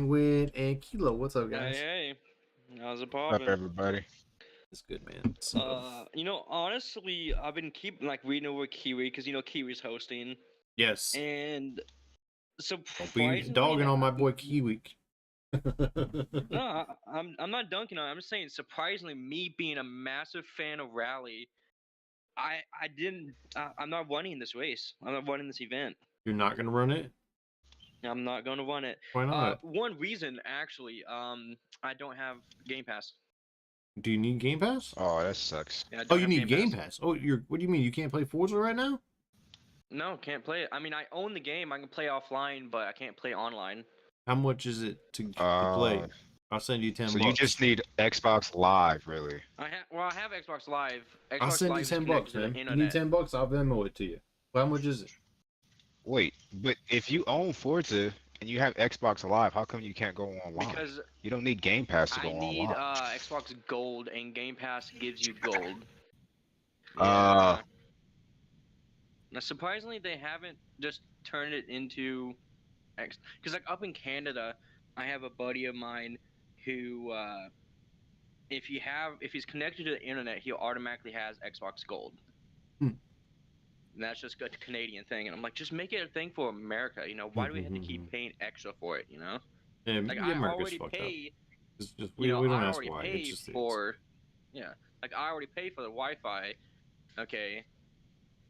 With and Kilo. What's up, guys? Hey, how's it Up, poppin'? everybody? It's good, man. So, Honestly, I've been reading over Kiwi because Kiwi's hosting, yes, and don't be surprisingly, dogging on my boy Kiwi. no, I'm not dunking on it. I'm just saying, surprisingly, me being a massive fan of Rally, I didn't. I'm not running this race. I'm not running this event. You're not gonna run it? I'm not going to run it. Why not? One reason actually, I don't have Game Pass. Do you need Game Pass? Oh, that sucks. Yeah, I Oh, don't you have need Game Game Pass. Pass. Oh, you're. What do you mean? You can't play Forza right now? No, can't play it. I mean, I own the game. I can play offline, but I can't play online. How much is it to play? Uh, I'll send you 10 so you bucks. just need Xbox Live, really? I have Xbox Live. I'll Xbox send you Live is 10 connected bucks, to the man. You need internet. 10 bucks? I'll Venmo it to you. How much is it? Wait, but if you own Forza and you have Xbox Live, how come you can't go online? Because You don't need Game Pass to go I need online. Xbox Gold, and Game Pass gives you gold. Uh, Yeah. Now, surprisingly, they haven't just turned it into X. Because like up in Canada, I have a buddy of mine who, if he's connected to the internet, he automatically has Xbox Gold. Hmm. And that's just a Canadian thing. And I'm like, just make it a thing for America. Why do we have to keep paying extra for it? Yeah, Like yeah, I America's already fucked up. pay. It's just we don't I ask already why. pay It's just for. Yeah, like I already paid for the Wi-Fi. Okay,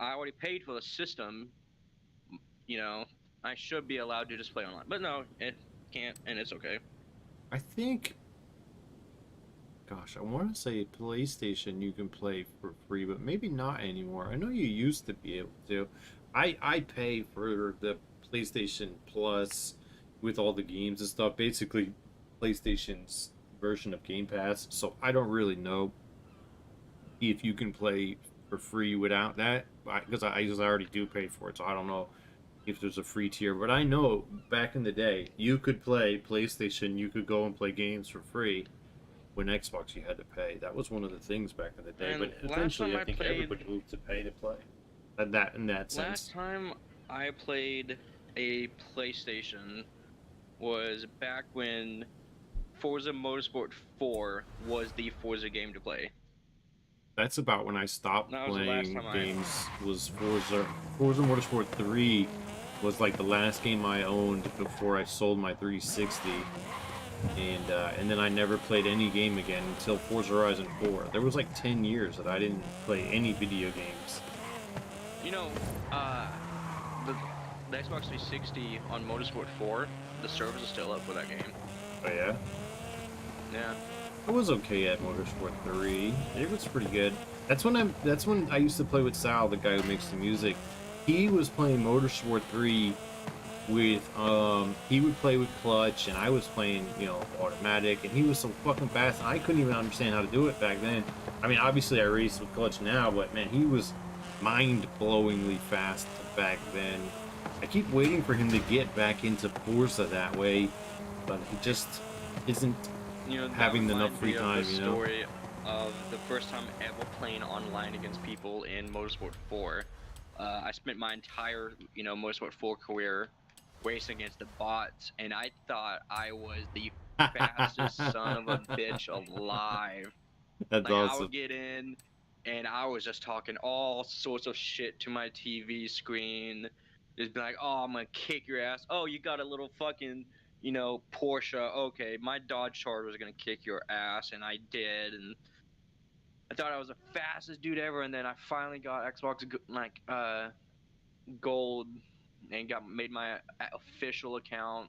I already paid for the system. You know, I should be allowed to just play online, but no, it can't, and it's okay. I think. Gosh, I want to say PlayStation you can play for free, but maybe not anymore. I know you used to be able to. I pay for the PlayStation Plus with all the games and stuff. Basically, PlayStation's version of Game Pass. So I don't really know if you can play for free without that, because I already do pay for it. So I don't know if there's a free tier. But I know back in the day, you could play PlayStation. You could go and play games for free when Xbox you had to pay. That was one of the things back in the day. And But last eventually, time I I think played, everybody moved to pay to play. In that last sense. time I played a PlayStation was back when Forza Motorsport 4 was the Forza game to play. That's about when I stopped That was the last playing time games. Was Forza Motorsport 3 was like the last game I owned before I sold my 360. And then I never played any game again until Forza Horizon 4. There was like 10 years that I didn't play any video games. You know, uh, the, the Xbox 360 on Motorsport 4, the servers are still up for that game. Oh yeah? Yeah. I was okay at Motorsport 3. It was pretty good. That's when I used to play with Sal, the guy who makes the music. He was playing Motorsport 3 with he would play with clutch and I was playing, automatic, and he was so fucking fast and I couldn't even understand how to do it back then. I mean, obviously I race with clutch now, but man, he was mind-blowingly fast back then. I keep waiting for him to get back into Forza that way, but he just isn't having enough free time, the story of the first time ever playing online against people in Motorsport 4. I spent my entire, Motorsport 4 career racing against the bots, and I thought I was the fastest son of a bitch alive. That's Like, I awesome. would get in, and I was just talking all sorts of shit to my TV screen. Just be like, oh, I'm gonna kick your ass. Oh, you got a little fucking, Porsche. Okay, my Dodge Charger was gonna kick your ass, and I did. And I thought I was the fastest dude ever. And then I finally got Xbox Gold and made my official account.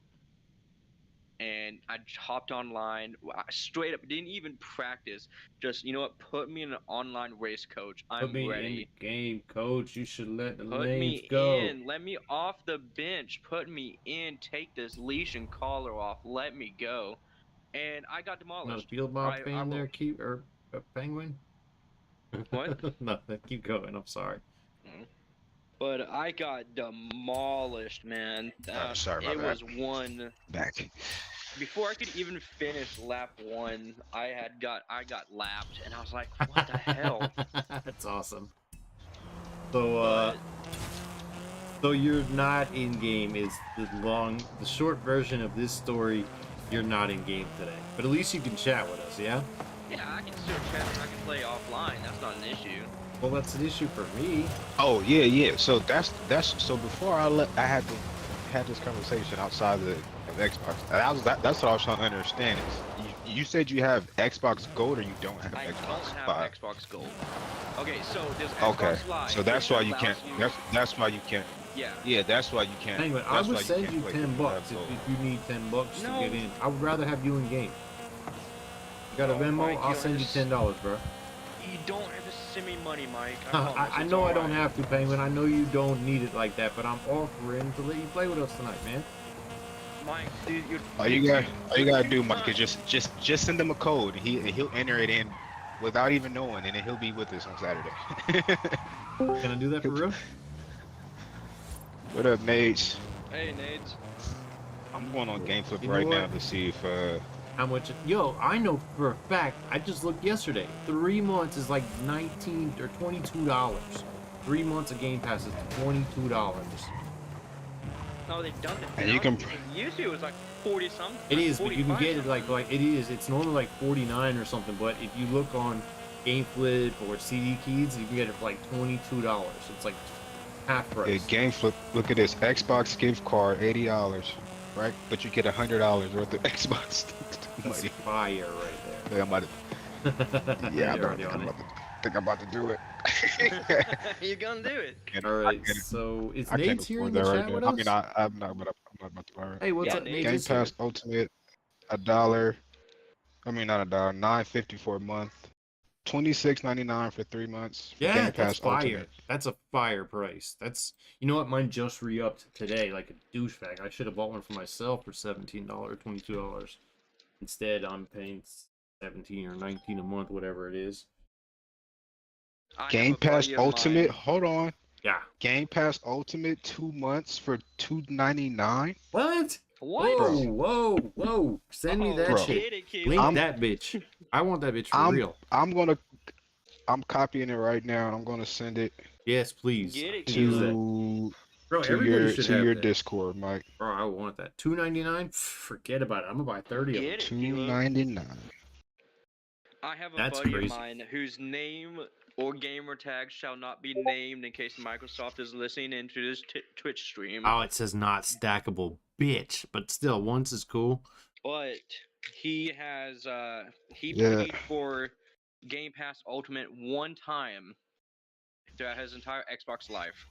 And I hopped online. I straight up didn't even practice. Just, put me in an online race coach. Put I'm me in ready. the game, coach. You should let the Put lanes me go. in. Let me off the bench. Put me in. Take this leash and collar off. Let me go. And I got Not a demolished. field mob I fan there, will. keep or Penguin? What? Nothing. Keep going. I'm sorry. But I got demolished, man. Sorry, my It bad. was one. Back. Before I could even finish lap one, I got lapped, and I was like, what the hell? That's awesome. So, So you're not in game is the short version of this story. You're not in game today, but at least you can chat with us, yeah. Yeah, I can still chat and I can play offline. That's not an issue. Well, that's an issue for me. Oh yeah. So that's so before I had this conversation outside of Xbox. That's what I was trying to understand is you said you have Xbox Gold or you don't have I Xbox don't have Live. Xbox Gold. Okay, so there's Okay, Xbox Live. so that's why you allows can't. That's why you can't. Yeah. Yeah, that's why you can't. Anyway, I That's would why you send can't you play $10 Live if Gold. you need $10 to No. get in. I would rather have you in game. You got a Oh, Venmo? Mike, I'll you send you understand- $10, bro. You don't have to send me money, Mike. I promise, know I it's don't alright. have to, Penguin. I know you don't need it like that, but I'm offering to let you play with us tonight, man. Mike, dude, you're. All you gotta do, Mike, is just send him a code. He'll enter it in without even knowing, and then he'll be with us on Saturday. Can I do that for real? What up, Nate? Hey, Nate. I'm going on GameFlip You know right now what? to see if How much? Yo, I know for a fact. I just looked yesterday. 3 months is like $19 or $22. 3 months of Game Pass is $22. No, they dumped it. And you can- Usually it was like 40 something. It is, but you can 45 get it something. like it is. It's normally like 49 or something. But if you look on GameFlip or CD Keys, you can get it for like $22. It's like half price. GameFlip. Look at this Xbox gift card, $80, right? But you get $100 worth of Xbox That's money. fire right Yeah, I'm about to, there. yeah, I'm You're about, already on I'm it. about to, think I'm about to do it. You're gonna do it. And All right, I can't, so is I can't Nate's here afford in the that right chat now. with I us? mean, I'm not, but I'm not about to buy it. Hey, what's Yeah, up, Nate. Nate? Game is here. Pass Ultimate, $1. I mean, not $1, $9.50 for a month. $26.99 for 3 months. For Yeah, Game that's Pass fire. Ultimate. That's a fire price. That's you know what? Mine just re-upped today, like a douchebag. I should have bought one for myself for $17, $22. Instead, I'm paying 17 or 19 a month, whatever it is. I have Game a Pass buddy of Ultimate. mine- Hold on. Yeah. Game Pass Ultimate 2 months for $2.99. What? What? Whoa, Bro. whoa! Send me that Bro. shit. Get it, kid. Link I'm- that bitch. I want that bitch for I'm real. I'm copying it right now. I'm gonna send it Yes, please. Get it, I can use that. to Bro, everybody should have your that. Discord, Mike. Bro, I want that. $2.99? Forget about it. I'm gonna buy 30 of them. Get it, Kilo. $2.99. I have a That's buddy crazy. of mine whose name or gamer tag shall not be named in case Microsoft is listening into this Twitch stream. Oh, it says not stackable, bitch. But still, once is cool. But he has he Yeah. paid for Game Pass Ultimate one time throughout his entire Xbox life,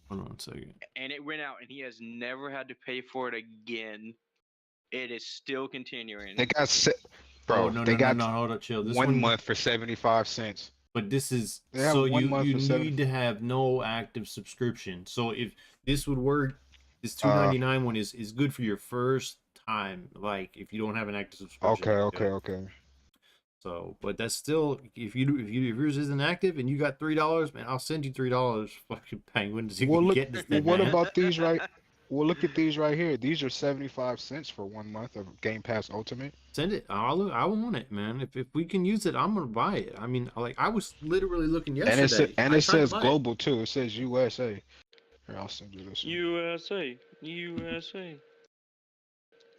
Hold on 1 second. and it went out, and he has never had to pay for it again. It is still continuing. They got bro. Oh, no, they no, got no, hold up, chill. This 1 month for 75 cents. But this is They have so 1 month you for 70 need to have no active subscription. So if this would work, this $2.99 one is good for your first time. Like if you don't have an active subscription. Okay. So, but that's still if yours isn't active and you got $3, man, I'll send you $3, fucking Penguin, so you Well, can look. get this Well, thing. what man. about these right? Well, look at these right here. These are 75 cents for 1 month of Game Pass Ultimate. Send it. I want it, man. If we can use it, I'm gonna buy it. I mean, like I was literally looking yesterday. And I it tried to says buy it. global too. It says USA. Here, I'll send you this one. USA.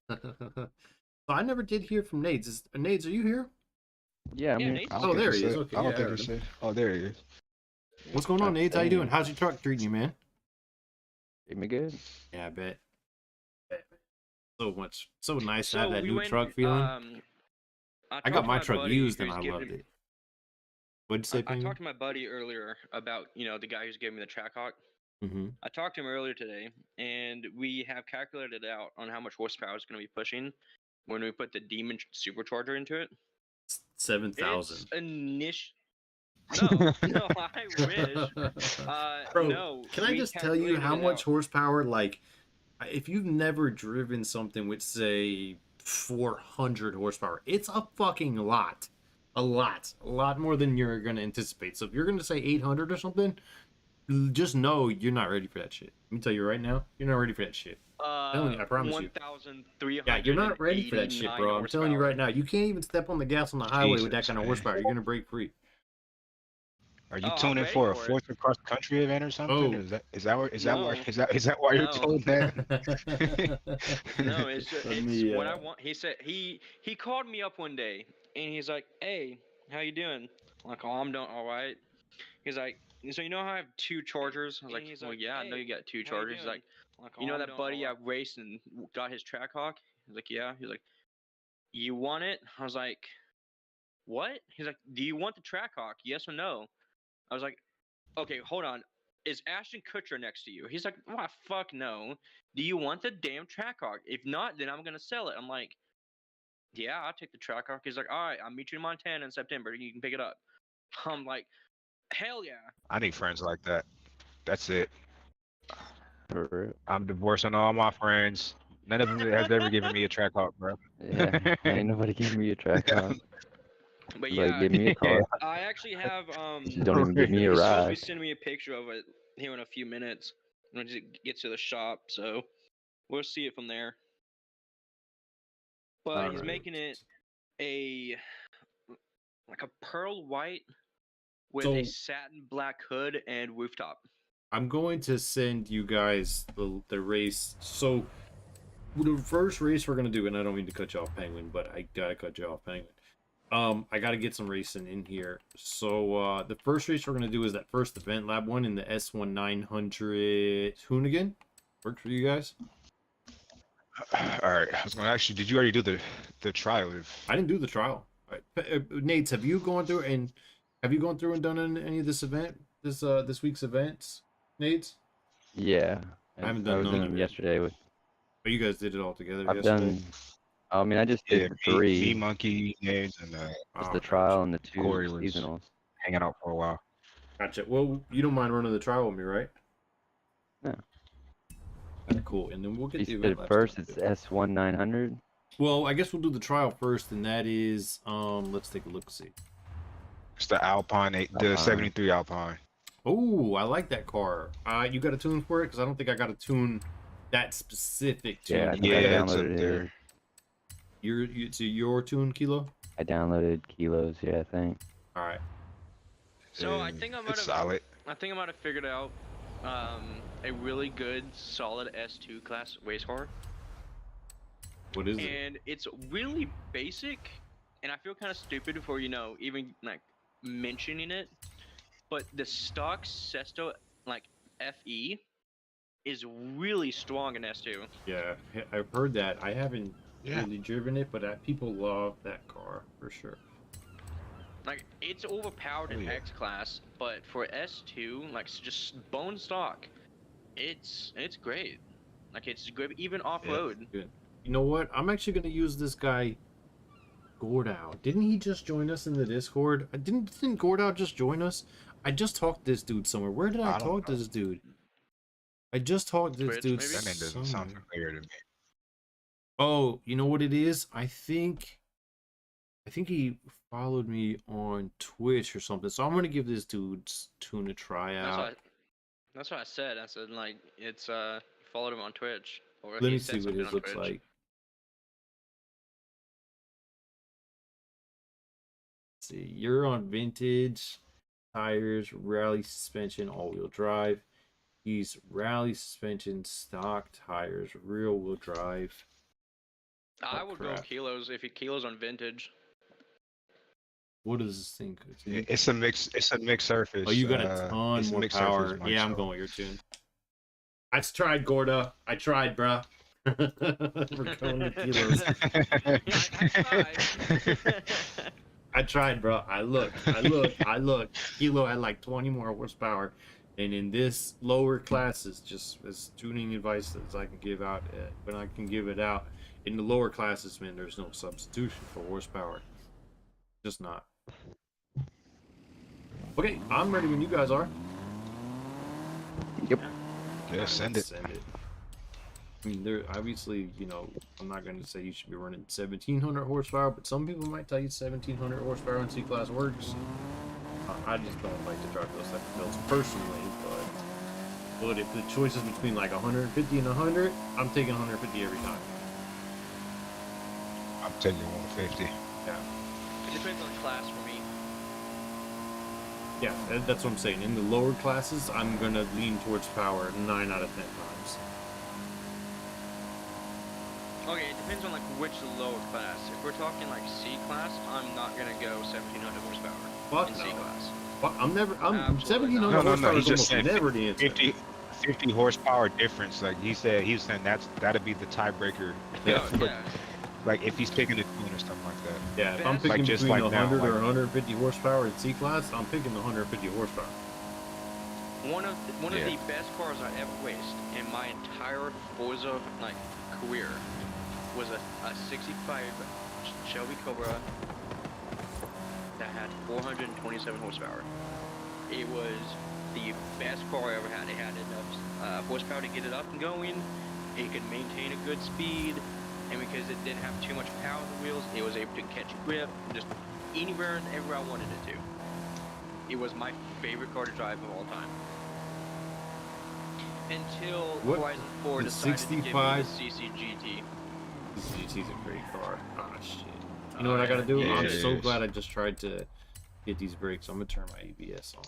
So I never did hear from Nades. Nades, are you here? Yeah, I'm Yeah, here. Nate's- I don't Oh, think there it he is. said- Okay, I don't yeah, I think heard it him. said. Oh, there he is. What's going on, Nades? How you doing? How's your truck treating you, man? Treat me good. Yeah, I bet. So nice to So have that we new went, truck feeling. I I got talked my to truck buddy used and who's I giving loved me- it. What'd you say, I Penguin? talked to my buddy earlier about the guy who's giving me the Trackhawk. Mm-hmm. I talked to him earlier today, and we have calculated out on how much horsepower it's going to be pushing when we put the Demon supercharger into it. 7,000. It's initial. No, no, I wish. Bro, no. can I we just tell you calculated how it much out. horsepower? Like, if you've never driven something with say 400 horsepower, it's a fucking lot. A lot more than you're gonna anticipate. So if you're gonna say 800 or something, just know you're not ready for that shit. Let me tell you right now, you're not ready for that shit. telling you, I promise you. 1,389 Yeah, you're not ready for that shit, bro. I'm telling you horsepower. right now, you can't even step on the gas on the highway with that Jesus, kind of man. horsepower. You're gonna break free. Are you Oh, I'm tuning ready for a for it. Forza cross country event or something? Oh. No, Is that why you're no, doing that? no. It's just, Let it's me what I want. He said he called me up one day and he's like, "Hey, how you doing?" I'm like, "Oh, I'm doing all right." He's like, "So you know how I have two chargers?" I was like, "Well, yeah, I know you got two chargers." He's like, "You know that buddy I raced and got his track hawk?" I was like, "Yeah." He's like, "You want it?" I was like, "What?" He's like, "Do you want the track hawk? Yes or no?" I was like, "Okay, hold on. Is Ashton Kutcher next to you?" He's like, "What? Fuck no. Do you want the damn track hawk? If not, then I'm gonna sell it." I'm like, "Yeah, I'll take the track hawk." He's like, "All right, I'll meet you in Montana in September. You can pick it up." I'm like, "Hell yeah." I need friends like that. That's it. For real. I'm divorcing all my friends. None of them has ever given me a track hawk, bro. Yeah, ain't nobody giving me a track hawk. But Like, yeah, give me a car. I actually have Just don't even give me a he's supposed to be ride. sending me a picture of it here in a few minutes when it gets to the shop, so we'll see it from there. But he's Alright. making it a like a pearl white with a So satin black hood and rooftop. I'm going to send you guys the race. So the first race we're gonna do, and I don't mean to cut you off, Penguin, but I gotta cut you off, Penguin. I gotta get some racing in here. So the first race we're gonna do is that first event lab one in the S1900 Hoonigan. Work for you guys? All right, I was gonna ask you, did you already do the trial? If I didn't do the trial. Nate, have you gone through and done any of this event, this week's events, Nate? Yeah, I haven't I done was none in of them it. yesterday with. But you guys did it all together I've yesterday. done. I mean, I just yeah, did the me, 3, Monkey, Names, and just Oh, the trial and the 2 Corey was seasonals. hanging out for a while. gotcha. Well, you don't mind running the trial with me, right? No. Cool. And then we'll get You the said event lab first stuff it's too. S1900. Well, I guess we'll do the trial first, and that is let's take a look. See. It's the Alpine, the Alpine. 73 Alpine. Oh, I like that car. You got a tune for it? Because I don't think I got a tune that specific tune. Yeah, I think Yeah, I it's up downloaded there. it. Your tune, Kilo. I downloaded Kilos. Yeah, I think. All right. So I think It's solid. I think I might have figured out a really good solid S2 class race car. What is it? And it's really basic, and I feel kind of stupid for even like mentioning it, but the stock Sesto like FE is really strong in S2. Yeah, I've heard that. I haven't Yeah. really driven it, but people love that car for sure. Like it's overpowered in Oh, yeah. X class, but for S2, like just bone stock, it's great. Like it's great even off road. Good. You know what? I'm actually gonna use this guy, Gordow. Didn't he just join us in the Discord? Didn't Gordow just join us? I just talked to this dude somewhere. Where did I I don't talk to know. this dude? I just talked to this Twitch, dude maybe? That name doesn't sound somewhere. familiar to me. Oh, you know what it is? I think he followed me on Twitch or something. So I'm gonna give this dude's tune a try out. That's what I said. I said like it's followed him on Twitch or Let he me said see what something his on looks Twitch. like. Let's see, you're on vintage tires, rally suspension, all-wheel drive. He's rally suspension, stock tires, rear-wheel drive. I Oh would go crap! kilos if he kilos on vintage. What does this thing? It's a mix. It's a mixed surface. Oh, you got a ton It's a more mixed surface, power. Mike. Yeah, I'm So going with your tune. I tried, Gorda. I tried, bruh. We're going to kilos. I tried, bro. I looked. Kilo had like 20 more horsepower. And in this lower classes, just as tuning advice as I can give out, when I can give it out, in the lower classes, man, there's no substitution for horsepower. Just not. Okay, I'm ready when you guys are. Yep. yeah, send it. Send it. I mean, there obviously, I'm not going to say you should be running 1700 horsepower, but some people might tell you 1700 horsepower in C-Class works. I just don't like to drive those type of builds personally, but if the choice is between like 150 and 100, I'm taking 150 every time. I'm taking 150. Yeah. It depends on class for me. Yeah, that's what I'm saying. In the lower classes, I'm gonna lean towards power 9 out of 10 times. Okay, it depends on like which lower class. If we're talking like C class, I'm not gonna go 1700 horsepower Fuck in C no. class. Fuck, I'm Absolutely 1700 not. No, horsepower he is just almost said never the answer. 50 horsepower difference. Like he was saying that'd be the tiebreaker. Yeah. Yeah. Like if he's picking a tune or something like that. Yeah, if I'm Best- picking Like, just between like now, 100 or like- 150 horsepower in C class, I'm picking the 150 horsepower. One of Yeah. the best cars I ever raced in my entire Forza like career was a 65 Shelby Cobra that had 427 horsepower. It was the best car I ever had. It had enough horsepower to get it up and going. It could maintain a good speed, and because it didn't have too much power in the wheels, it was able to catch grip just anywhere and everywhere I wanted it to. It was my favorite car to drive of all time. Until What? Horizon 4 The decided to give me 65? the CCGT. This GT's a great car. Ah, shit. You know what I gotta do? Yeah, I'm it so is. glad I just tried to get these brakes. I'm gonna turn my ABS on.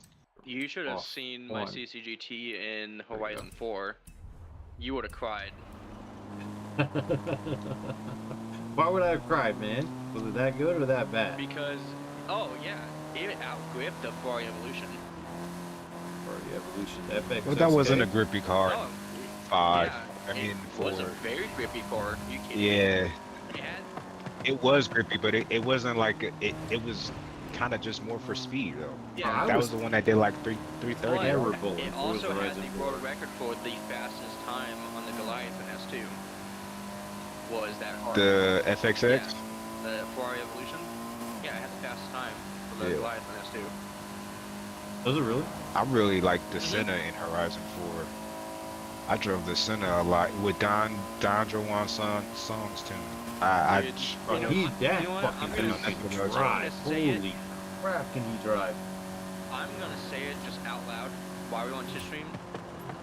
You should have Off seen my one. CCGT in There you Horizon 4. You would have cried. Why would I have cried, man? Was it that good or that bad? Because, oh yeah, it outgripped the Ferrari Evolution. Or the Evolution FX. Well, that wasn't a grippy car. Oh, 5. yeah, I mean, it was a 4. very grippy car. You kidding me? Yeah, It had, it was grippy, but it wasn't like it was kind of just more for speed though. yeah, I That was- was the one that did like 330. But terrible in it Forza also had Horizon the 4. world record for the fastest time on the Goliath in S2. Was that car? The FXX. Yeah, the Ferrari Evolution. Yeah, it had the fastest time for the Yeah. Goliath in S2. Does it really? I really like the Senna in Horizon 4. I drove the Senna a lot with Don Juan songs too. I Dude, Bro, You know, he you that know what? fucking I'm dude gonna- can I'm gonna drive. say it. Holy crap, can he drive? I'm gonna say it just out loud while we're on his stream.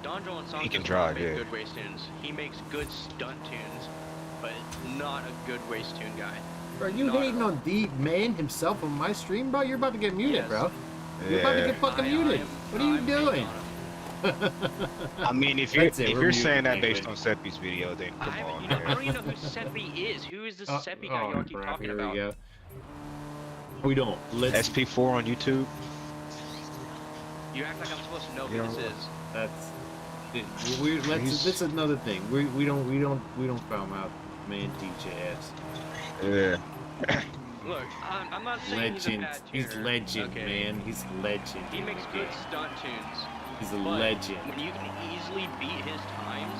Don Juan Song He can does drive, not make yeah. good race tunes. He makes good stunt tunes, but not a good race tune guy. Bro, you Not at hating all. on the man himself on my stream, bro? You're about to get muted, Yes. bro. You're about to Yeah. get fucking muted. What are you I'm doing? hating on him. I mean, if you're That's it, if we're you're muted, saying that anyway. based on Seppi's video, then come on. I man. don't even know who Seppi is. Who is this Seppi guy y'all keep crap, talking here about? we go. We don't. Let's. SP4 on YouTube. You act like I'm supposed to know You who this know- is. That's. Let's. He's- That's another thing. We don't foul out man TJS. Yeah. Look, I'm not saying Legend. he's a bad He's tuner. legend, okay? man. He's legend. He in makes the good game. stunt tunes. He's a But legend. when you can easily beat his times,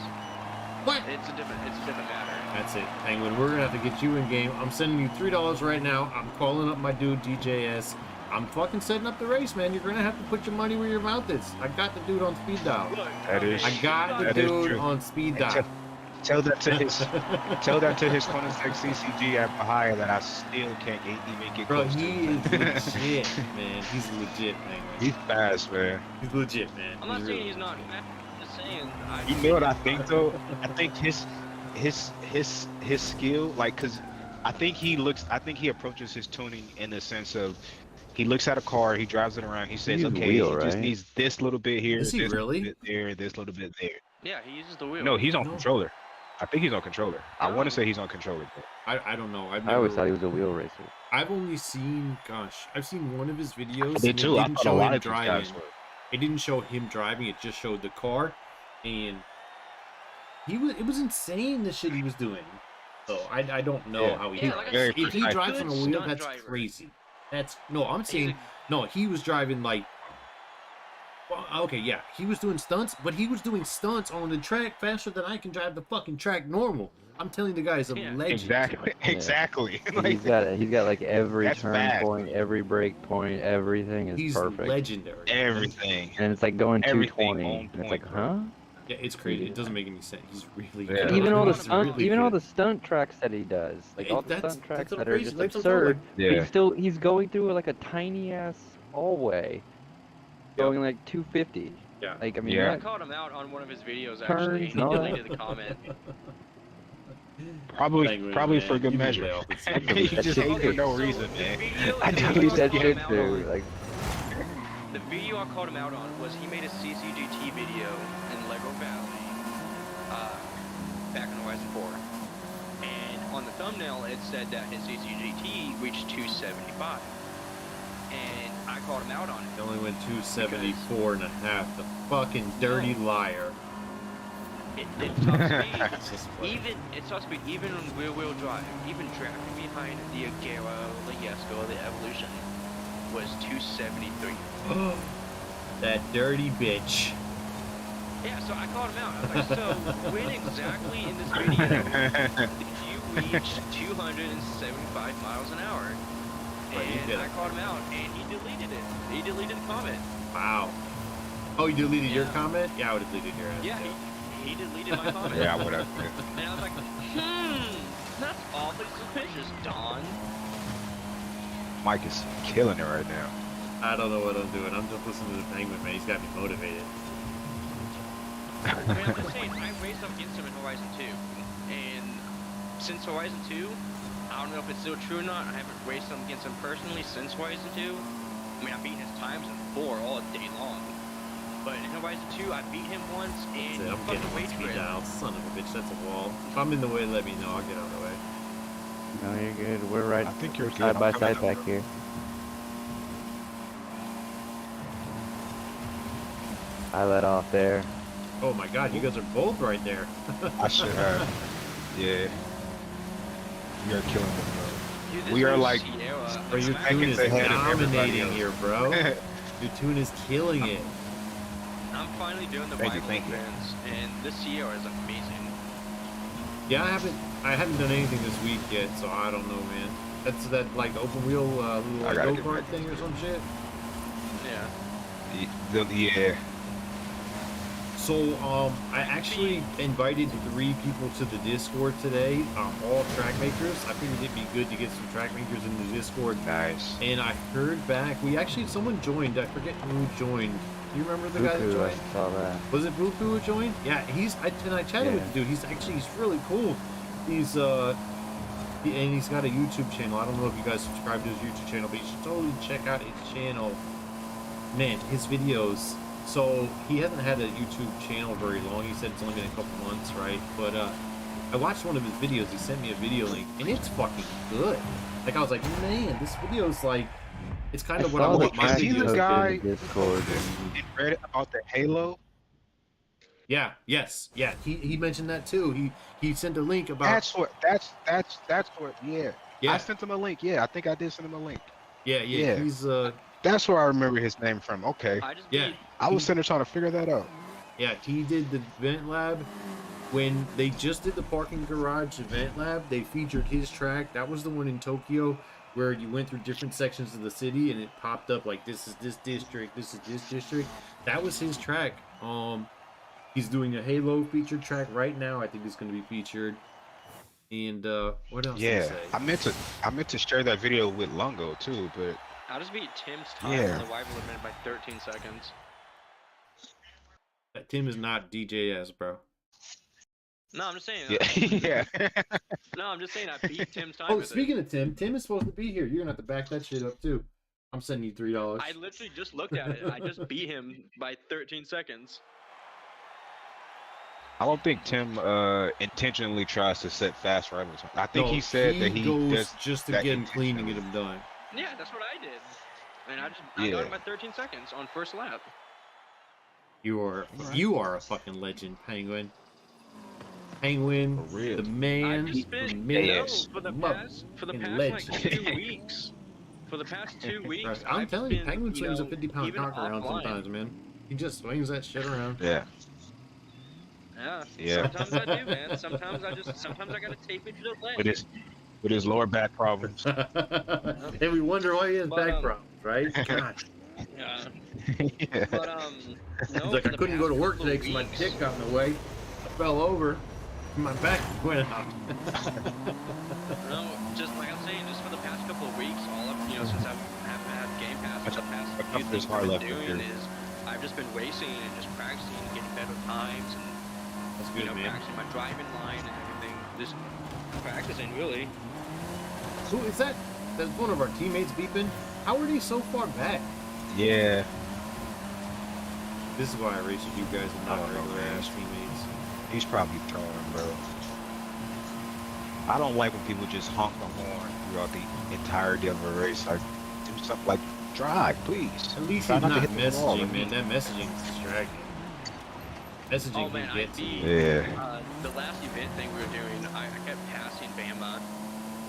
What? it's a different matter. That's it. Penguin, we're gonna have to get you in game. I'm sending you $3 right now. I'm calling up my dude DJS. I'm fucking setting up the race, man. You're gonna have to put your money where your mouth is. I got the dude on speed dial. Look, That is- I got the That is dude true. on speed And dial. Tell that to his tell that to his Koenigsegg CCG at Bahia that I still can't even get Bro, close he to. is legit, man. He's legit, man. He's fast, man. He's legit, man. I'm not saying really he's not fast. I'm just saying. You know what I think though? I think his skill, like, cause I think he approaches his tuning in the sense of he looks at a car, he drives it around, he says, uses okay, wheel, he just right? needs this little bit here, Is he this really? little bit there, this little bit there. Yeah, he uses the wheel. No, he's on No. controller. I think he's on controller. I want Oh. to say he's on controller. But I don't know. I always thought he was a wheel racer. I've only seen, gosh, I've seen one of his videos. I did and too. It I didn't thought a show lot him of these guys driving. were. It didn't show him driving. It just showed the car, and it was insane the shit he was doing. So I don't know Yeah. how he Yeah, drives. like I Very said, If he he's a drives on good a wheel, stunt that's driver. crazy. That's no. I'm He's saying a- no. He was driving like. Well, okay, yeah, he was doing stunts, but he was doing stunts on the track faster than I can drive the fucking track normal. I'm telling you guys, a Yeah. legend. Exactly. Exactly. He's got like every That's turn fast. point, every brake point, everything is He's perfect. legendary. everything. And it's like going Everything 220. on And it's like, point, huh? Yeah, it's crazy. It doesn't make any sense. He's really Yeah. good. Even all the He's stunt, really even all good. the stunt tracks that he does, like all the That's- stunt tracks that's that are crazy. just That's what I'm talking absurd. about. Yeah. He's going through like a tiny ass hallway, going like 250. Yeah. Like I mean, Yeah. I that- caught him out on one of his videos Turns actually. He and all that. deleted the comment. Probably Penguin, for man. good You measure. know it's- he just Okay, hates for no so reason, the man. video I is delete supposed that to shit come out too. on- Like the video I called him out on was he made a CCGT video in Lego Valley back in Horizon 4. And on the thumbnail, it said that his CCGT reached 275. And I called him out on it. It only went 274 and a half. The fucking dirty liar. It's top speed. It's just funny. It's top speed even on rear-wheel drive. Even drafting behind the Agera, the Yesco, the Evolution was 273. That dirty bitch. Yeah, so I called him out. I was like, so when exactly in this video did you reach 275 miles an hour? And I called him out, and he deleted it. He deleted the comment. Wow. Oh, you deleted your comment? Yeah, I would have deleted your ass. Yeah, he deleted my comment. Yeah, I would have. And I was like, that's awfully suspicious, Don. Mike is killing it right now. I don't know what I'm doing. I'm just listening to the Penguin, man. He's got me motivated. I mean, I'm just saying, I raced up against him in Horizon 2. And since Horizon 2, I don't know if it's still true or not. I haven't raced him against him personally since Horizon 2. I mean, I've beaten his times in 4 all day long. But in Horizon 2, I beat him once, and he I'm fucking getting waited for it. down. Son of a bitch, that's a wall. If I'm in the way, let me know. I'll get out of the way. No, you're good. We're right I think you're good. side by I'm coming side up. back here. I let off there. Oh my god, you guys are both right there. I should have. Yeah. We are killing them, bro. Dude, this We are new like- Sierra, Bro, your I'm tune is ahead of everybody dominating else. here, bro. Your tune is killing it. I'm finally doing the Thank you, rival thank you. events, and this Sierra is amazing. Yeah, I haven't done anything this week yet, so I don't know, man. That's that like open wheel little I gotta go get kart back. thing or some shit. Yeah. Yeah. So I actually invited 3 people to the Discord today, all track makers. I figured it'd be good to get some track makers in the Discord. Nice. And I heard back, someone joined. I forget who joined. Do you remember the guy that Buku, I joined? saw that. Was it Buku who joined? Yeah, I chatted with Yeah. the dude. He's really cool. He's and he's got a YouTube channel. I don't know if you guys subscribe to his YouTube channel, but you should totally check out his channel. Man, his videos. So he hasn't had a YouTube channel very long. He said it's only been a couple months, right? But I watched one of his videos. He sent me a video link, and it's fucking good. Like I was like, man, this video's like, it's kind of what I saw want the my Is he the videos. guy- in the Discord. In Reddit about the Halo? Yeah, yes, yeah. He mentioned that too. He sent a link about. That's what. Yeah. Yeah. I sent him a link. Yeah, I think I did send him a link. Yeah. Yeah. He's That's where I remember his name from. Okay. I just Yeah. beat I was sitting there trying to figure that out. Yeah, he did the event lab. When they just did the parking garage event lab, they featured his track. That was the one in Tokyo where you went through different sections of the city and it popped up like this is this district, this is this district. That was his track. He's doing a Halo featured track right now. I think it's going to be featured. And what else? Did Yeah. he say? I meant to share that video with Lungo too, but I just beat Tim's time Yeah. in the rival event by 13 seconds. That Tim is not DJS, bro. No, I'm just saying. yeah. yeah. No, I'm just saying I beat Tim's time. Oh, with it. speaking of Tim is supposed to be here. You're gonna have to back that shit up too. I'm sending you $3. I literally just looked at it. I just beat him by 13 seconds. I don't think Tim intentionally tries to set fast rivals. I think No, he said that he goes does just to that get him clean and intentionally. get him done. Yeah, that's what I did. And I got Yeah. him by 13 seconds on first lap. You are a fucking legend, Penguin. For real. The man, I've just been the myth, Yes. for the fucking past legend. like 2 weeks. For the past 2 weeks, Right, I'm I've telling you, been, Penguin you swings a know, 50-pound even cock around offline. sometimes, man. He just swings that shit around. Yeah. Yeah. Sometimes I do, man. Sometimes I gotta tape it to the leg. With his lower back problems. And we wonder why he has But, back problems, right? God. Yeah. yeah. But no, He's like, for I the couldn't go to past work couple today of because my weeks- dick got in the way. I fell over. My back went out. No, just like I'm saying, just for the past couple of weeks, all of since I've had Game Pass, for the past I few thought things there's hard I've left been up doing here. is I've just been racing and just practicing, getting better times, and That's good, man. practicing my driving line and everything. Just practicing, really. Who is that? That's one of our teammates beeping. How are they so far back? Yeah. This is why I race with you guys and not I don't know, regular man. ass teammates. He's probably trolling, bro. I don't like when people just honk the horn throughout the entirety of a race. Like, do something like drive, please. At least Try he's not to not hit the wall. messaging, man. That messaging is distracting. Messaging Oh man, can I get to beat you. Yeah. the last event thing we were doing. I kept passing Bama,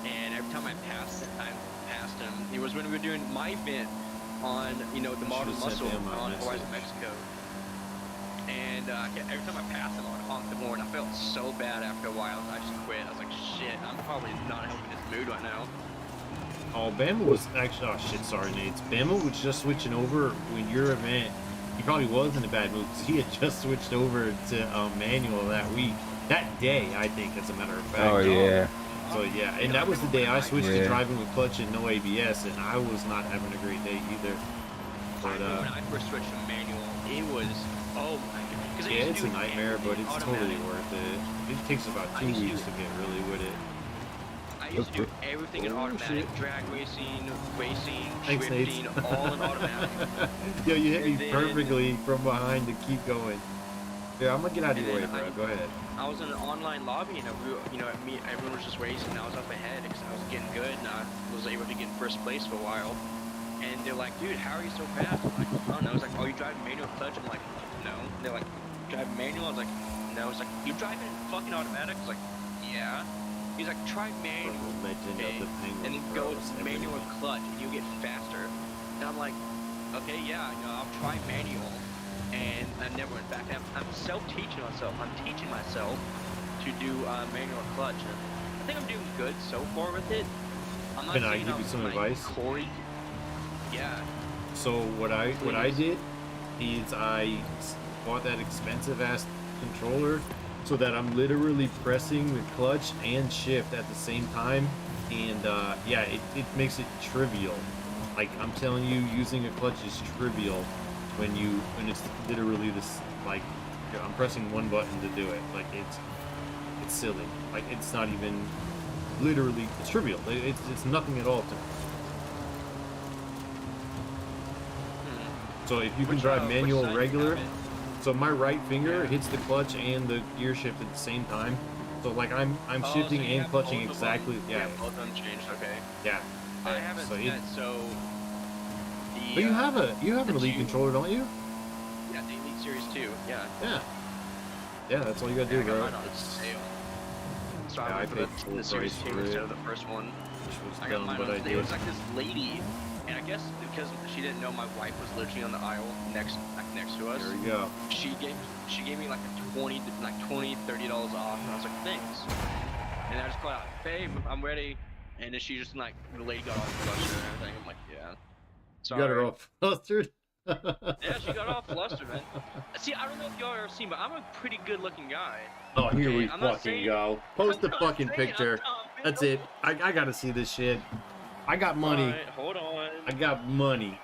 and every time I passed him. It was when we were doing my event on the I Modern should've sent Muscle Bama a on message. Horizon Mexico. And every time I passed him, I would honk the horn. I felt so bad after a while. I just quit. I was like, shit, I'm probably not helping this mood right now. Oh, Bama was actually. Oh shit, sorry, Nate. Bama was just switching over when your event. He probably was in a bad mood because he had just switched over to manual that week. That day, I think, as a matter of fact. Oh yeah. So yeah, and that was the day I switched to Yeah. driving with clutch and no ABS, and I was not having a great day either. I But remember when I first switched to manual, it was, oh my god. 'Cause I yeah, used it's to a do nightmare, but everything it's totally automatic. worth it. It takes about I 2 used to weeks do- to get really with it. I used to do everything in Oh, automatic. shit. Drag racing, Thanks, Nate. drifting, all in automatic. Yo, you hit me And then- perfectly from behind to keep going. Yeah, I'm gonna get out of And your way, then bro. I- Go ahead. I was in an online lobby, and everyone was just racing, and I was up ahead because I was getting good, and I was able to get in first place for a while. And they're like, dude, how are you so fast? I'm like, I don't know. It's like, oh, you driving manual clutch? I'm like, no. And they're like, driving manual? I was like, no. It's like, you driving fucking automatic? I was like, yeah. He's like, try manual. Legend of the Penguin, And then bro. go It's manual everything. and clutch, and you get faster. And I'm like, okay, yeah, I'll try manual. And I never went back. I'm self-teaching myself. I'm teaching myself to do manual clutch. And I think I'm doing good so far with it. I'm not Can I saying give I'm you some like advice? Corey. Yeah. So what I Please. did is I bought that expensive ass controller so that I'm literally pressing the clutch and shift at the same time, and yeah, it makes it trivial. Like I'm telling you, using a clutch is trivial when it's literally this, like, I'm pressing one button to do it. Like it's silly. Like it's not even literally, it's trivial. It's nothing at all to me. So if you can drive manual side do you regular, have it? so my right finger Yeah. hits the clutch and the gear shift at the same time. So like I'm Oh, so shifting you and have clutching both of exactly. them? Yeah, You have both of them changed. Okay. yeah. I yeah. haven't So set so. The, but you have an the elite two- controller, don't you? Yeah, the Elite Series 2. Yeah. Yeah. Yeah, that's all you gotta Yeah, I do, got bro. mine on sale. So Yeah, I I went for paid the full Series price 2 for instead it. of the first one. Which was I got dumb, mine but on I It did. was like this lady, and I guess because she didn't know my wife was literally on the aisle next to us. There we go. She gave me like a $20, $30 off, and I was like, thanks. And I just called out, babe, I'm ready. And then she just the lady got all flustered and everything. I'm like, yeah. You Sorry. got her all flustered. Yeah, she got all flustered, man. See, I don't know if y'all ever seen, but I'm a pretty good-looking guy. Oh, here Okay, we I'm not fucking saying- go. Post the I'm not fucking saying picture. I'm That's it. I gotta see this shit. I got money. Alright, hold on. I got money.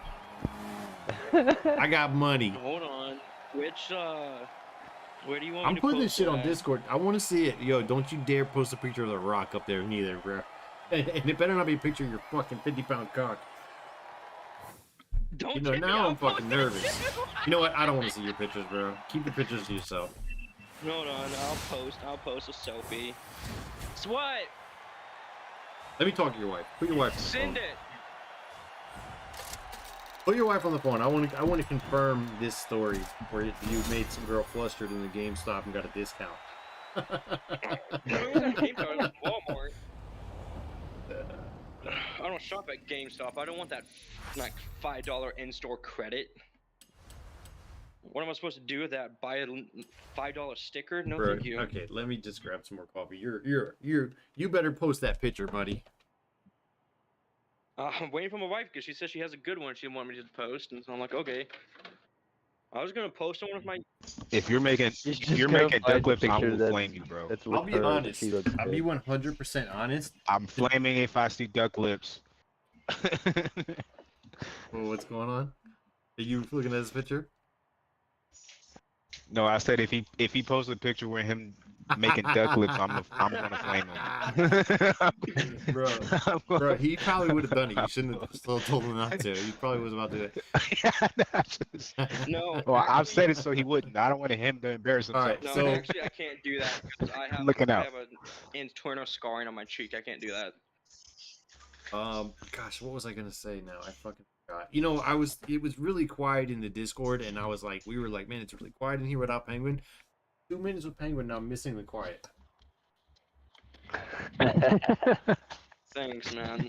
I got money. Hold on. Where do you want me I'm to putting this post shit it on at? Discord. I want to see it. Yo, don't you dare post a picture of the rock up there neither, bro. And it better not be a picture of your fucking 50-pound cock. Don't You know, get me, now I'll I'm fucking post it nervous. too. You know what? I don't want to see your pictures, bro. Keep your pictures to yourself. Hold on, I'll post a selfie. It's what? Let me talk to your wife. Put your wife on the Send phone. it. Put your wife on the phone. I want to confirm this story where you made some girl flustered in the GameStop and got a discount. It was at GameStop, it was at Walmart. I don't shop at GameStop. I don't want that like $5 in-store credit. What am I supposed to do with that? Buy a $5 sticker? No, Bro, thank you. okay, let me just grab some more coffee. You better post that picture, buddy. I'm waiting for my wife because she says she has a good one she didn't want me to post, and so I'm like, okay. I was gonna post on one of my. If you're making Just you're go making find duck the lips, I picture will that's- flame you, bro. That's I'll with be her, that honest. she looks I'll be good. 100% honest. I'm flaming if I see duck lips. Well, what's going on? Are you looking at this picture? No, I said if he posts a picture with him making duck lips, I'm gonna flame him. Bro, I'm bro, gonna- he probably would have done it. You shouldn't have still told him not to. He probably was about to do No, it. Well, I've said it actually, so he wouldn't. I don't want him to embarrass All himself. right, no, so actually, I can't do that because I'm looking I out. have an internal scarring on my cheek. I can't do that. gosh, what was I gonna say now? I fucking forgot. It was really quiet in the Discord, and we were like, man, it's really quiet in here without Penguin. 2 minutes with Penguin, now I'm missing the quiet. Thanks, man.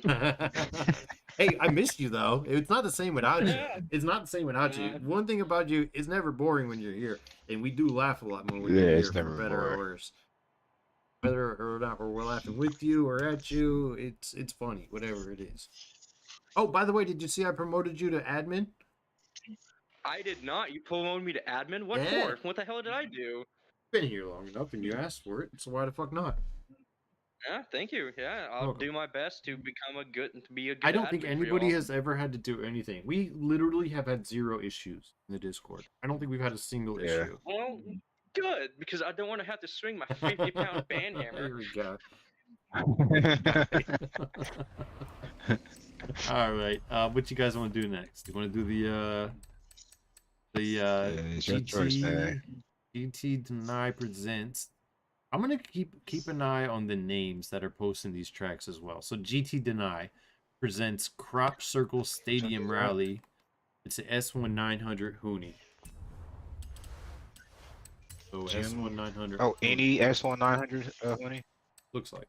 Hey, I missed you though. It's not the same without you. Yeah. It's not the same without you. One thing about you, it's never boring when you're here, and we do laugh a lot more when Yeah, you're it's here, for never better or boring. worse. Whether or not we're laughing with you or at you, it's funny, whatever it is. Oh, by the way, did you see I promoted you to admin? I did not. You promoted me to admin. What Yeah. for? What the hell did I do? Been here long enough, and you asked for it, so why the fuck not? Yeah, thank you. Yeah, I'll Welcome. do my best to be a good. I don't think admin for anybody y'all. has ever had to do anything. We literally have had 0 issues in the Discord. I don't think we've had a single Yeah. issue. Well, good because I don't want to have to swing my 50-pound band hammer. Here we go. All right. What you guys want to do next? You want to do It's your choice, man. GT Deny presents. I'm gonna keep an eye on the names that are posting these tracks as well. So GT Deny presents Crop Circle Stadium Rally. It's a S1900 Hoonie. So S1900. Oh, any S1900 honey? Looks like.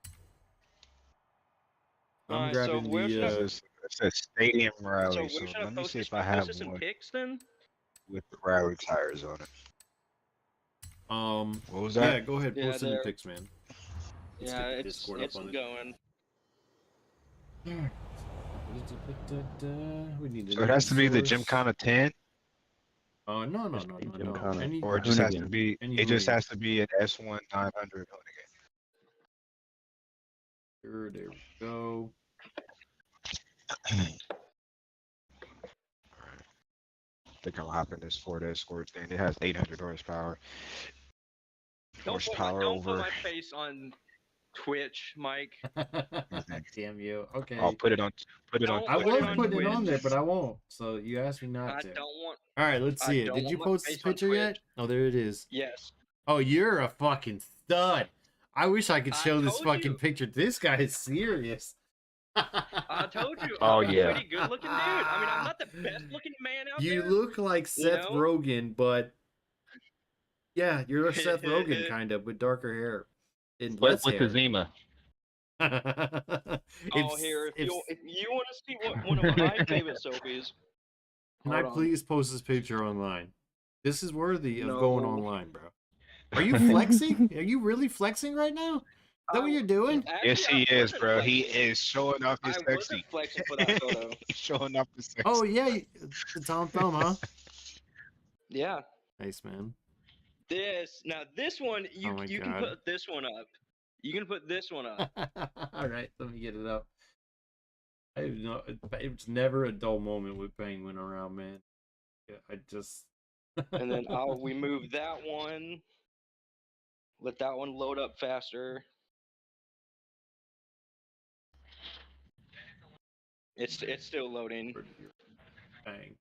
I'm Alright, so grabbing where should I- the. It's a stadium So rally. where So should I let me post see this? if I Post have this in one pics then? with the rally tires on it. What was Yeah, that? go ahead, Yeah, post in the there. pics, man. Let's Yeah, get the it's Discord up on it. going. We need So it has to be the source. Gymkhana 10, Oh no. Gymkhana. Any, or it just has to Hoonigan. be. Any It just hoonigan. has to be an S1900 hoonigan. Sure, there we go. I think I'll hop in this Ford Escort thing. It has 800 horsepower. Don't put my face on Twitch, Mike. Damn you. Okay. I'll put it on. Put it on. Don't I put Twitch it was on putting it Twitch. on there, but I won't. So you asked me not I to. don't want. All right, let's I see it. don't Did you want my post this face on picture yet? Twitch. Oh, there it is. Yes. Oh, you're a fucking stud. I wish I could I show this told fucking you. picture. This guy is serious. I told you. Oh, I'm a yeah. pretty good looking dude. I mean, I'm not the best looking man out You there. look like Seth know? Rogen, but yeah, you're a Seth Rogen kind of with darker hair and With, less with hair. the Zima. Oh, here, if you want to see one of my favorite selfies, Can I hold on. please post this picture online? This is worthy of No. going online, bro. Are you flexing? Are you really flexing right now? Is that what you're doing? Actually, Yes, he I is, wasn't bro. He flexing. is showing off his I sexy. wasn't flexing for that photo. He's showing off his sexy. Oh yeah, the Tom Thumb, huh? Yeah. Nice, man. This one you Oh my you can God. put this one up. You can put this one up. All right, let me get it up. It's never a dull moment with Penguin around, man. Yeah, I just. And then we move that one. Let that one load up faster. It's still loading. Bang.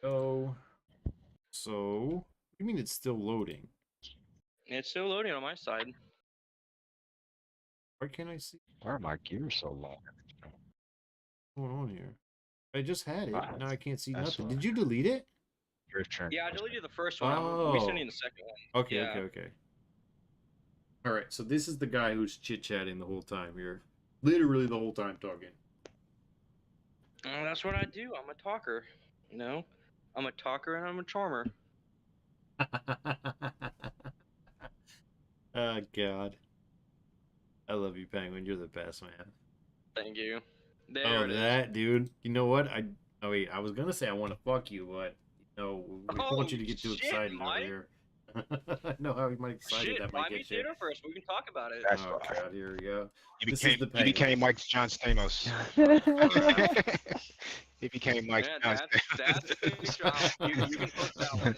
Go. So, what do you mean it's still loading? It's still loading on my side. Why can't I see Why are my gears so long? what's going on here? I just had it. Ah, Now I can't see that's nothing. why. Did you delete it? Drift trend. Yeah, I deleted the first one. I'm Oh. resending the second one. Okay, Yeah. okay. All right, so this is the guy who's chit-chatting the whole time here. Literally the whole time talking. That's what I do. I'm a talker. You know, I'm a talker and I'm a charmer. Oh, God. I love you, Penguin. You're the best, man. Thank you. There Oh, it is. that, dude. You know what? Wait, I was going to say I want to fuck you, but, we don't want you to get too shit, excited over Mike. here. I know how excited Shit, that buy might me get you. dinner first. We can talk about it. That's Oh, why. God, here we go. You This is became, the you became Penguin. Mike John Stamos. He became Mike Yeah, Johnson. that's a picture. You can post that one.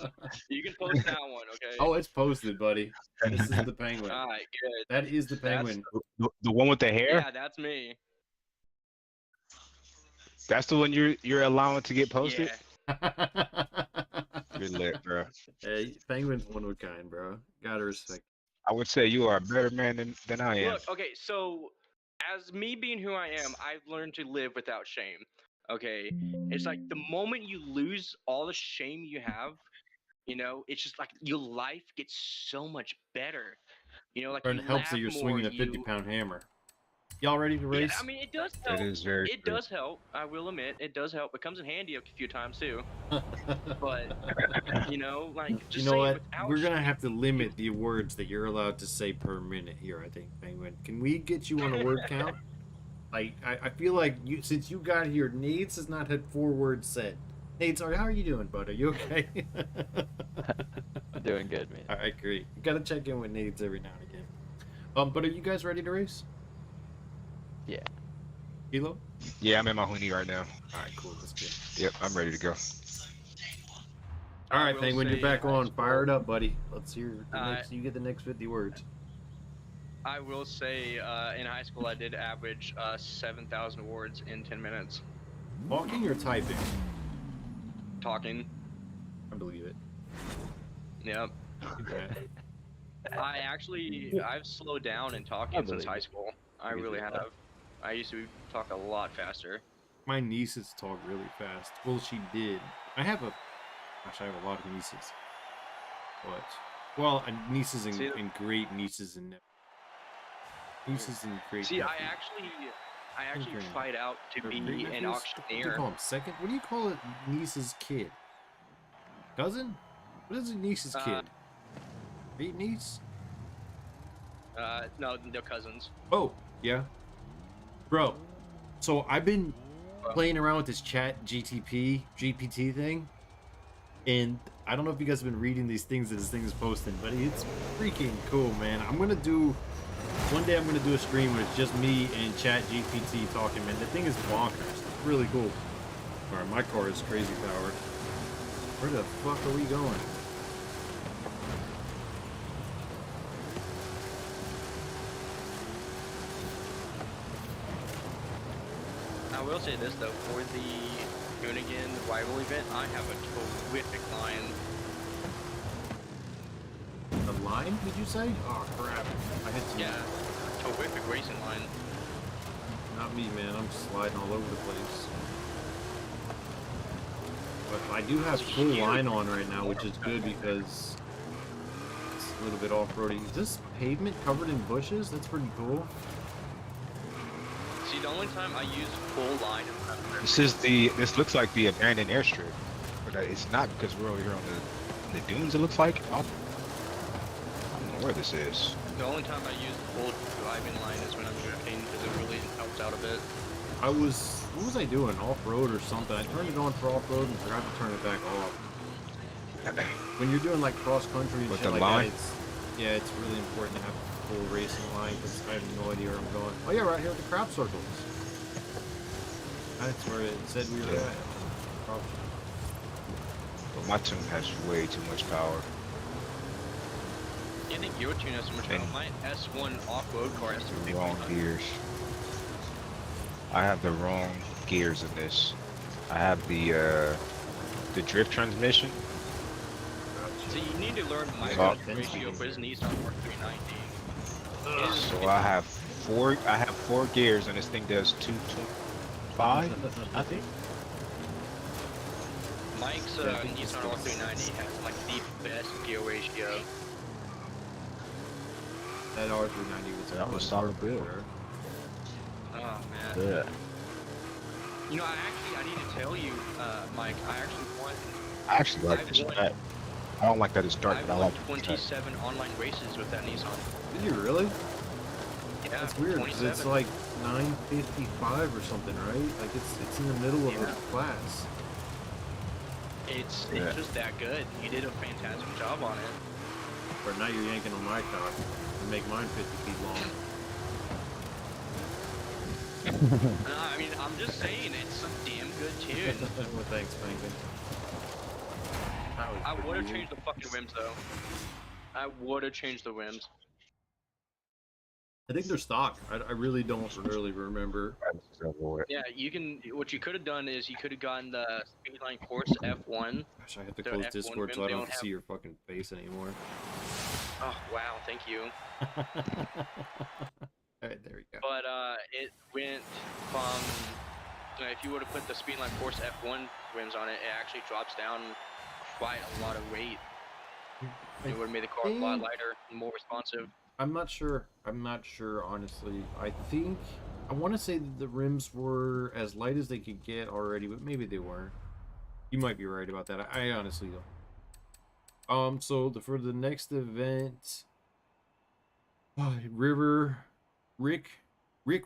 You can post that one, okay? Oh, it's posted, buddy. This is the penguin. All right, good. That is the That's penguin. The one with the hair? yeah, that's me. That's the one you're allowing to get posted? Yeah. You're lit, bro. Hey, penguin's one of a kind, bro. Gotta respect. I would say you are a better man than I am. Look, okay, so as me being who I am, I've learned to live without shame. Okay, it's like the moment you lose all the shame you have, it's just like your life gets so much better. Like And you it helps that laugh you're more. swinging a 50-pound hammer. Y'all ready to Yeah, race? I mean, it does help. That is very It true. does help. I will admit, it does help. It comes in handy a few times too. But like You just know saying what? without We're gonna shame, have to limit the words that you're allowed to say per minute here. I think, Penguin. Can we get you on a word count? Like, I feel like since you got here, Nades has not had 4 words said. Nades, sorry, how are you doing, bud? Are you okay? Doing good, man. All right, great. You gotta check in with Nades every now and again. But are you guys ready to race? Yeah. Hilo? Yeah, I'm in my hoodie right now. All right, cool. That's good. Yep, I'm ready to go. All I right, will Penguin, you're say back high on. school- Fire it up, buddy. Let's hear the Uh, next. You get the next 50 words. I will say, in high school, I did average 7,000 words in 10 minutes Talking or typing? talking. I believe it. Yep. Okay. I've slowed down in talking since believe high it. school. I Believe really it. have. I used to talk a lot faster. My nieces talk really fast. Well, she did. I have a lot of nieces. But, well, nieces See, and great nieces and nieces and great. See, I nephews. actually Okay. tried out to Or be great an nephews? What do you auctioneer. call them? Second? What do you call it? Niece's kid? Cousin? What is a niece's Uh, kid? Great niece? No, they're cousins. Oh, yeah. Bro, so I've been playing around with this GPT thing, and I don't know if you guys have been reading these things that this thing is posting, but it's freaking cool, man. One day I'm gonna do a stream where it's just me and GPT talking, man. The thing is bonkers. It's really cool. Alright, my car is crazy powered. Where the fuck are we going? I will say this though, for the Hoonigan rival event, I have a terrific line. The line, did you say? Oh crap. I hit some. Yeah, terrific racing line. Not me, man. I'm sliding all over the place. But I do have full line on right now, which is good because it's a little bit off-roady. Is this pavement covered in bushes? That's pretty cool. See, the only time I use full line This looks like the abandoned airstrip. But it's not because we're over here on the dunes, it looks like. I don't know where this is. the only time I use full driving line is when I'm drifting because it really helps out a bit. What was I doing? Off-road or something? I turned it on for off-road and forgot to turn it back off. When you're doing like cross-country and With shit the like line? that, it's really important to have full racing line because I have no idea where I'm going. Oh yeah, right here at the crop circles. That's where it said we were Yeah. at. Crop circles. But my tune has way too much power. I think your tune has so much power. My S1 off-road car has The 250. wrong gears. I have the wrong gears in this. I have the drift transmission. So you need to learn my Oh. ratio for his Nissan R390. So I have four gears and this thing does 225, I think. Mike's Nissan R390 has like the best gear ratio. That R390 was That was a solid build. Oh man. Yeah. You know, I need to tell you, Mike, I actually won. I actually like this. I don't like that it's dark, I but I won like 27 online races with that Nissan. Did you really? Yeah, That's weird because it's 27. like 955 or something, right? Like it's in the middle of Yeah. a class. It's Yeah. just that good. You did a fantastic job on it. But now you're yanking on my cock to make mine 50 feet long. I mean, I'm just saying, it's a damn good Dude. Well, thanks, Penguin. That was I pretty would have easy. changed the fucking rims though. I would have changed the rims. I think they're stock. I really don't really remember. Yeah, you can. What you could have done is you could have gotten the Speedline Course F1. Gosh, I have to The close F1 Discord so rims, I they don't don't see have- your fucking face anymore. Oh wow, thank you. Alright, there we go. But it went from if you would have put the Speedline Force F1 rims on it, it actually drops down quite a lot of weight. It would have made the car a lot lighter and more responsive. I'm not sure. I'm not sure, honestly. I think I want to say that the rims were as light as they could get already, but maybe they weren't. You might be right about that. I honestly don't. So for the next event, Rick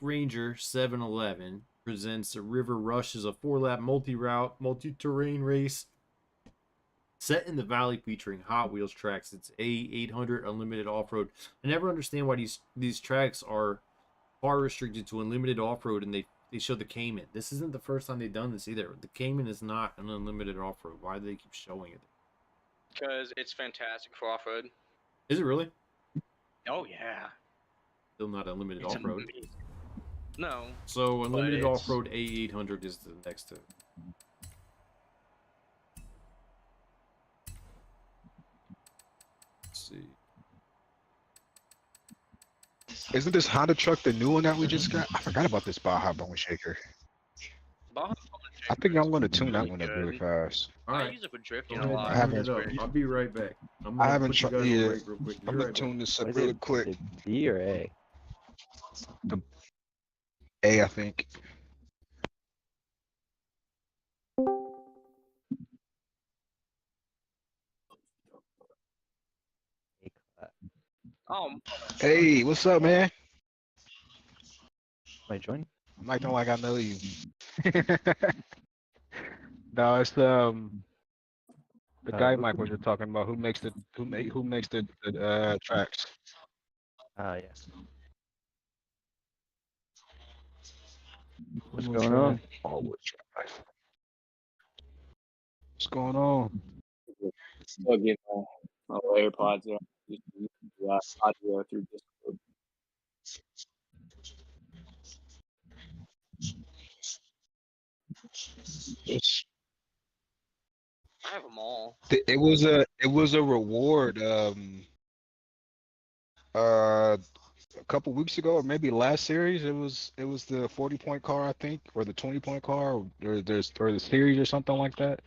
Ranger 711 presents a River Rush as a 4-lap multi-route, multi-terrain race set in the valley featuring Hot Wheels tracks. It's A800 unlimited off-road. I never understand why these tracks are far restricted to unlimited off-road, and they show the Cayman. This isn't the first time they've done this either. The Cayman is not an unlimited off-road. Why do they keep showing it? Because it's fantastic for off-road. Is it really? Oh yeah. Still not unlimited It's off-road. amazing. No. So unlimited it's- off-road A800 is the next to. Let's see. Isn't this Honda truck the new one that we just got? I forgot about this Baja Bone Shaker. Baja I think I'm gonna tune that really one up good. really fast. All I right. use it for drifting Go a ahead lot. and I tune haven't- it up. I'll be right back. I'm I gonna haven't put you tried- guys on yeah. break real quick. Be I'm right gonna back. tune this What up is really it? quick. Is it B or A? A, I think. A class. Oh, Hey, what's up, man? Am I joining? I'm acting like I know you. No, it's the guy Mike was just talking about who makes the tracks. Ah, yeah. What's All-wheel going drive. on? All-wheel drive. What's going on? Plug in my AirPods there. Just use audio through Discord. I have them all. It was a reward a couple weeks ago, or maybe last series. It was the 40-point car, I think, or the 20-point car, or the series or something like that.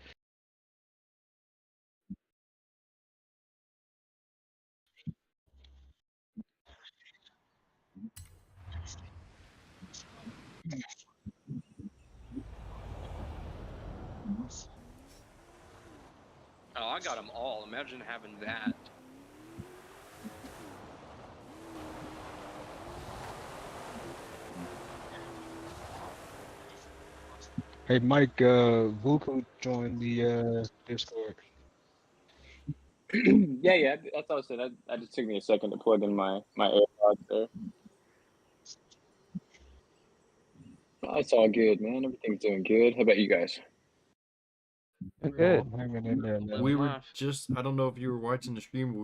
Oh, I got them all. Imagine having that. Hey Mike, Vuku joined the Discord. Yeah. That's all I said. I just took me a second to plug in my AirPods there. Oh, it's all good, man. Everything's doing good. How about you guys? Good. Hanging in there, man. We were Laugh. just, I don't know if you were watching the stream.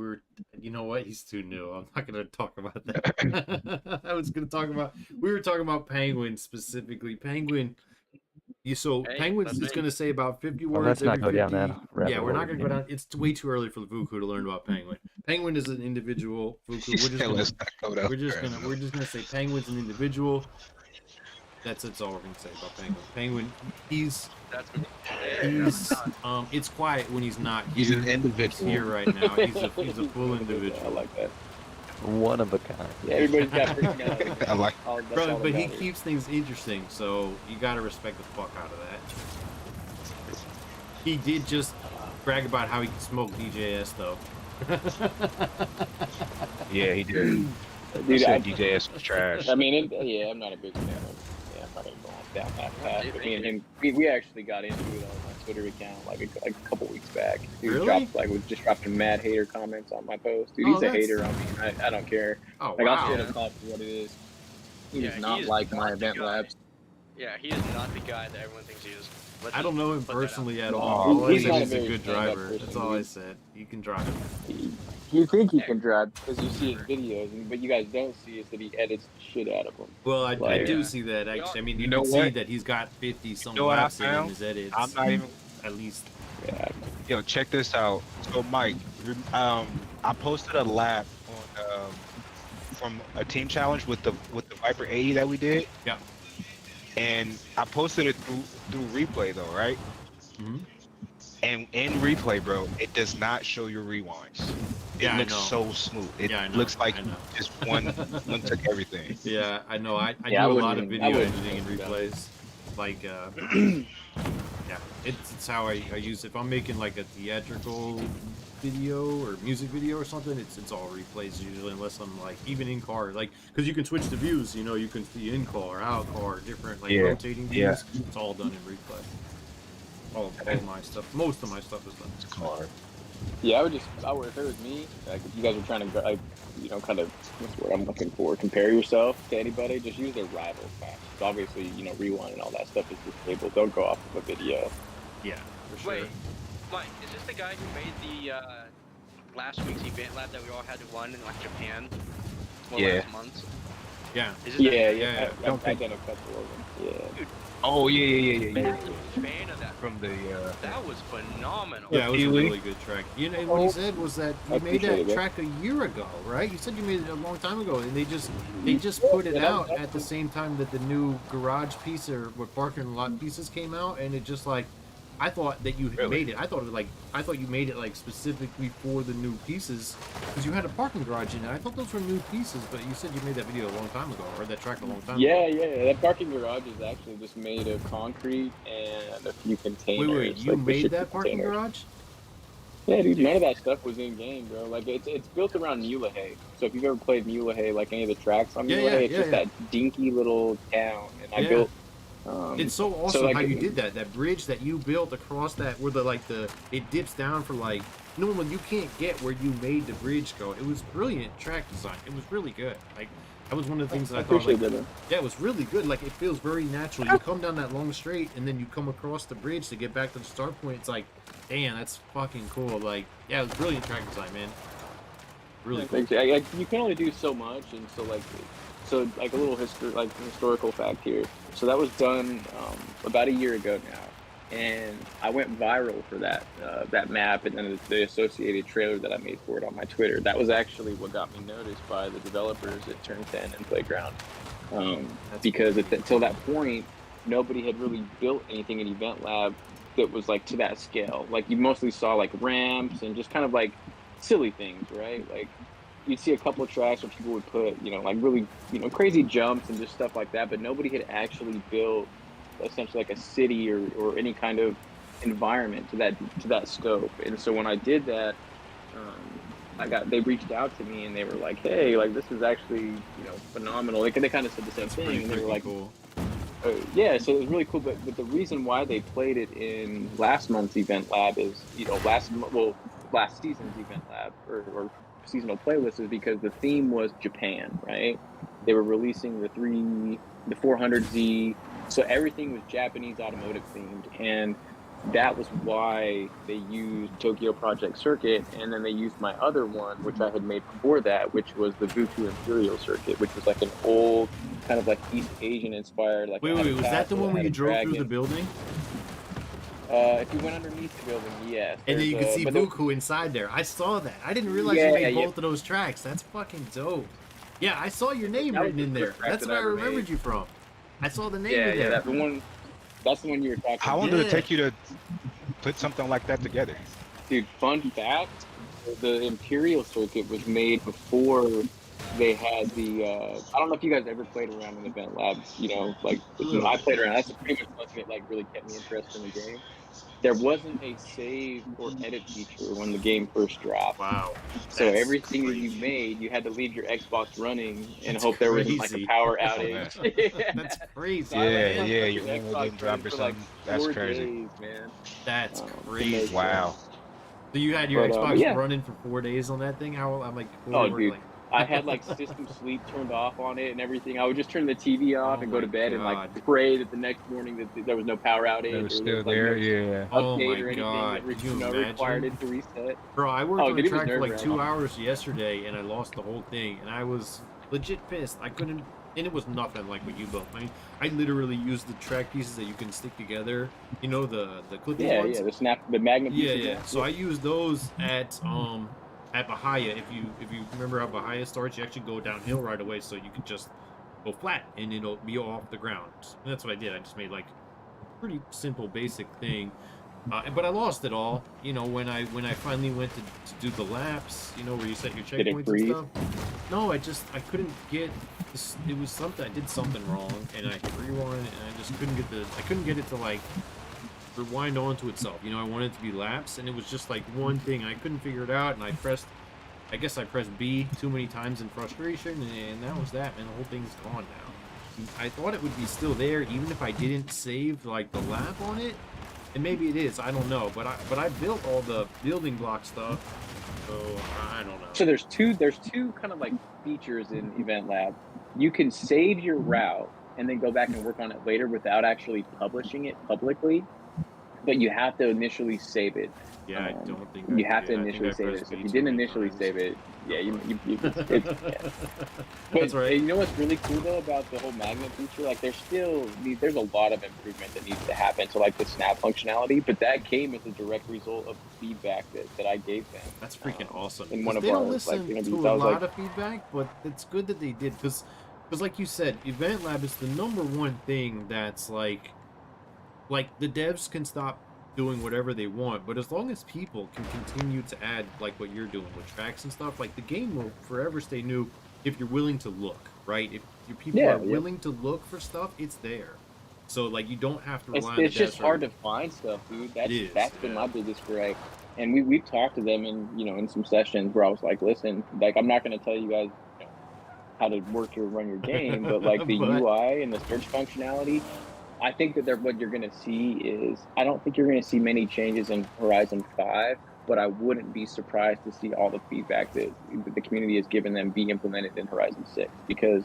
You know what? He's too new. I'm not going to talk about that. We were talking about Penguin specifically. Penguin, Hey, Penguin's that's is me. going to say about 50 Well, words let's not every go down 50. that rabbit Yeah, we're hole not going to go again. down. It's way too early for the Vuku to learn about Penguin. Penguin is an individual. Vuku, Let's not go down we're just there. gonna say Penguin's an individual. That's all we're gonna say about Penguin. Penguin, he's it's quiet when he's not He's here. an He's individual. here right now. He's a full I individual. like that. One of a kind. Yeah, everybody's got personality. I like. Bro, all but he that matters. keeps things interesting, so you gotta respect the fuck out of that. He did just brag about how he can smoke DJS though. Yeah, he did. Dude, Said DJS was trash. I mean, I'm not a big fan of. Yeah, I'm not even going down that path. But me and him, we actually got into it on my Twitter account like a couple weeks back. He Really? was just dropping mad hater comments on my post. Dude, Oh, he's a that's- hater on me. I don't care. Oh Like I'll wow. straight up call it for what it is. He Yeah, does not he is like my not the event guy. labs. Yeah, he is not the guy that everyone thinks he is. Let's I don't know him put that out. personally at No, all. he's- All I he's said not a he's a very good stand-up driver. person, That's all I dude. said. He can drive. You think he can drive because you see his videos, and what you guys don't see is that he edits the shit out of them. Well, I Like, do Yeah. see that We actually. all- I mean, You you know can see what? that he's got 50 some You know what I laps in found? his edits. I'm not even. At least. yeah, Yo, check this out. So, Mike, I posted a lap on from a team challenge with the Viper 80 that we did, Yeah. and I posted it through replay though, right? Mhm. And in replay, bro, it does not show your rewinds. It Yeah, I looks know. so smooth. It Yeah, I know. looks like I you know. just one took everything. Yeah, I know. I Yeah, I do a wouldn't lot of even- I video wouldn't editing and think about it. replays. Like, yeah, it's how I use it. If I'm making like a theatrical video or music video or something, it's all replays usually, unless I'm like even in car, like because you can switch the views. You know, you can see in car, out car, different like Yeah, rotating views. yeah. It's all done in replay. All my stuff, most of my stuff is done. It's car. yeah. If it was me, like if you guys are trying to, like, you know, kind of what's the word I'm looking for, compare yourself to anybody, just use their rivals match. So obviously, you know, rewind and all that stuff is disabled. Don't go off of a video. Yeah, for sure. Wait, Mike, is this the guy who made the last week's event lab that we all had to run in like Japan? Or Yeah. last month? Yeah. Is this Yeah, that- yeah. yeah. I've done a couple of them. Yeah. Oh yeah. Man, I'm a huge fan of that. From the That was phenomenal. Yeah, it was a Pee-wee? really good track. You know what he said was that I you made appreciate that it. track a year ago, right? You said you made it a long time ago, and they just put it Yeah, out at the same time that the new garage piece or what parking lot pieces came out, and it just like I thought that you had Really? made it. I thought you made it like specifically for the new pieces because you had a parking garage in it. I thought those were new pieces, but you said you made that video a long time ago or that track a long time Yeah, ago. yeah. That parking garage is actually just made of concrete and a few containers. Wait, you like the made shipping that parking containers. garage? Yeah, dude. None of that stuff was in game, bro. Like it's built around Mulahey. So if you've ever played Mulahey, like any of the tracks on Yeah, Mulahey, it's yeah, just yeah. that dinky little town. And I Yeah. built. It's so awesome like, how you did that. That bridge that you built across that, where it dips down for like normally you can't get where you made the bridge go. It was brilliant track design. It was really good. Like that was one of the things that I I thought. appreciate Like, that. yeah, it was really good. Like it feels very natural. You come down that long straight and then you come across the bridge to get back to the start point. It's like, damn, that's fucking cool. Like, yeah, it was brilliant track design, man. Really cool. Thanks. You can only do so much, and so like a little historical fact here. So that was done about a year ago now, and I went viral for that map, and then the associated trailer that I made for it on my Twitter. That was actually what got me noticed by the developers at Turn 10 and Playground, because until that point, nobody had really built anything in Event Lab that was like to that scale. Like you mostly saw like ramps and just kind of like silly things, right? Like you'd see a couple of tracks where people would put, you know, like really, you know, crazy jumps and just stuff like that, but nobody had actually built essentially like a city or any kind of environment to that scope. And so when I did that, they reached out to me and they were like, hey, like this is actually, you know, phenomenal. They kind of said the same That's thing, pretty and they were freaking like, cool. yeah, so it was really cool. But the reason why they played it in last month's event lab is, you know, last season's event lab or seasonal playlist is because the theme was Japan, right? They were releasing the 400Z, so everything was Japanese automotive themed, and that was why they used Tokyo Project Circuit, and then they used my other one, which I had made before that, which was the Vuku Imperial Circuit, which was like an old kind of like East Asian inspired. Like Wait, was that the one where you drove through the building? If you went underneath the building, yes. And then you could see but Vuku inside there. I saw that. I didn't realize Yeah, you made yeah. both of those tracks. That's fucking dope. Yeah, I saw your name That was written the in there. first track That's that where I I ever remembered made. you from. I saw the name Yeah, in there. that's the one you were talking How long about. did it Yeah. take you to put something like that together? Dude, fun fact, the Imperial Circuit was made before they had the, I don't know if you guys ever played around in Event Lab, you know, like, when I played around, that's pretty much something that, like, really kept me interested in the game. There wasn't a save or edit feature when the game first dropped. Wow. So That's everything that crazy. you made, you had to leave your Xbox running and That's hope there wasn't, like, crazy. a power outage. That's crazy. So I left my Yeah, fucking your internet Xbox didn't drop running or for, like, something. That's 4 crazy. days, man. That's to crazy. make Wow. So you had your But, Xbox yeah. running for 4 days on that thing? How I'm like, Oh, forward, dude. like, I had like system sleep turned off on it and everything. I would just turn the TV off Oh and go my to bed and like god. pray that the next morning that there was no power They were outage or there still was like there. no Yeah. Oh update my or anything that god. Can you required imagine? it to reset. Bro, I worked Oh, on a dude, it was track for nerve like 2 wracking. hours yesterday and I lost the whole thing and I was legit pissed. I couldn't, and it was nothing like what you built. I mean, I literally used the track pieces that you can stick together, you know, the clippy Yeah, ones. yeah, the magnet Yeah, pieces. yeah. Yeah, So yeah. I used those at Bahia. If you remember how Bahia starts, you actually go downhill right away, so you can just go flat and it'll be off the ground. And that's what I did. I just made like pretty simple, basic thing. But I lost it all. You know, when I finally went to do the laps, you know, where you set your Did it checkpoints and freeze? stuff. No, I couldn't get. This, it was something I did something wrong, and I hit rewind, and I just couldn't get it to like rewind onto itself. You know, I wanted it to be laps, and it was just like one thing. I couldn't figure it out, and I guess I pressed B too many times in frustration, and that was that, man. The whole thing's gone now. I thought it would be still there, even if I didn't save like the lap on it. And maybe it is, I don't know. But I built all the building block stuff, so I don't know. So there's two kind of like features in Event Lab. You can save your route and then go back and work on it later without actually publishing it publicly, but you have to initially save it. Yeah, I don't think You I have to did. I think initially I save pressed it. So if B you too didn't many initially times. save it, yeah, yeah. But That's right. you know what's really cool though about the whole magnet feature? Like there's a lot of improvement that needs to happen to like the snap functionality, but that came as a direct result of feedback that I gave them. That's freaking awesome. In one 'Cause of they don't our like listen interviews. to I a was like, lot of feedback, but it's good that they did, because like you said, Event Lab is the number one thing that's like the devs can stop doing whatever they want, but as long as people can continue to add like what you're doing with tracks and stuff, like the game will forever stay new if you're willing to look, right? If your people yeah, are yeah. willing to look for stuff, it's there. So like you don't have to It's rely on the it's just devs hard for to find stuff, dude. it is, That's been yeah. my biggest gripe. And we've talked to them in some sessions where I was like, listen, like I'm not gonna tell you guys, how to work or run your game, but like the But UI and the search functionality, I think that what you're gonna see is I don't think you're gonna see many changes in Horizon 5, but I wouldn't be surprised to see all the feedback that the community has given them be implemented in Horizon 6 because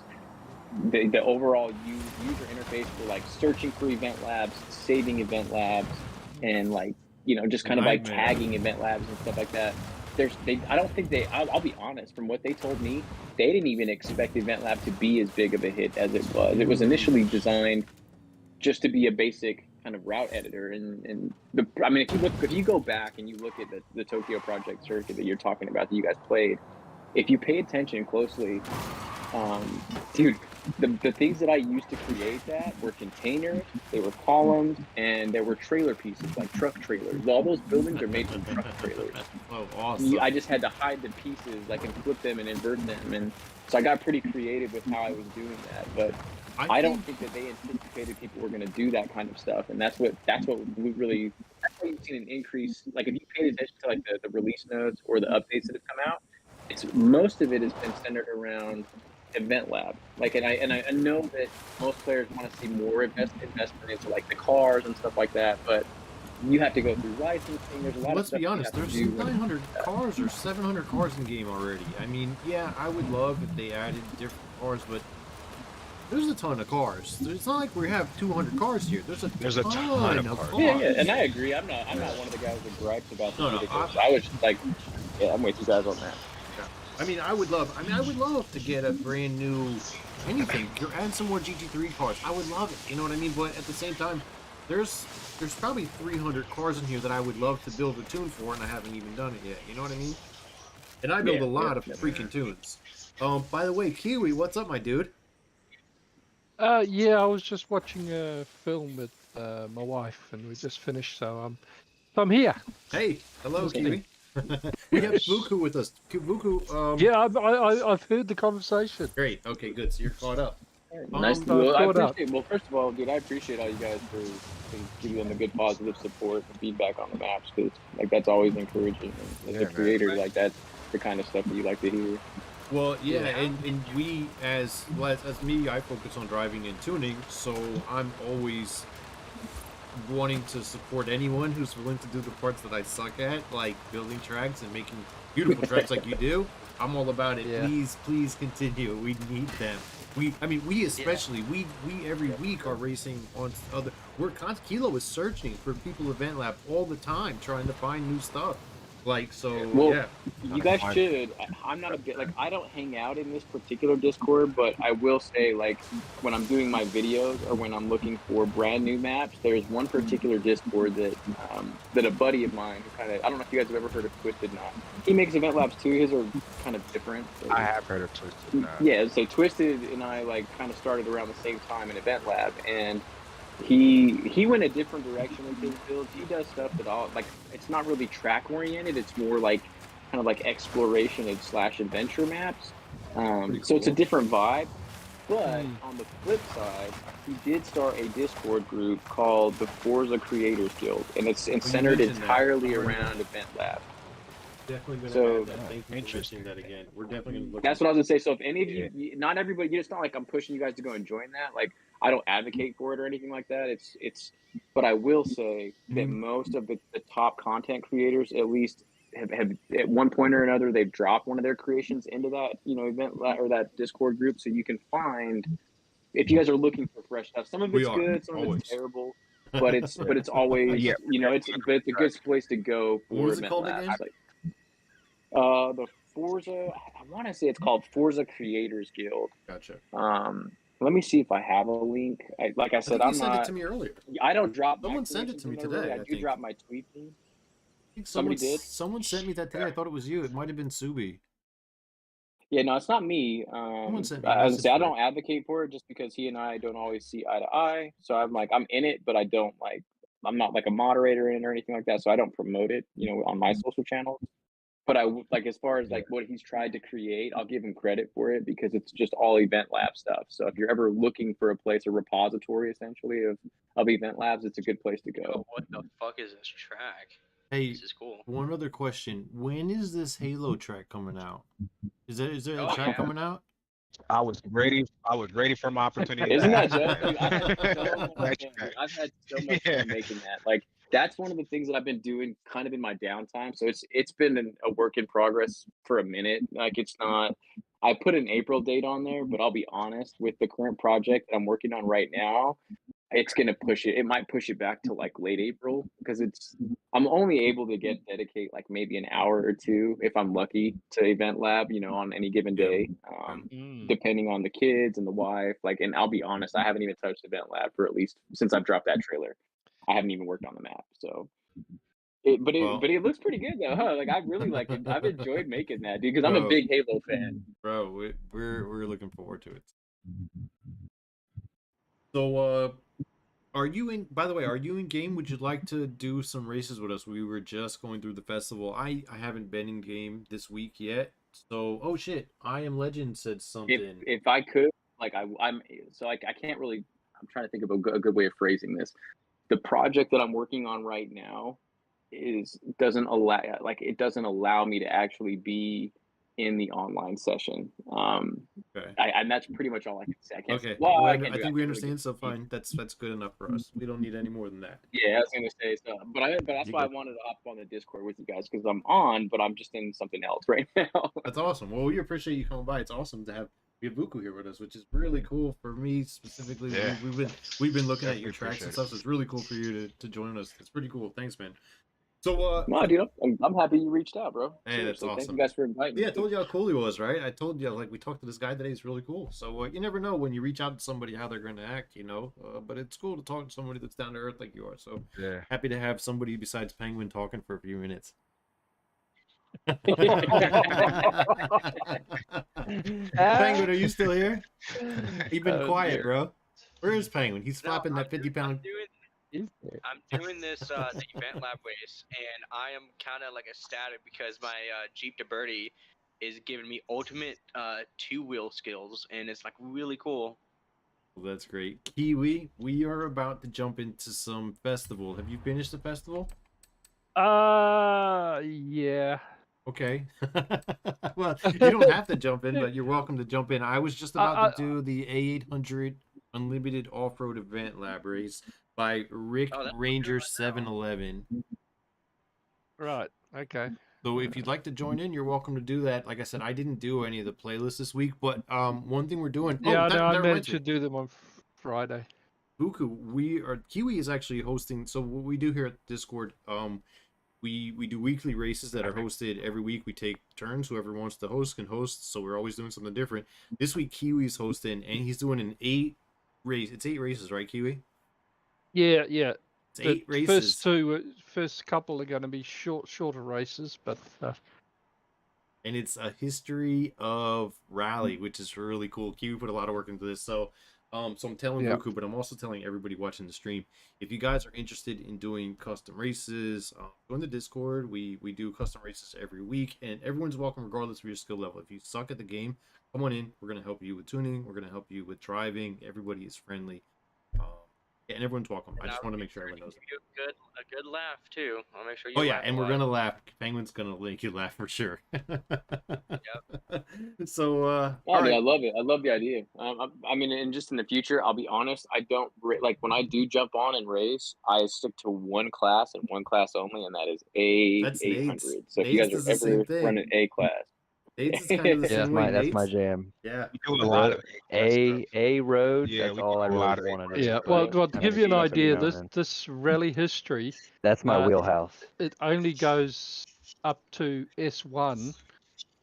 the overall user interface for like searching for event labs, saving event labs, and like just kind of like nightmare. tagging event labs and stuff like that. I don't think I'll be honest, from what they told me, they didn't even expect Event Lab to be as big of a hit as it was. It was initially designed just to be a basic kind of route editor, I mean, if you go back and you look at the Tokyo Project circuit that you're talking about that you guys played, if you pay attention closely, dude, the things that I used to create that were containers, they were columns, and there were trailer pieces like truck trailers. All those buildings are made from truck trailers. Oh, awesome. I just had to hide the pieces, like, and flip them and invert them, and so I got pretty creative with how I was doing that. But I don't think that they anticipated people were going to do that kind of stuff, and that's what we really. That's why you've seen an increase. Like if you paid attention to like the release notes or the updates that have come out, most of it has been centered around Event Lab. Like, and I know that most players want to see more investment into like the cars and stuff like that, but you have to go through licensing. There's a lot Let's of stuff be honest, there's 900 cars or 700 cars in game already. I mean, yeah, I would love if they added different cars, but there's a ton of cars. It's not like we have 200 cars here. There's a ton of cars. Yeah, and I agree. I'm not one of the guys that gripes about the vehicles. I was just like, yeah, I'm with you guys on that. I mean, I would love to get a brand new anything. Add some more GT3 cars. I would love it. You know what I mean? But at the same time, there's probably 300 cars in here that I would love to build a tune for, and I haven't even done it yet. You know what I mean? And I build a lot of freaking tunes. By the way, Kiwi, what's up, my dude? Yeah, I was just watching a film with my wife, and we just finished, so I'm here. Hey, hello, Kiwi. We have Vuku with us. Vuku, yeah, I've heard the conversation. Great. Okay, good. So you're caught up. Nice. Well, first of all, dude, I appreciate all you guys for giving them a good positive support and feedback on the maps, because like that's always encouraging. And as a creator, like that's the kind of stuff that you like to hear. Well, yeah, and we as me, I focus on driving and tuning, so I'm always wanting to support anyone who's willing to do the parts that I suck at, like building tracks and making beautiful tracks like you do. I'm all about it. Yeah. Please continue. We need them. We especially, we every week are racing on other. Kilo is searching for people Event Lab all the time, trying to find new stuff. Like, so, Well, yeah. you guys should. I'm not a bit like I don't hang out in this particular Discord, but I will say like when I'm doing my videos or when I'm looking for brand new maps, there's one particular Discord that a buddy of mine who kind of I don't know if you guys have ever heard of Twisted Knot. He makes event labs too. His are kind of different. I have heard of Twisted. Yeah, so Twisted and I like kind of started around the same time in event lab, and he went a different direction with his builds. He does stuff that all like it's not really track oriented. It's more like kind of like exploration and / adventure maps. So it's a different vibe. But on the flip side, he did start a Discord group called the Forza Creators Guild, and it's centered entirely around event lab. Definitely gonna So- add that. Thank you for mentioning that again. We're definitely gonna look. That's what I was gonna say. So if any of you, not everybody, it's not like I'm pushing you guys to go and join that. Like I don't advocate for it or anything like that. But I will say that most of the top content creators, at least, have at one point or another, they've dropped one of their creations into that event or that Discord group. So you can find if you guys are looking for fresh stuff. Some of We it's are, good, some of always. it's terrible. But it's always Yeah. it's a good place to go for What was it event called labs. again? Like, the Forza, I want to say it's called Forza Creators Guild. Gotcha. Let me see if I have a link. Like I I said, think you I'm sent it not. to me earlier. I don't drop. my Someone sent it to me creations in there today, really. I do think. drop my tweet feed. I think Somebody did? Someone sent me that today. I thought it was you. It might have been Subi. Yeah, no, it's not me. Someone sent me a As I message say, I for don't advocate for it just because he and I don't always see eye to eye. So I'm in it, but I don't I'm not like a moderator in it or anything like that. So I don't promote it, on my social channels. But as far as like what he's tried to create, I'll give him credit for it because it's just all event lab stuff. So if you're ever looking for a repository essentially of event labs, it's a good place to go. Oh, what the fuck is this track? Hey, This is cool. one other question. When is this Halo track coming out? Is there a Oh, track yeah. coming out? I was ready for my opportunity. Isn't that dope? I've had so much fun making that. Like that's one of the things that I've been doing kind of in my downtime. So it's been a work in progress for a minute. Like it's not. I put an April date on there, but I'll be honest with the current project that I'm working on right now. It's gonna push it. It might push it back to like late April because I'm only able to dedicate like maybe an hour or two if I'm lucky to event lab, on any given day. Depending on the kids and the wife. And I'll be honest, I haven't even touched event lab for at least since I've dropped that trailer. I haven't even worked on the map. So but it looks pretty good though, huh? Like I really like it. I've enjoyed making that, dude, because I'm a big Halo fan. Bro, we're looking forward to it. So are you in, by the way, are you in game? Would you like to do some races with us? We were just going through the festival. I haven't been in game this week yet. So, oh shit, I Am Legend said something. If I could, I can't really. I'm trying to think of a good way of phrasing this. The project that I'm working on right now doesn't allow me to actually be in the online session. Okay. And that's pretty much all I can say. I can't. Okay. Well, Well, I I can't do think that. we understand. So fine. That's good enough for us. We don't need any more than that. Yeah, I was gonna say so, but that's why I wanted to hop on the Discord with you guys because I'm on, but I'm just in something else right now. That's awesome. Well, we appreciate you coming by. It's awesome to have Buku here with us, which is really cool for me specifically. Yeah. We've been looking at your Definitely tracks and appreciate stuff. So it's really cool for you to join us. It's pretty cool. Thanks, man. So No, dude, I'm happy you reached out, bro. Hey, that's Seriously, thank awesome. you guys for inviting me. yeah, I told you how cool he was, right? I told you we talked to this guy today. He's really cool. So you never know when you reach out to somebody how they're going to act, But it's cool to talk to somebody that's down to earth like you are. So Yeah. happy to have somebody besides Penguin talking for a few minutes. Penguin, are you still here? You've been quiet, bro. Where is Penguin? He's flapping that 50-pound. I'm doing this the event lab race, and I am kind of like ecstatic because my Jeep DeBerti is giving me ultimate two-wheel skills, and it's like really cool. Well, that's great. Kiwi, we are about to jump into some festival. Have you finished the festival? Yeah. Okay. Well, you don't have to jump in, but you're welcome to jump in. I was just about to do the A800 Unlimited Off-Road Event Lab race by Rick Ranger 711. Right. Okay. So if you'd like to join in, you're welcome to do that. Like I said, I didn't do any of the playlists this week, but one thing we're doing. Yeah, Oh, no, I that reminds managed me. to do them on Friday. Buku, Kiwi is actually hosting. So what we do here at Discord, we do weekly races that are hosted every week. We take turns. Whoever wants to host can host. So we're always doing something different. This week Kiwi's hosting, and he's doing an 8 race. It's 8 races, right, Kiwi? Yeah. It's The 8 races. first couple are going to be shorter races, but And it's a history of rally, which is really cool. Kiwi put a lot of work into this. So I'm telling Yeah. Buku, but I'm also telling everybody watching the stream, if you guys are interested in doing custom races, join the Discord. We do custom races every week, and everyone's welcome regardless of your skill level. If you suck at the game, come on in. We're gonna help you with tuning. We're gonna help you with driving. Everybody is friendly. Um, yeah, and everyone's welcome. I And just I'll want to be make sure sure to everyone knows give you a good laugh too. I'll make sure you Oh yeah, laugh and a we're lot. gonna laugh. Penguin's gonna make you laugh for sure. So Oh, all dude, I right. love it. I love the idea. I mean, and just in the future, I'll be honest. I don't like when I do jump on and race. I stick to one class and one class only, and that is A That's Nate's. 800. So if you Nate's guys are does the same ever thing. running A class, Nate's is kind of the Yeah, same way. that's my Nate's, jam. yeah. We do a The lot road, of A-class stuff. A road. Yeah, That's we all do I a really lot of want to A-class do. yeah. stuff. Well, yeah. to Kind of give you an mess everything idea, up, man. this rally history, That's my wheelhouse. it only goes up to S1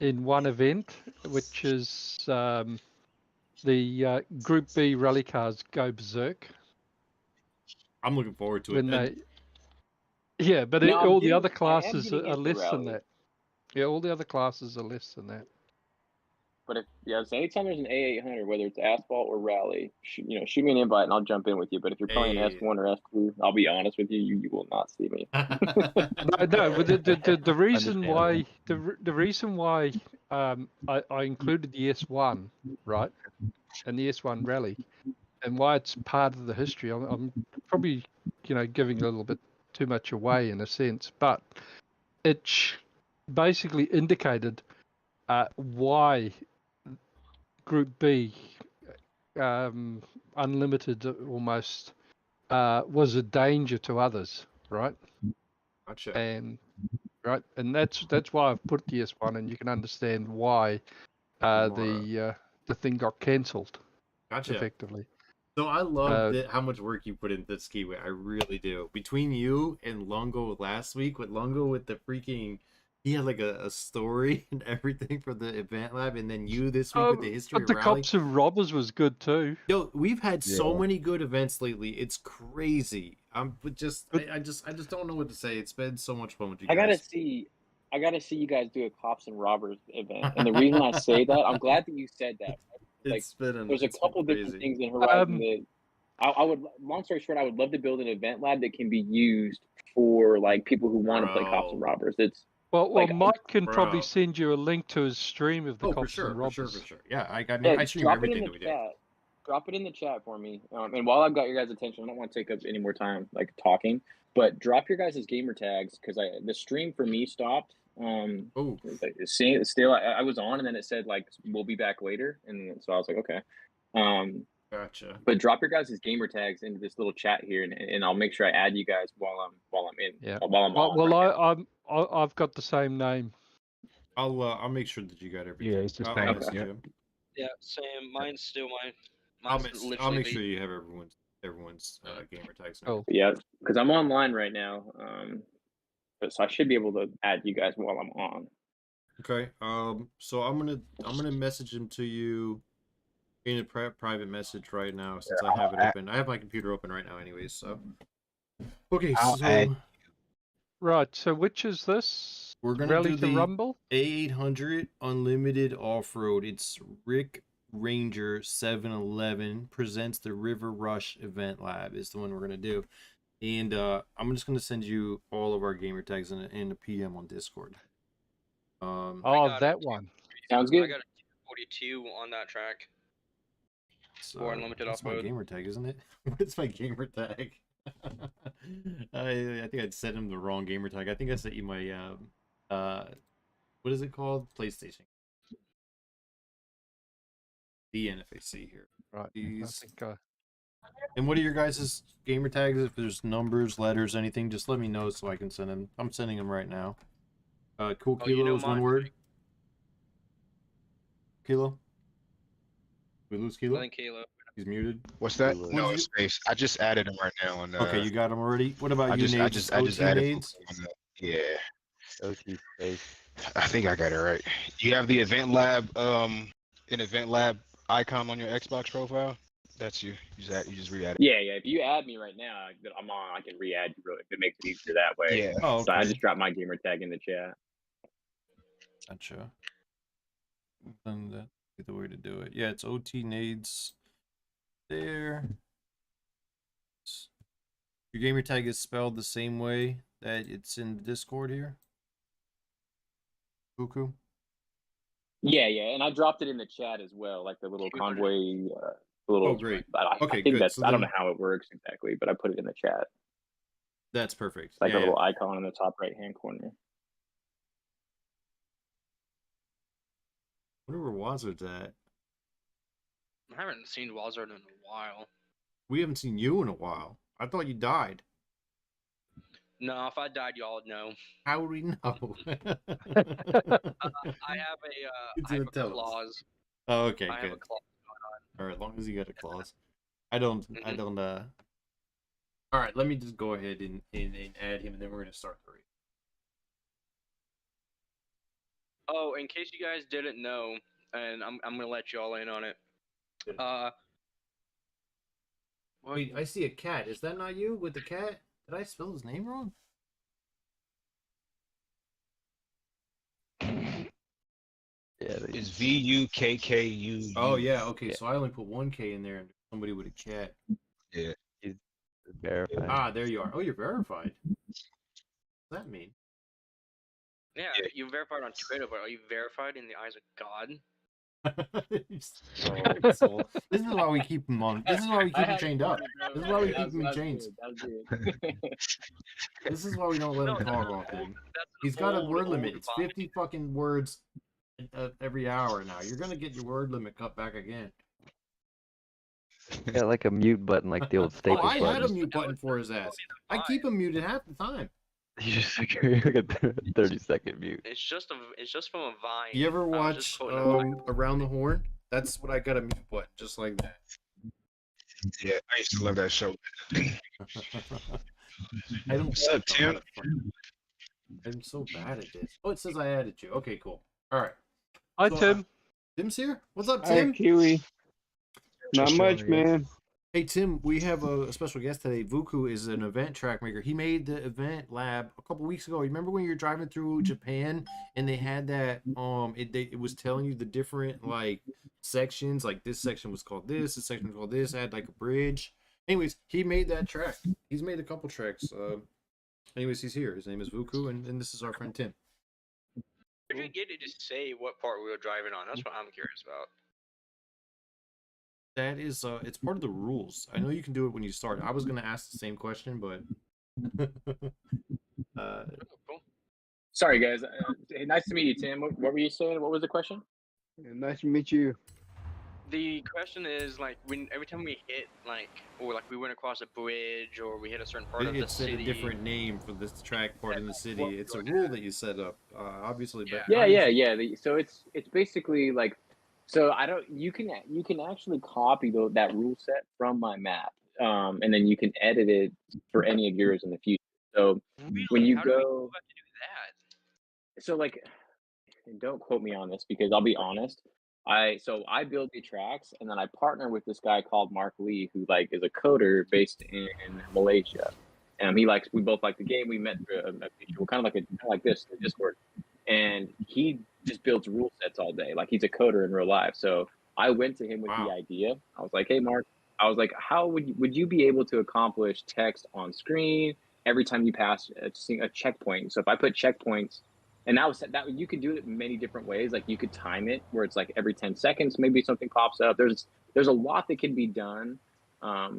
in one event, which is the Group B rally cars go berserk I'm looking forward to it. when they. Yeah, but Now all the other I am classes getting are into less than rally. that. Yeah, all the other classes are less than that. But so anytime there's an A800, whether it's asphalt or rally, shoot me an invite and I'll jump in with you. But if you're playing Hey. S1 or S2, I'll be honest with you, you will not see me. No, but the reason Understandable. why the reason why I included the S1, right, and the S1 rally, and why it's part of the history. I'm probably giving a little bit too much away in a sense, but it basically indicated why Group B, unlimited almost, was a danger to others, right? Gotcha. And that's why I've put the S1, and you can understand why the thing got cancelled Gotcha. effectively. So I love how much work you put into Skiway. I really do. Between you and Lungo last week, with Lungo with the freaking, he had like a story and everything for the event lab, and then you this week with the history But of the rally. Cops and Robbers was good too. Yo, we've had so Yeah. many good events lately. It's crazy. I just don't know what to say. It's been so much fun with you I gotta guys. see you guys do a cops and robbers event. And the reason I say that, I'm glad that you said that. Like, there's a It's been couple different crazy. things in Horizon that I would. Long story short, I would love to build an event lab that can be used for like people who want to play cops and Bro. robbers. It's Well, like, Mike can probably bro. send you a link to his stream of the Oh, for Cops sure, and for Robbers. sure, for sure. Yeah, I yeah, stream drop it everything in that the we do. chat. Drop it in the chat for me. And while I've got your guys' attention, I don't want to take up any more time like talking. But drop your guys' gamer tags because the stream for me stopped. Oh, Still, I was on and then it said like we'll be back later, and so I was like okay. gotcha. But drop your guys' gamer tags into this little chat here, and I'll make sure I add you guys while I'm in. Yeah. While I'm on. Well, right I've got the same name. I'll make sure that you got everything. Yeah, it's the I'll same. message Yeah. you. Yeah, same. Mine's still mine. I'll Mine's I'll make literally sure you have everyone's gamer tags. Oh, Yeah, because I'm online right now. So I should be able to add you guys while I'm on. Okay. So I'm gonna message him to you in a private message right now since I have it open. I have my computer open right now, anyways. So. Okay. So right. So which is this? we're gonna Rally do to the Rumble? A800 Unlimited Off-Road. It's Rick Ranger 711 presents the River Rush Event Lab is the one we're gonna do, and I'm just gonna send you all of our gamer tags in a PM on Discord. Oh, that one. Sounds good. I got a 42 on that track. For unlimited That's my off-road. gamer tag, isn't it? What's my gamer tag? I think I sent him the wrong gamer tag. I think I sent you my what is it called? PlayStation. The NFAC here. Right. I These. think And what are your guys' gamer tags? If there's numbers, letters, anything, just let me know so I can send them. I'm sending them right now. Cool Oh, Kilo you know is one mine. word. Kilo. We lose I Kilo. think Caleb. He's muted. What's that? What No, did it's you- space. I just added him right now on Okay, you got him already. What about I you, just Nades? It's I just OT added Nades. on the, yeah. OT space. I think I got it right. You have the event lab an event lab icon on your Xbox profile? That's you. You just re-add it. Yeah, yeah. If you add me right now, I'm on. I can re-add you. Really, if it makes it easier that way. Yeah. Oh, So I okay. just dropped my gamer tag in the chat. Gotcha. And that's the way to do it. Yeah, it's OT Nades there. Your gamer tag is spelled the same way that it's in the Discord here. Buku. Yeah, yeah, and I dropped it in the chat as well, like the little Cute. convoy, little. Oh, great. I Okay, think good. that's. So I don't then- know how it works exactly, but I put it in the chat. That's perfect. It's like Yeah, a little icon in the top right-hand corner. wonder where Wazard's at. I haven't seen Wazard in a while. We haven't seen you in a while. I thought you died. No, if I died, y'all would know. How would we know? I have It's I have gonna a tell us. clause. Oh, okay, I have a good. clause. All right, as long as you got a clause. I don't. All right, let me just go ahead and add him, and then we're gonna start the race. Oh, in case you guys didn't know, and I'm gonna let y'all in on it. Wait, I see a cat. Is that not you with the cat? Did I spell his name wrong? Yeah. It's VUKKU. Oh yeah. Okay, Yeah. so I only put one K in there, and somebody with a cat. Yeah. Verified. Ah, there you are. Oh, you're verified. What's that mean? Yeah, you verified on Twitter, but are you verified in the eyes of God? So, this is why we keep him on. This is why we keep him chained up. This is why we keep him chained. This is why we don't let him talk often. He's got a word limit. It's 50 fucking words every hour now. You're gonna get your word limit cut back again. Yeah, like a mute button, like the old Oh, Staples I had a button. mute button for his ass. I keep him muted half the time. You just like a 30-second mute. It's just from a Vine. You ever I was just watch quoting a Around the Horn? That's what I got a mute button, just like that. Yeah, I used to love that show. I don't What's up, know how Tim? to fucking- I'm so bad at this. Oh, it says I added you. Okay, cool. All right. Hi, So, Tim. Tim's here. What's up, Hi, Tim? Kiwi. Not Just much, showing you. man. Hey, Tim, we have a special guest today. Vuku is an event track maker. He made the event lab a couple weeks ago. Remember when you were driving through Japan and they had that it was telling you the different like sections, like this section was called this section was called this, had like a bridge. Anyways, he made that track. He's made a couple tracks. Anyways, he's here. His name is Vuku, and this is our friend Tim. If you get to just say what part we were driving on, that's what I'm curious about. That is it's part of the rules. I know you can do it when you start. I was gonna ask the same question, but Cool. Sorry, guys. Hey, nice to meet you, Tim. What were you saying? What was the question? Yeah, nice to meet you. The question is like when every time we hit or we went across a bridge or we hit a certain part of the it's a city. different name for this track part in the city. It's a rule that you set up, obviously. But Yeah. So it's basically like, so I don't. You can actually copy that rule set from my map, and then you can edit it for any of yours in the future. So Really? when you How do we go, have to do that? so like, and don't quote me on this because I'll be honest. I build the tracks and then I partner with this guy called Mark Lee, who like is a coder based in Malaysia. We both like the game. We met through a mutual kind of like this Discord, and he just builds rule sets all day. Like he's a coder in real life. So I went to him with the idea. I was like, hey Mark, I was like, how would you be able to accomplish text on screen every time you pass a checkpoint? So if I put checkpoints. And that you could do it in many different ways. Like you could time it where it's like every 10 seconds, maybe something pops up. There's a lot that can be done, for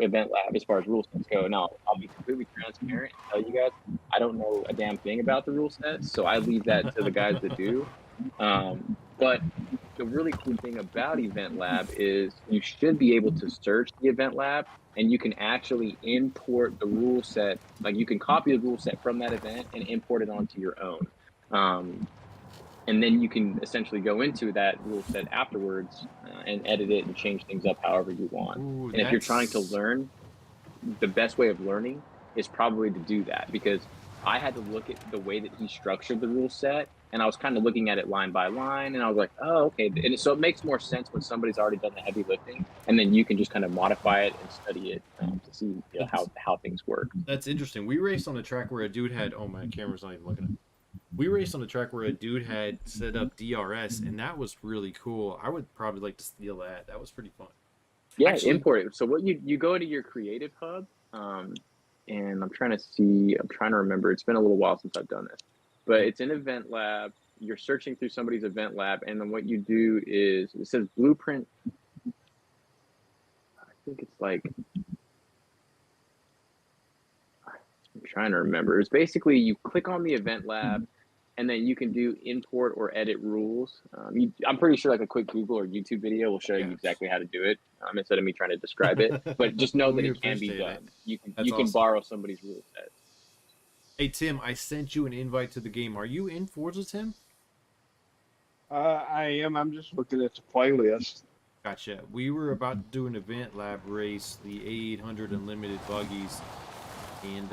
Event Lab as far as rule sets go. Now, I'll be completely transparent and tell you guys, I don't know a damn thing about the rule sets, so I leave that to the guys that do. But the really cool thing about Event Lab is you should be able to search the Event Lab and you can actually import the rule set. Like you can copy the rule set from that event and import it onto your own. And then you can essentially go into that rule set afterwards and edit it and change things up however you want. Ooh, And if you're trying to learn, the best way of learning is probably to do that, because I had to look at the way that he structured the rule set, and I was kind of looking at it line by line, and I was like, oh, okay. And so it makes more sense when somebody's already done the heavy lifting, and then you can just kind of modify it and study it to see how things work. That's interesting. We raced on a track where a dude had, oh, my camera's not even looking at. We raced on a track where a dude had set up DRS, and that was really cool. I would probably like to steal that. That was pretty fun. Yeah, Actually, import it. So what you go to your creative hub, and I'm trying to remember. It's been a little while since I've done this, but it's an event lab. You're searching through somebody's event lab, and then what you do is it says blueprint. I think it's like, I'm trying to remember. It's basically you click on the event lab, and then you can do import or edit rules. I'm pretty sure like a quick Google or YouTube video will show you exactly how to do it instead of me trying to describe it. But just know that We it can be appreciate done. it. You can awesome. borrow somebody's rule set. Hey, Tim, I sent you an invite to the game. Are you in Forza, Tim? I am. I'm just looking at the playlist. Gotcha. We were about to do an event lab race, the 800 Unlimited Buggies, and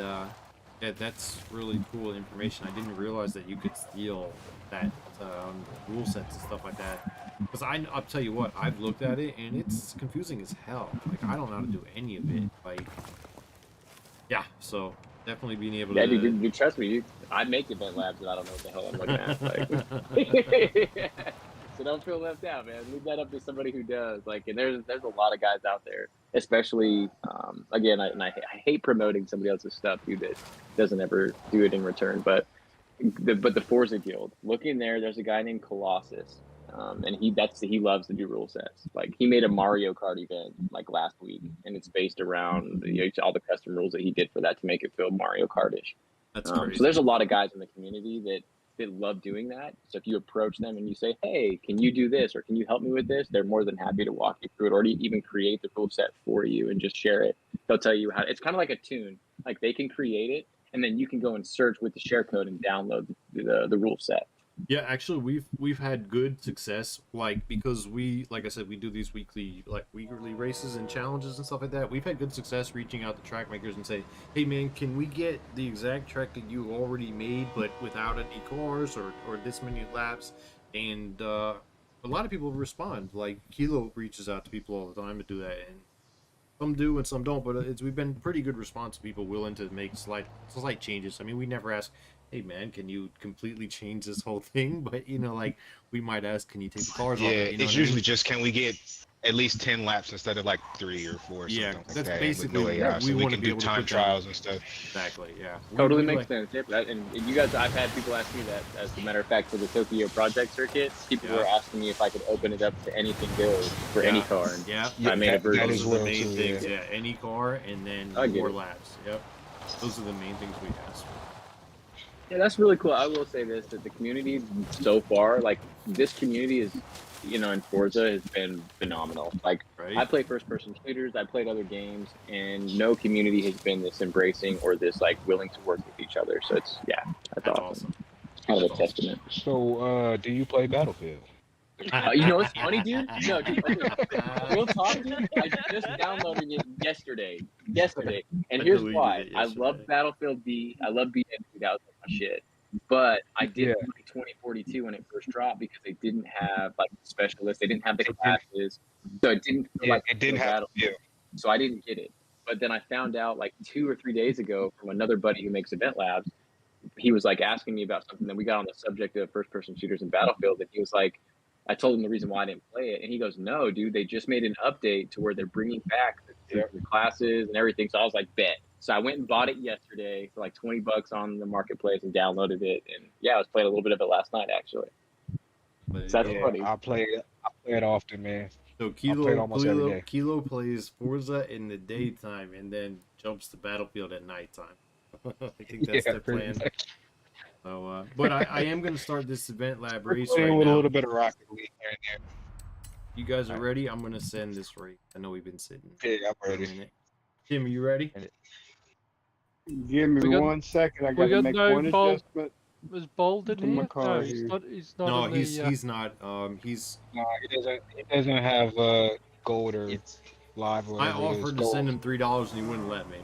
yeah, that's really cool information. I didn't realize that you could steal that rule sets and stuff like that. Because I'll tell you what, I've looked at it and it's confusing as hell. Like I don't know how to do any of it. Like, yeah. So definitely being able to. Yeah, dude, trust me, dude. I make event labs and I don't know what the hell I'm looking at. Like, so don't feel left out, man. Leave that up to somebody who does. Like, and there's a lot of guys out there, especially again, I hate promoting somebody else's stuff, dude, that doesn't ever do it in return. But the Forza Guild, look in there. There's a guy named Colossus, and he loves to do rule sets. Like he made a Mario Kart event like last week, and it's based around all the custom rules that he did for that to make it feel Mario Kartish. That's crazy. So there's a lot of guys in the community that love doing that. So if you approach them and you say, hey, can you do this? Or can you help me with this? They're more than happy to walk you through it or to even create the rule set for you and just share it. They'll tell you how. It's kind of like a tune. Like they can create it and then you can go and search with the share code and download the rule set. Yeah, actually, we've had good success, like because like I said, we do these weekly races and challenges and stuff like that. We've had good success reaching out to track makers and say, hey man, can we get the exact track that you already made but without any cars or this many laps? And a lot of people respond. Like Kilo reaches out to people all the time to do that, and some do and some don't. But we've been pretty good response to people willing to make slight changes. I mean, we never ask, hey man, can you completely change this whole thing? But like we might ask, can you take the cars off? Yeah, You know it's usually just can we get at least 10 laps instead of like 3 or 4 or Yeah, something like that's that. basically with no AI, we so we wanna can be do able to time put down- trials and stuff. Exactly, yeah. Totally We makes sense. Yep. And you guys, I've had people ask me that. As a matter of fact, for the Tokyo Project Circuit, people were asking me if I could open it up to anything goes for any car. And Yeah, I made a version. that those is are the well main too, things. yeah. Yeah, any car and then I get more it. laps. Yep, those are the main things we ask. Yeah, that's really cool. I will say this, that the community so far, like this community is, in Forza has been phenomenal. Like Right? I play first person shooters, I played other games, and no community has been this embracing or this like willing to work with each other. So it's, that's awesome. It's kind of a testament. So, do you play Battlefield? What's funny, dude? No, dude, okay. Real talk, dude. I just downloaded it yesterday, and I here's deleted why. it I yesterday. love Battlefield B. I love BN2. That was my shit. But I didn't Yeah. like 2042 when it first dropped because they didn't have like specialists. They didn't have the classes, so it didn't feel like it didn't real have. Yeah. so I didn't get it. But then I found out like 2 or 3 days ago from another buddy who makes event labs. He was like asking me about something. Then we got on the subject of first person shooters in Battlefield, and he was like, I told him the reason why I didn't play it, and he goes, "No, dude, they just made an update to where they're bringing back the classes and everything." So I was like, "Bet." So I went and bought it yesterday for like $20 on the marketplace and downloaded it, and I was playing a little bit of it last night actually. But, So that's funny. I play it often, man. So play it almost every day. Kilo plays Forza in the daytime and then jumps to Battlefield at nighttime. I think that's their pretty plan. much. So, but I am going to start this event lab race Playing right with a now. little bit of Rocket League here and there. You guys are ready? I'm going to send this race. I know we've been sitting Yeah, I'm for a ready. minute. Tim, are you ready? Give me We got- 1 second. I we got to got make no one ball- adjustment Was Bold in to my here? car No, he's here. not. He's not No, in the. he's not. He's. No, he doesn't have gold or live or I whatever it is. offered to send him $3 and he wouldn't let me.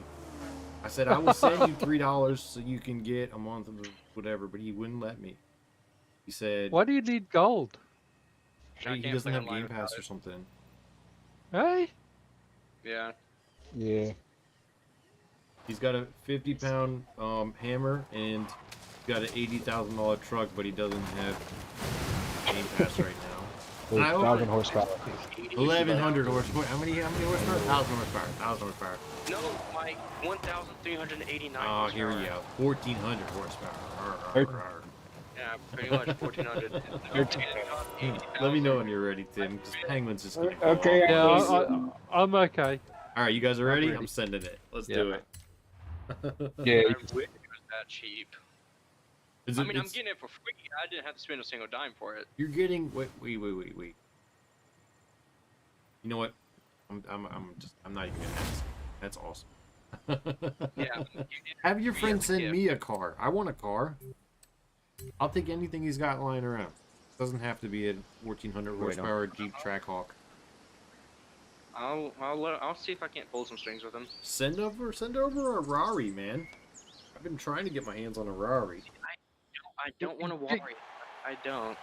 I said I will send you $3 so you can get a month of whatever, but he wouldn't let me. He said Why do you need gold? I he can't doesn't play have online Game without Pass or it. something. Hey, Yeah. Yeah. He's got a 50-pound hammer and he's got an $80,000 truck, but he doesn't have Game Pass right now. With And I 1,000 horsepower. 1,100 horsepower. How many horsepower? 1,000 horsepower. 1,000 horsepower. No, Mike, 1,389. Oh, here we horsepower. go. 1,400 horsepower. Arr, arr, arr. Yeah, pretty much 1,400. Let me know when you're ready, Tim. Because Penguin's just gonna go Okay, off. yeah, I'm okay. All right, you guys are ready? ready. I'm sending it. Let's Yeah. do it. Yeah. I wish it was that cheap. Is I it- mean, I'm it's- getting it for free. I didn't have to spend a single dime for it. You're getting wait. You know what? I'm not even gonna ask. That's awesome. Yeah. Have your friend Yeah, send yeah. me a car. I want a car. I'll take anything he's got lying around. Doesn't have to be a 1,400 horsepower Jeep Trackhawk. I'll see if I can't pull some strings with him. Send over a Rari, man. I've been trying to get my hands on a Rari. I don't want to worry. I don't.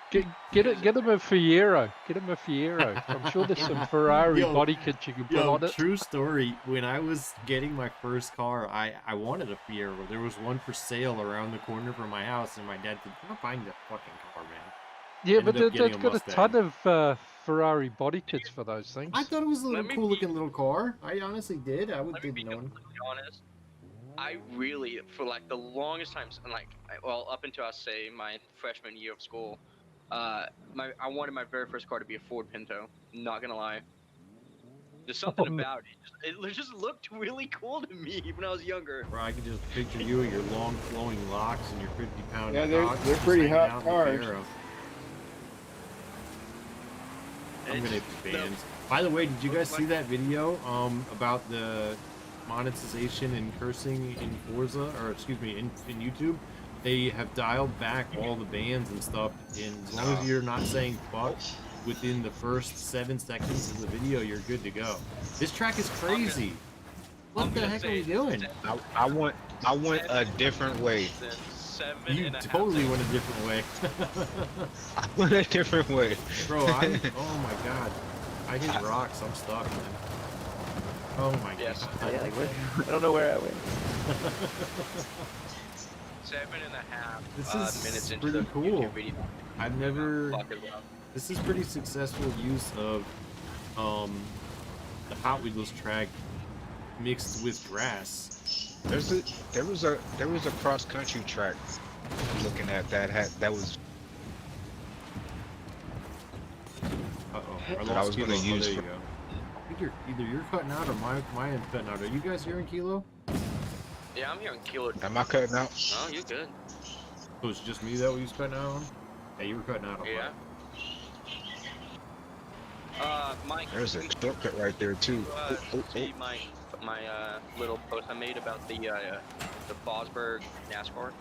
Get him a Fiero. Get him a Fiero. I'm sure there's some Ferrari Yo, body kits you can put Yo, on it. true story. When I was getting my first car, I wanted a Fiero. There was one for sale around the corner from my house, and my dad said, "I'm not buying that fucking car, man." Yeah, ended but up getting they've a got a Mustang. ton of Ferrari body kits for those things. I thought it was a little Let me cool be- looking little car. I honestly did. I would Let me be didn't know. completely honest. I really, for like the longest time, and like, well, up until I say my freshman year of school, I wanted my very first car to be a Ford Pinto. Not gonna lie. There's something Oh, no. about it. It just looked really cool to me when I was younger. Bro, I can just picture you with your long flowing locks and your 50-pound Yeah, they're- cock they're just pretty hanging hot out in the cars. Fiero. I'm It's- gonna be banned. By the way, did you guys see that video about the monetization and cursing in Forza, or excuse me, in YouTube? They have dialed back all the bans and stuff, and as long as you're not saying fuck within the first 7 seconds of the video, you're good to go. This track is crazy. What I'm the gonna heck are say we doing? I want a different way. Then 7 You and a half totally seconds. went a different way. I want a different way. Bro, oh my god. I hit rocks, I'm stuck, man. Oh my Yes. god. Yeah, like, I don't know where I went. 7.5 This is minutes into pretty the cool. YouTube video. I've never. Fuck it up. This is pretty successful use of the Hot Wheels track mixed with grass. There was a cross country track. Looking at that was Uh-oh. That I was gonna use There you for- go. I think either you're cutting out or my end's cutting out. Are you guys hearing Kilo? Yeah, I'm hearing Kilo. Am I cutting out? Oh, you're good. So it's just me that was cutting out on? Yeah, you were cutting out on Yeah. Mike. There's a shortcut right there too. See my little post I made about the Fosberg NASCAR.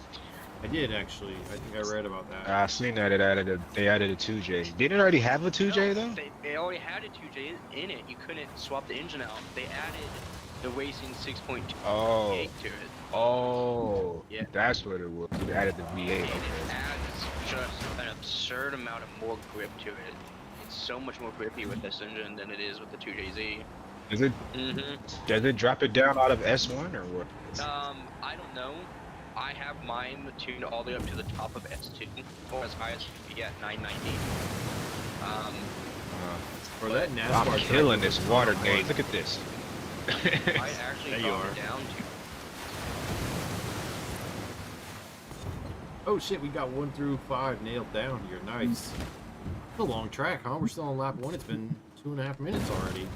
I did actually. I think I read about that. I seen that they added a 2J. Didn't it already have a 2J though? They already had a 2J in it. You couldn't swap the engine out. They added the Racing 6.2 Oh, to it. oh, Yeah. that's what it was. They added the And V8. it adds just an absurd amount of more grip to it. It's so much more grippy with this engine than it is with the 2JZ. Does it does it drop it down out of S1 or what? I don't know. I have mine tuned all the way up to the top of S2, or as high as you can get 990. For that I'm NASCAR track, killing it was this water hard. gauge. Look at this. I actually There you dropped are. it down to. Oh shit, we got 1 through 5 nailed down here. Nice. It's a long track, huh? We're still on lap 1. It's been 2.5 minutes already.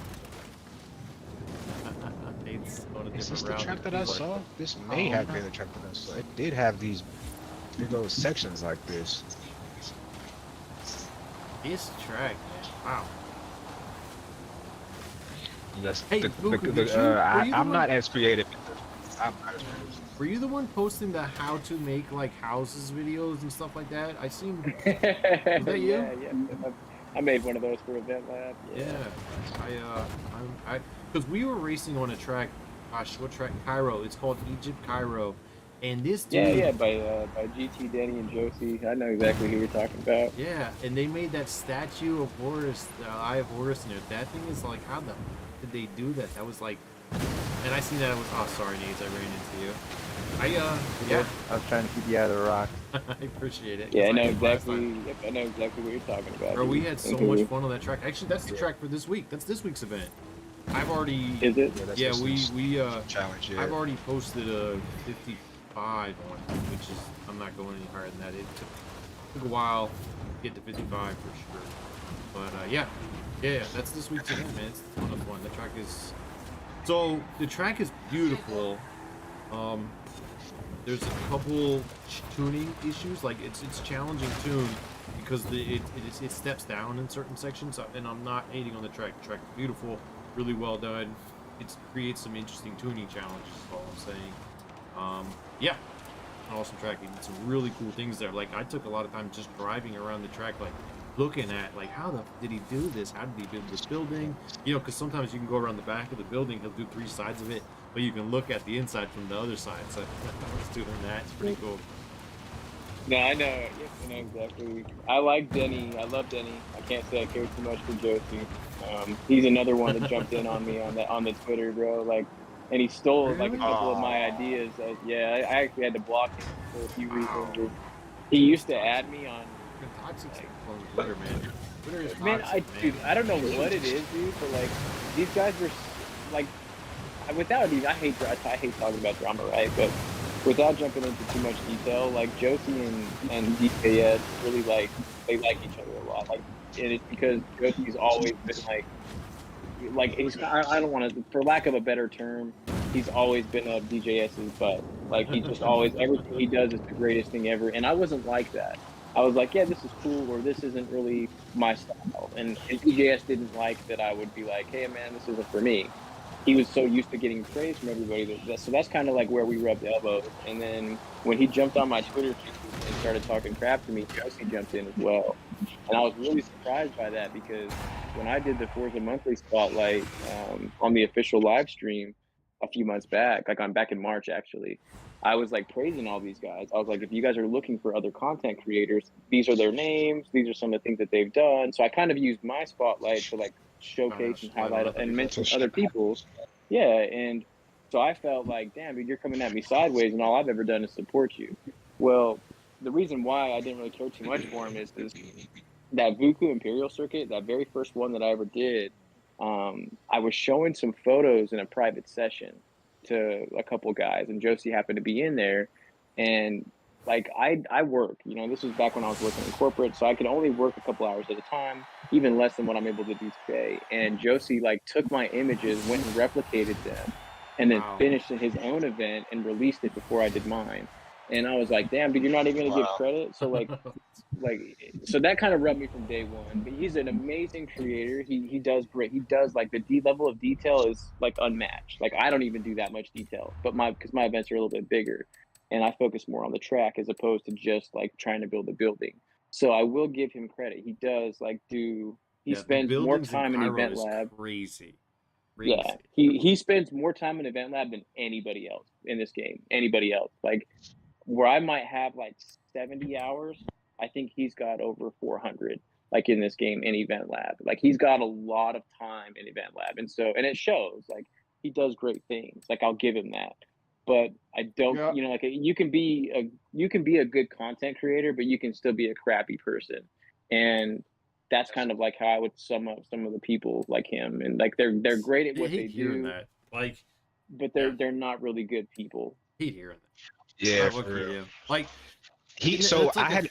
It's on a Is different this the route track than that I people are- saw? This may have been the track that I saw. It did have these those sections like this. This track, man. Wow. That's Hey, Buku, did you? Were you the I'm one? not as creative. I'm not as creative. Were you the one posting the how to make like houses videos and stuff like that? I seen. Was that you? Yeah. I made one of those for Event Lab. Yeah. I because we were racing on a track. Gosh, what track? Cairo. It's called Egypt Cairo, and this dude. Yeah, by GT, Danny, and Josie. I know exactly who you're talking about. Yeah, and they made that statue of Horus, the Eye of Horus in it. That thing is like, how the did they do that? That was like, and I seen that. I was, oh, sorry, Nate, I ran into you. Yeah, I was trying to keep you out of the rock. I appreciate it. Yeah, I 'cause know did last exactly. time. Yep, I know exactly what you're talking about. Bro, we dude. had so much fun on that track. Actually, that's the track for this week. That's this week's event. I've already. Is it? Yeah, that's Yeah, what's we challenge. Yeah. I've already posted a 55 on it, which is I'm not going any higher than that. It took a while to get to 55 for sure. But yeah, that's this week's event, man. It's a ton of fun. The track is the track is beautiful. There's a couple tuning issues, like it's challenging tune because it steps down in certain sections, and I'm not hating on the track. The track's beautiful, really well done. It creates some interesting tuning challenges. Is all I'm saying. Yeah, an awesome track. He did some really cool things there. Like I took a lot of time just driving around the track, like looking at like how did he do this? How did he build this building? You know, because sometimes you can go around the back of the building. He'll do 3 sides of it, but you can look at the inside from the other side. So I was doing that. It's pretty cool. No, I know. Yes, I know exactly. I like Denny. I love Denny. I can't say I care too much for Josie. He's another one that jumped in on me on the Twitter, bro. Like, and he stole like a couple of my ideas. Yeah, I actually had to block him for a few reasons. He used to add me on. Toxic on Twitter, man. Twitter is toxic, Man, dude, I don't know what it is, dude, but like these guys were like, without even I hate talking about drama, right? But without jumping into too much detail, like Josie and DKS really they like each other a lot. Like, and it's because Josie's always been like I don't want to, for lack of a better term, he's always been up DJS's butt. Like he just always, everything he does is the greatest thing ever. And I wasn't like that. I was like, yeah, this is cool, or this isn't really my style. And DJS didn't like that I would be like, hey man, this isn't for me. He was so used to getting praise from everybody so that's kind of like where we rubbed elbows. And then when he jumped on my Twitter feed and started talking crap to me, Josie jumped in as well. And I was really surprised by that because when I did the Forza Monthly Spotlight on the official live stream a few months back, like I'm back in March actually, I was like praising all these guys. I was like, if you guys are looking for other content creators, these are their names. These are some of the things that they've done. So I kind of used my spotlight to like showcase and highlight and mention other people. Yeah, and so I felt like, damn, dude, you're coming at me sideways, and all I've ever done is support you. Well, the reason why I didn't really care too much for him is that Vuku Imperial Circuit, that very first one that I ever did. I was showing some photos in a private session to a couple guys, and Josie happened to be in there, and like I work, you know, this was back when I was working in corporate, so I could only work a couple hours at a time, even less than what I'm able to do today. And Josie like took my images, went and replicated them, and then finished in his own event and released it before I did mine. And I was like, damn, dude, you're not even gonna give credit. So like so that kind of rubbed me from day one. But he's an amazing creator. He does great. He does like the level of detail is like unmatched. Like I don't even do that much detail, but because my events are a little bit bigger, and I focus more on the track as opposed to just like trying to build a building. So I will give him credit. He does like do. He spends more time in Event Lab. Crazy. Yeah, he spends more time in Event Lab than anybody else in this game. Anybody else, like where I might have like 70 hours, I think he's got over 400 like in this game in Event Lab. Like he's got a lot of time in Event Lab, and it shows. Like he does great things. Like I'll give him that. But I don't, you know, like you can be a good content creator, but you can still be a crappy person, and that's kind of like how I would sum up some of the people like him, and like they're great at what they do. That. Like, but they're not really good people. I hate hearing that. Yeah, for real. Like so I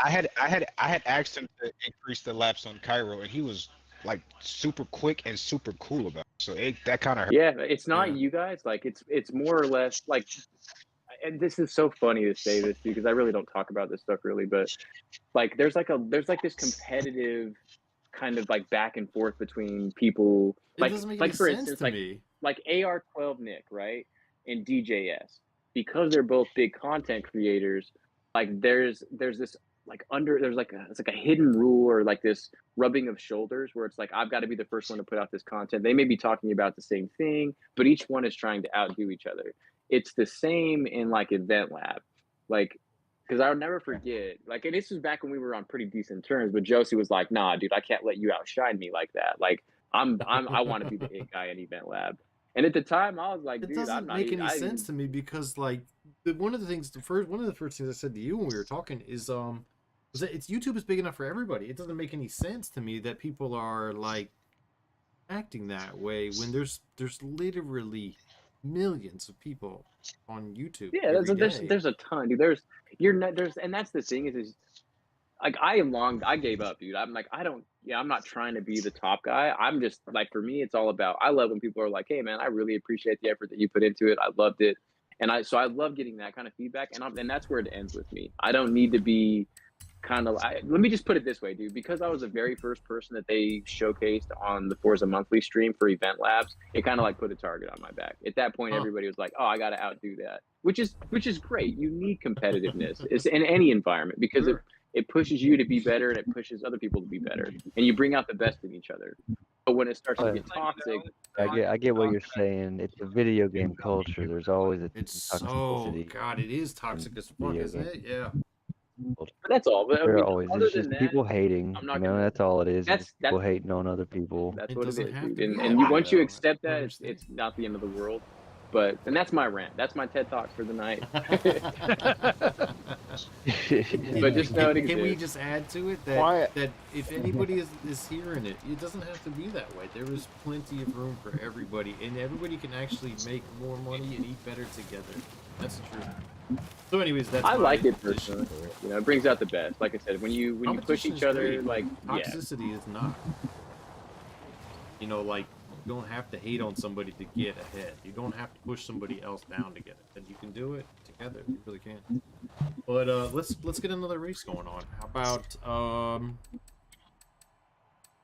had asked him to increase the laps on Cairo, and he was like super quick and super cool about it. So that kind of hurt. Yeah, it's not you guys. Like it's more or less like and this is so funny to say this because I really don't talk about this stuff really, but like there's like this competitive kind of like back and forth between people. It Like doesn't make any for sense instance, to me. like AR12 Nick, right? And DJS, because they're both big content creators, like there's this like it's like a hidden rule or like this rubbing of shoulders where it's like I've got to be the first one to put out this content. They may be talking about the same thing, but each one is trying to outdo each other. It's the same in like Event Lab. Like because I'll never forget, like, and this was back when we were on pretty decent terms, but Josie was like, nah, dude, I can't let you outshine me like that. Like, I want to be the it guy in Event Lab. And at the time, I was like, It dude, doesn't I'm not make even, any I sense even, to me because like one of the first things I said to you when we were talking is was that it's YouTube is big enough for everybody. It doesn't make any sense to me that people are like acting that way when there's literally millions of people on YouTube yeah, every day. there's a ton, dude. There's, and that's the thing is like I gave up, dude. I'm like, I'm not trying to be the top guy. I'm just like, for me, it's all about, I love when people are like, hey man, I really appreciate the effort that you put into it. I loved it. And so I love getting that kind of feedback. And that's where it ends with me. I don't need to be let me just put it this way, dude, because I was the very first person that they showcased on the Forza Monthly stream for Event Labs, it kind of like put a target on my back. At that point, everybody was like, oh, I got to outdo that, which is great. You need competitiveness. It's in any environment because it pushes you to be better and it pushes other people to be better, and you bring out the best in each other. But when it starts to get toxic, I get what you're saying. It's a video game culture. There's always a It's so toxicity. God, it is toxic as fuck, video isn't game. it? Yeah. but that's all. But I There mean, always other it's than just that, people hating. I'm You not know, gonna. that's all it is. That's Just people hating on other people. That's It what it doesn't is, have dude. to be And that way, once you though. accept I that, understand. it's not the end of the world. And that's my rant. That's my TED talk for the night. But just know it Can we exists. just add to it Why- that if anybody is hearing it, it doesn't have to be that way. There is plenty of room for everybody, and everybody can actually make more money and eat better together. That's the truth. So, anyways, that's I my like it addition personally. to it. You know, it brings out the best. Like I said, when you push Competition each is other, great, like but toxicity is not. You know, like you don't have to hate on somebody to get ahead. You don't have to push somebody else down to get it. And you can do it together. You really can. But let's get another race going on. How about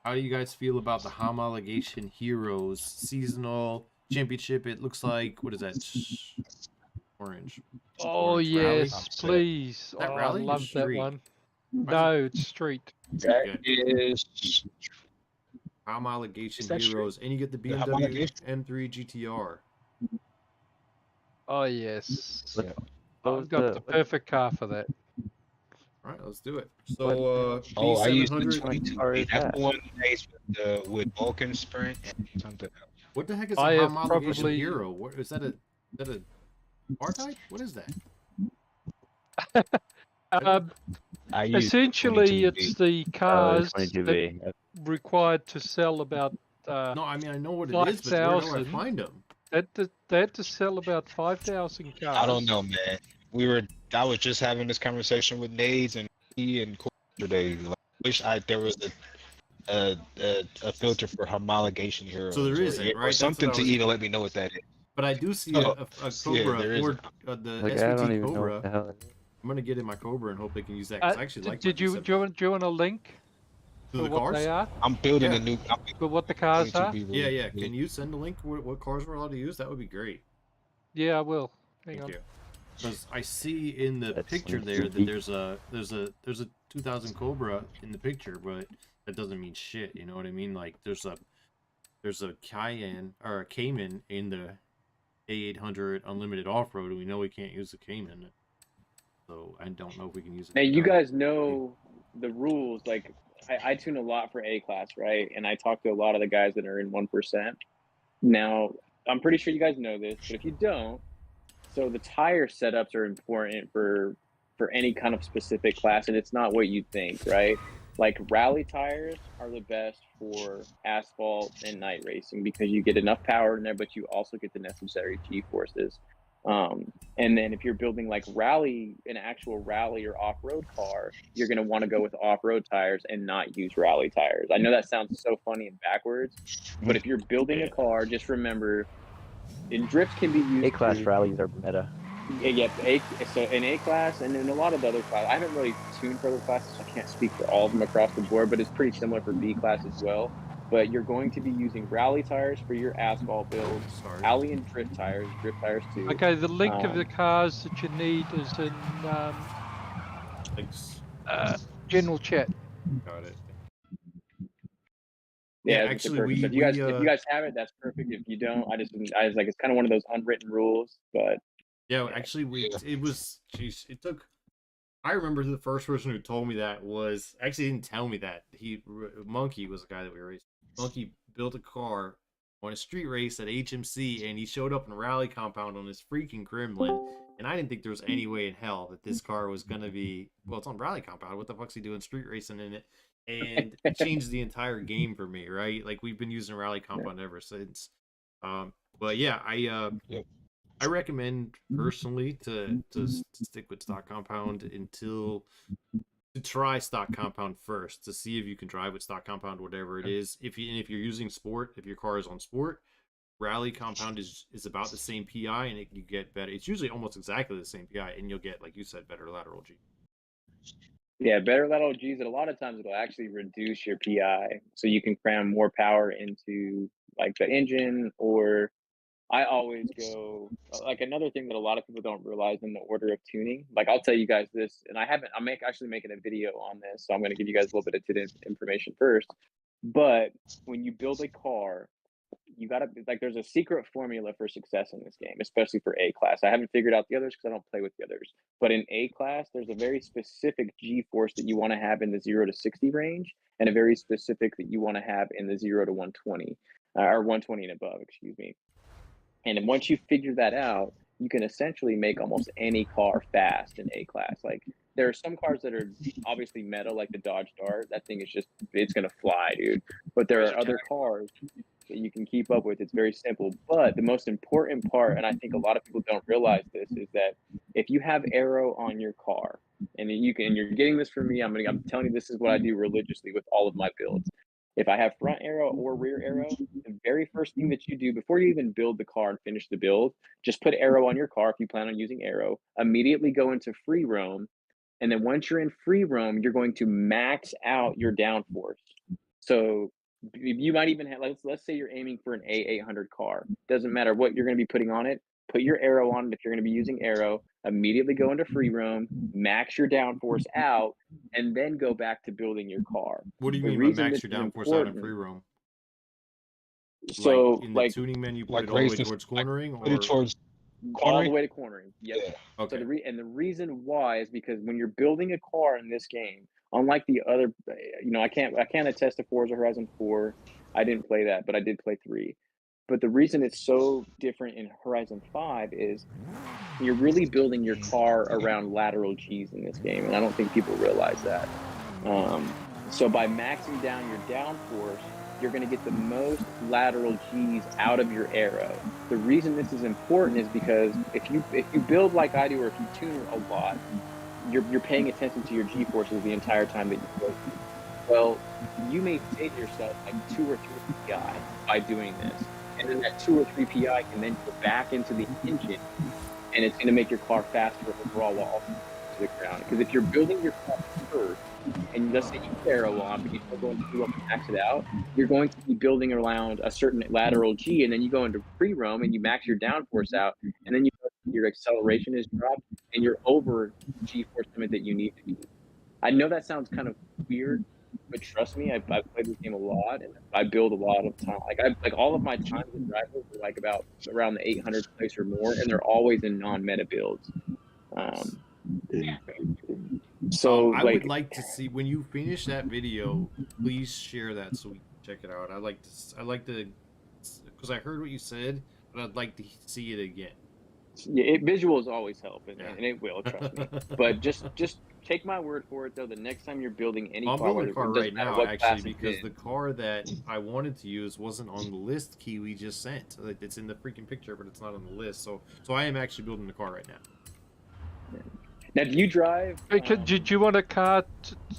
how do you guys feel about the Homologation Heroes seasonal championship? It looks like what is that? Orange. Oh Orange Rally? yes, please. That Oh, I rally or love that street? one. Why is No, it's street. That Good. is Homologation that street? Heroes, and you get the The BMW homologation? M3 GTR. Oh yes. Yeah. I've got the perfect car for that. All right, let's do it. So, oh, I used the B700. 22. Or is That's that? the one race with Vulcan Sprint and something else. What the heck is a I have homologation probably- hero? What is that? Is that a R type? What is that? I used Essentially, 22B. it's the Oh, cars it's that 22B. required to sell about No, I mean I know what it is, but where do I 5,000. find them? they had to sell about 5,000 cars. I don't know, man. I was just having this conversation with Nades and he and Corey today. Like, wish there was a filter for homologation heroes. So there or- isn't, or right? That's something what I to was- even let me know what that is. But I do see Oh, a yeah, Cobra there or isn't. the Like, I don't SVT even know Cobra. what the hell it is. I'm gonna get in my Cobra and hope they can use that. 'Cause I actually like. Did my you B700. do you want a link To for the what cars? they are? I'm building Yeah. a new. For what the cars are? Yeah, yeah. Can you send a link what cars we're allowed to use? That would be great. Yeah, I will. Hang Thank on. you. Because I see in the That's picture like there that the- there's a 2000 Cobra in the picture, but that doesn't mean shit. You know what I mean? Like there's a Cayenne or a Cayman in the A800 Unlimited Off Road, and we know we can't use the Cayman. So I don't know if we can use it. Now you now. guys know the rules. Like I tune a lot for A class, right? And I talk to a lot of the guys that are in 1%. Now I'm pretty sure you guys know this, but if you don't, so the tire setups are important for any kind of specific class, and it's not what you think, right? Like rally tires are the best for asphalt and night racing because you get enough power in there, but you also get the necessary G-forces. And then if you're building like an actual rally or off-road car, you're going to want to go with off-road tires and not use rally tires. I know that sounds so funny and backwards, but if you're building a car, just remember, and drifts can be used. A-class to- rallies are meta. So in A class and in a lot of the other classes, I haven't really tuned for other classes, so I can't speak for all of them across the board, but it's pretty similar for B class as well. But you're going to be using rally tires for your asphalt builds, Sorry. alley and drift tires too. Okay, the link of the Um, cars that you need is in Thanks. general chat. Got it. Yeah, Yeah, it's actually, perfect. So we if you guys have it, that's perfect. If you don't, I was like, it's kind of one of those unwritten rules. But yeah, yeah. actually, it was. Jeez, it took. I remember the first person who told me that was actually didn't tell me that. Monkey was the guy that we raced. Monkey built a car on a street race at HMC, and he showed up in a rally compound on his freaking Gremlin. And I didn't think there was any way in hell that this car was gonna be. Well, it's on rally compound. What the fuck's he doing street racing in it? And it changed the entire game for me, right? Like we've been using rally compound ever since. But yeah, Yep. I recommend personally to stick with stock compound until to try stock compound first to see if you can drive with stock compound, whatever it is. If you're using sport, if your car is on sport, rally compound is about the same PI and you get better. It's usually almost exactly the same PI and you'll get, like you said, better lateral G. Yeah, better lateral Gs, and a lot of times it'll actually reduce your PI, so you can cram more power into like the engine. Or I always go like another thing that a lot of people don't realize in the order of tuning. Like I'll tell you guys this, and actually making a video on this, so I'm going to give you guys a little bit of information first. But when you build a car, you gotta like there's a secret formula for success in this game, especially for A class. I haven't figured out the others because I don't play with the others. But in A class, there's a very specific G force that you want to have in the 0 to 60 range, and a very specific that you want to have in the 0 to 120, or 120 and above, excuse me. And then once you figure that out, you can essentially make almost any car fast in A class. Like there are some cars that are obviously meta, like the Dodge Dart. That thing is just it's gonna fly, dude. But there are other cars that you can keep up with. It's very simple. But the most important part, and I think a lot of people don't realize this, is that if you have aero on your car, and you're getting this from me, I'm telling you this is what I do religiously with all of my builds. If I have front aero or rear aero, the very first thing that you do before you even build the car and finish the build, just put aero on your car if you plan on using aero. Immediately go into free roam, and then once you're in free roam, you're going to max out your downforce. So you might even have, let's say you're aiming for an A800 car. Doesn't matter what you're going to be putting on it. Put your aero on it if you're going to be using aero. Immediately go into free roam, max your downforce out, and then go back to building your car. What do you The mean by reason max this your is downforce out in important- free roam? So Like in the tuning menu, put like it all the way racing, towards cornering, put it or towards all the cornering. way to cornering. Yep. Yeah. okay. So the reason why is because when you're building a car in this game, unlike the other, I can't attest to Forza Horizon 4. I didn't play that, but I did play 3. But the reason it's so different in Horizon 5 is you're really building your car around lateral Gs in this game, and I don't think people realize that. So by maxing down your downforce, you're going to get the most lateral Gs out of your aero. The reason this is important is because if you build like I do, or if you tune a lot, you're paying attention to your G forces the entire time that you're building. Well, you may save yourself like 2 or 3 PI by doing this, and then that 2 or 3 PI can then go back into the engine, and it's going to make your car faster overall while also to the ground. Because if you're building your car first, and let's say you put aero on, but you still go into free roam and max it out, you're going to be building around a certain lateral G, and then you go into free roam and you max your downforce out, and then your acceleration is dropped, and you're over G force limit that you need to be. I know that sounds kind of weird, but trust me, I've played this game a lot, and I build a lot of time. Like all of my times with drivers are like about around the 800 place or more, and they're always in non-meta builds. So I would like to see when you finish that video. Please share that so we can check it out. I like to, because I heard what you said, but I'd like to see it again. Yeah, visuals always help, and, Yeah. and it will, trust me. But just take my word for it, though. The next time you're building any I'm car, building a car it doesn't right matter now, what actually, class it's because in. the car that I wanted to use wasn't on the list key we just sent. Like, it's in the freaking picture, but it's not on the list. So I am actually building the car right now. Now, do you drive? Hey, did you want a car,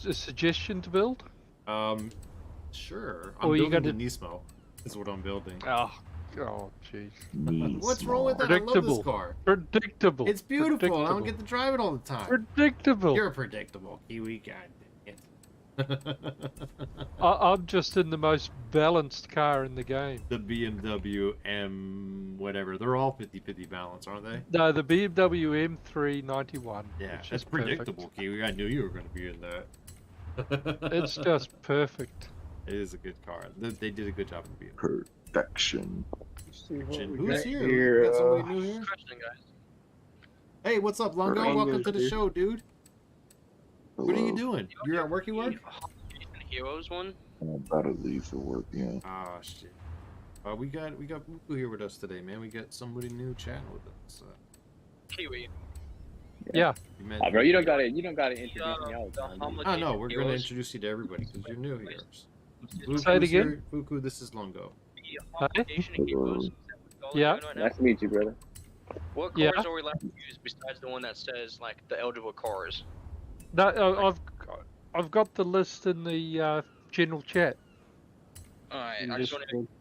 a suggestion to build? Sure. Or I'm you building gotta- the Nismo. Is what I'm building. Oh, Oh, jeez. What's wrong with that? I love this Predictable. car. Predictable. It's beautiful. I don't Predictable. get to drive it all the time. Predictable. You're predictable, Kiwi. God dang it. I'm just in the most balanced car in the game. The BMW M whatever. They're all 50-50 balance, aren't they? No, the BMW M391. Yeah, which that's is perfect. predictable, Kiwi. I knew you were going to be in that. It's just perfect. It is a good car. They did a good job of being. Perfection. See what we Who's got here? here. We got somebody new here? Question, guys. Hey, what's up, Longo? Longo's Welcome to the here. show, dude. What are you Hello. doing? You're at work? You work? The Heroes one. I'm about to leave for work. Yeah. Ah, shit. We got Buku here with us today, man. We got somebody new chatting with us. Kiwi. Yeah. You met Bro, you don't gotta introduce me all the The time. Humble Oh no, we're Heroes. gonna introduce you to here because you're new here. Say it again. Here. Buku, this is Longo. The Humble Nation Heroes. Is that what we call it Yeah. right now? Nice to meet you, brother. What Yeah. cars are we allowed to use besides the one that says like the eligible cars? No, I've got the list in the general chat. Alright, You I just just- want to.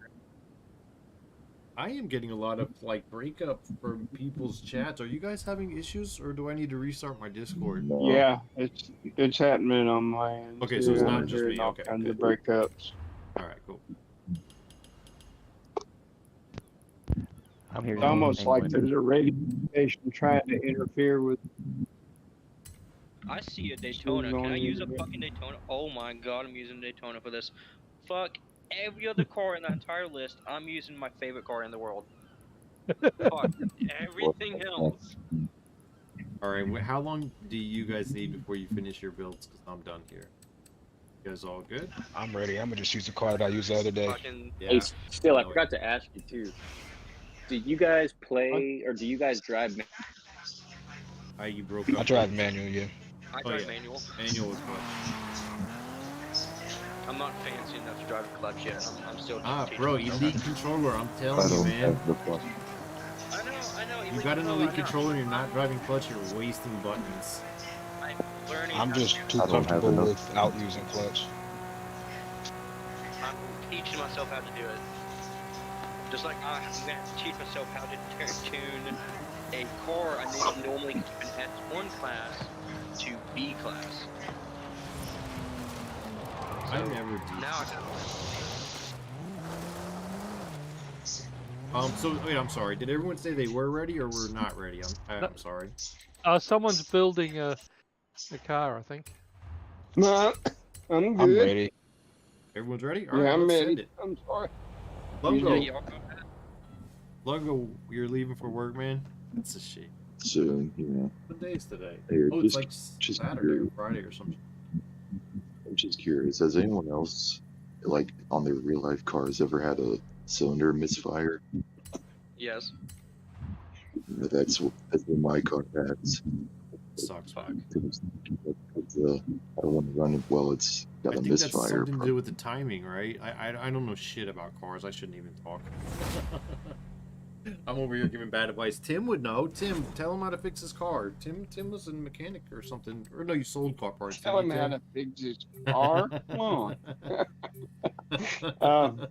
I am getting a lot of like breakup from people's chats. Are you guys having issues, or do I need to restart my Discord? No. Yeah, it's happening on my end. Okay, too. so it's not I'm just hearing me. all Okay, kinds of good. breakups. All right, cool. I'm here. It's almost like there's a radio station trying to interfere with. I see a Daytona. Can I on use a the- fucking Daytona? Oh my god, I'm using Daytona for this. Fuck every other car in that entire list. I'm using my favorite car in the world. Fuck everything else. All right, how long do you guys need before you finish your builds? Because I'm done here. You guys all good? I'm ready. I'm gonna just use the car that I used the other day. Fucking Yeah. Hey, still, I know it. forgot to ask you too. Do you guys play or do you guys drive? You broke up. I drive manual, yeah. I Oh, drive yeah. manual. Manual was fun. I'm not fancy enough to drive a clutch yet. I'm still. Ah, teaching bro, myself. elite controller. I'm I telling you, don't man. have the button. I know. You got an elite controller and you're not driving clutch. You're wasting buttons. I'm learning. I'm how just to do too I don't have comfortable enough. without using clutch. it. I'm teaching myself how to do it. Just like I'm gonna have to teach myself how to tune a car I normally keep an S1 class to B class. I So, never do. Now I got So wait, I'm sorry. Did everyone say they were ready or were not ready? I'm sorry. Someone's building a car, I think. No, I'm I'm good. ready. Everyone's ready? All Yeah, right, I'm let's send ready. it. I'm sorry. Lungo, Yeah, y'all got that? Lungo, you're leaving for work, man. That's a shame. So, yeah. What day is today? Hey, Oh, it's just- like just Saturday or curious. Friday or something. I'm just curious. Has anyone else, like, on their real life cars ever had a cylinder misfire? Yes. That's what my car has. Sucks, fuck. I don't want to run it while it's got I a think that's misfire. something to do with the timing, right? I don't know shit about cars. I shouldn't even talk. I'm over here giving bad advice. Tim would know. Tim, tell him how to fix his car. Tim was a mechanic or something. Or no, you sold car parts. Tell him didn't how you, to fix his car. Come on. Tim?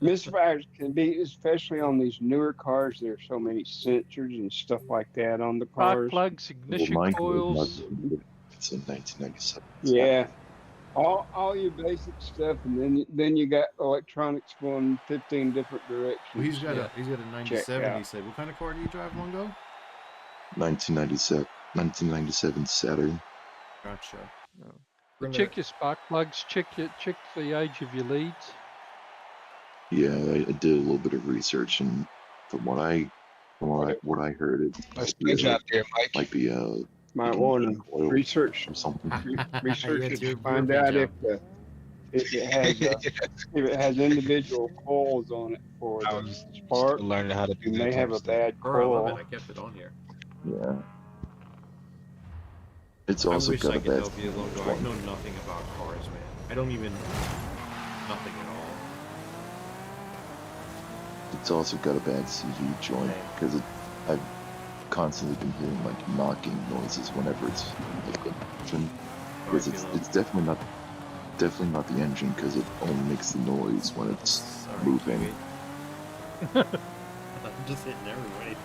Misfires can be, especially on these newer cars. There's so many sensors and stuff like that on the Spark cars. plugs, ignition mine was coils. not- It's in 1997. Yeah. All your basic stuff, and then you got electronics going 15 different directions. Well, he's got Yeah. a 97. out. He said, "What kind of car do you drive, Longo?" 1997 Saturn. Gotcha. Oh. We're gonna- Check your spark plugs. Check the age of your leads. Yeah, I did a little bit of research, and from what I heard, it Nice good job there, Mike. might be Might want to oil research or something. research Yeah, it do a to find burpee out job. if it has individual coils on it for I the was spark. still learning how to do You that may type have of a stuff. bad Oh, I love it. coil. I kept it on here. Yeah. It's I also wish got I a could bad. help you, Longo. I know nothing about cars, man. I don't even nothing at all. It's also got a bad CV joint because I've constantly been hearing like knocking noises whenever it's like an engine. Because it's definitely not the engine because it only makes the noise when it's Sorry, moving. Kiwi. I'm just hitting everybody.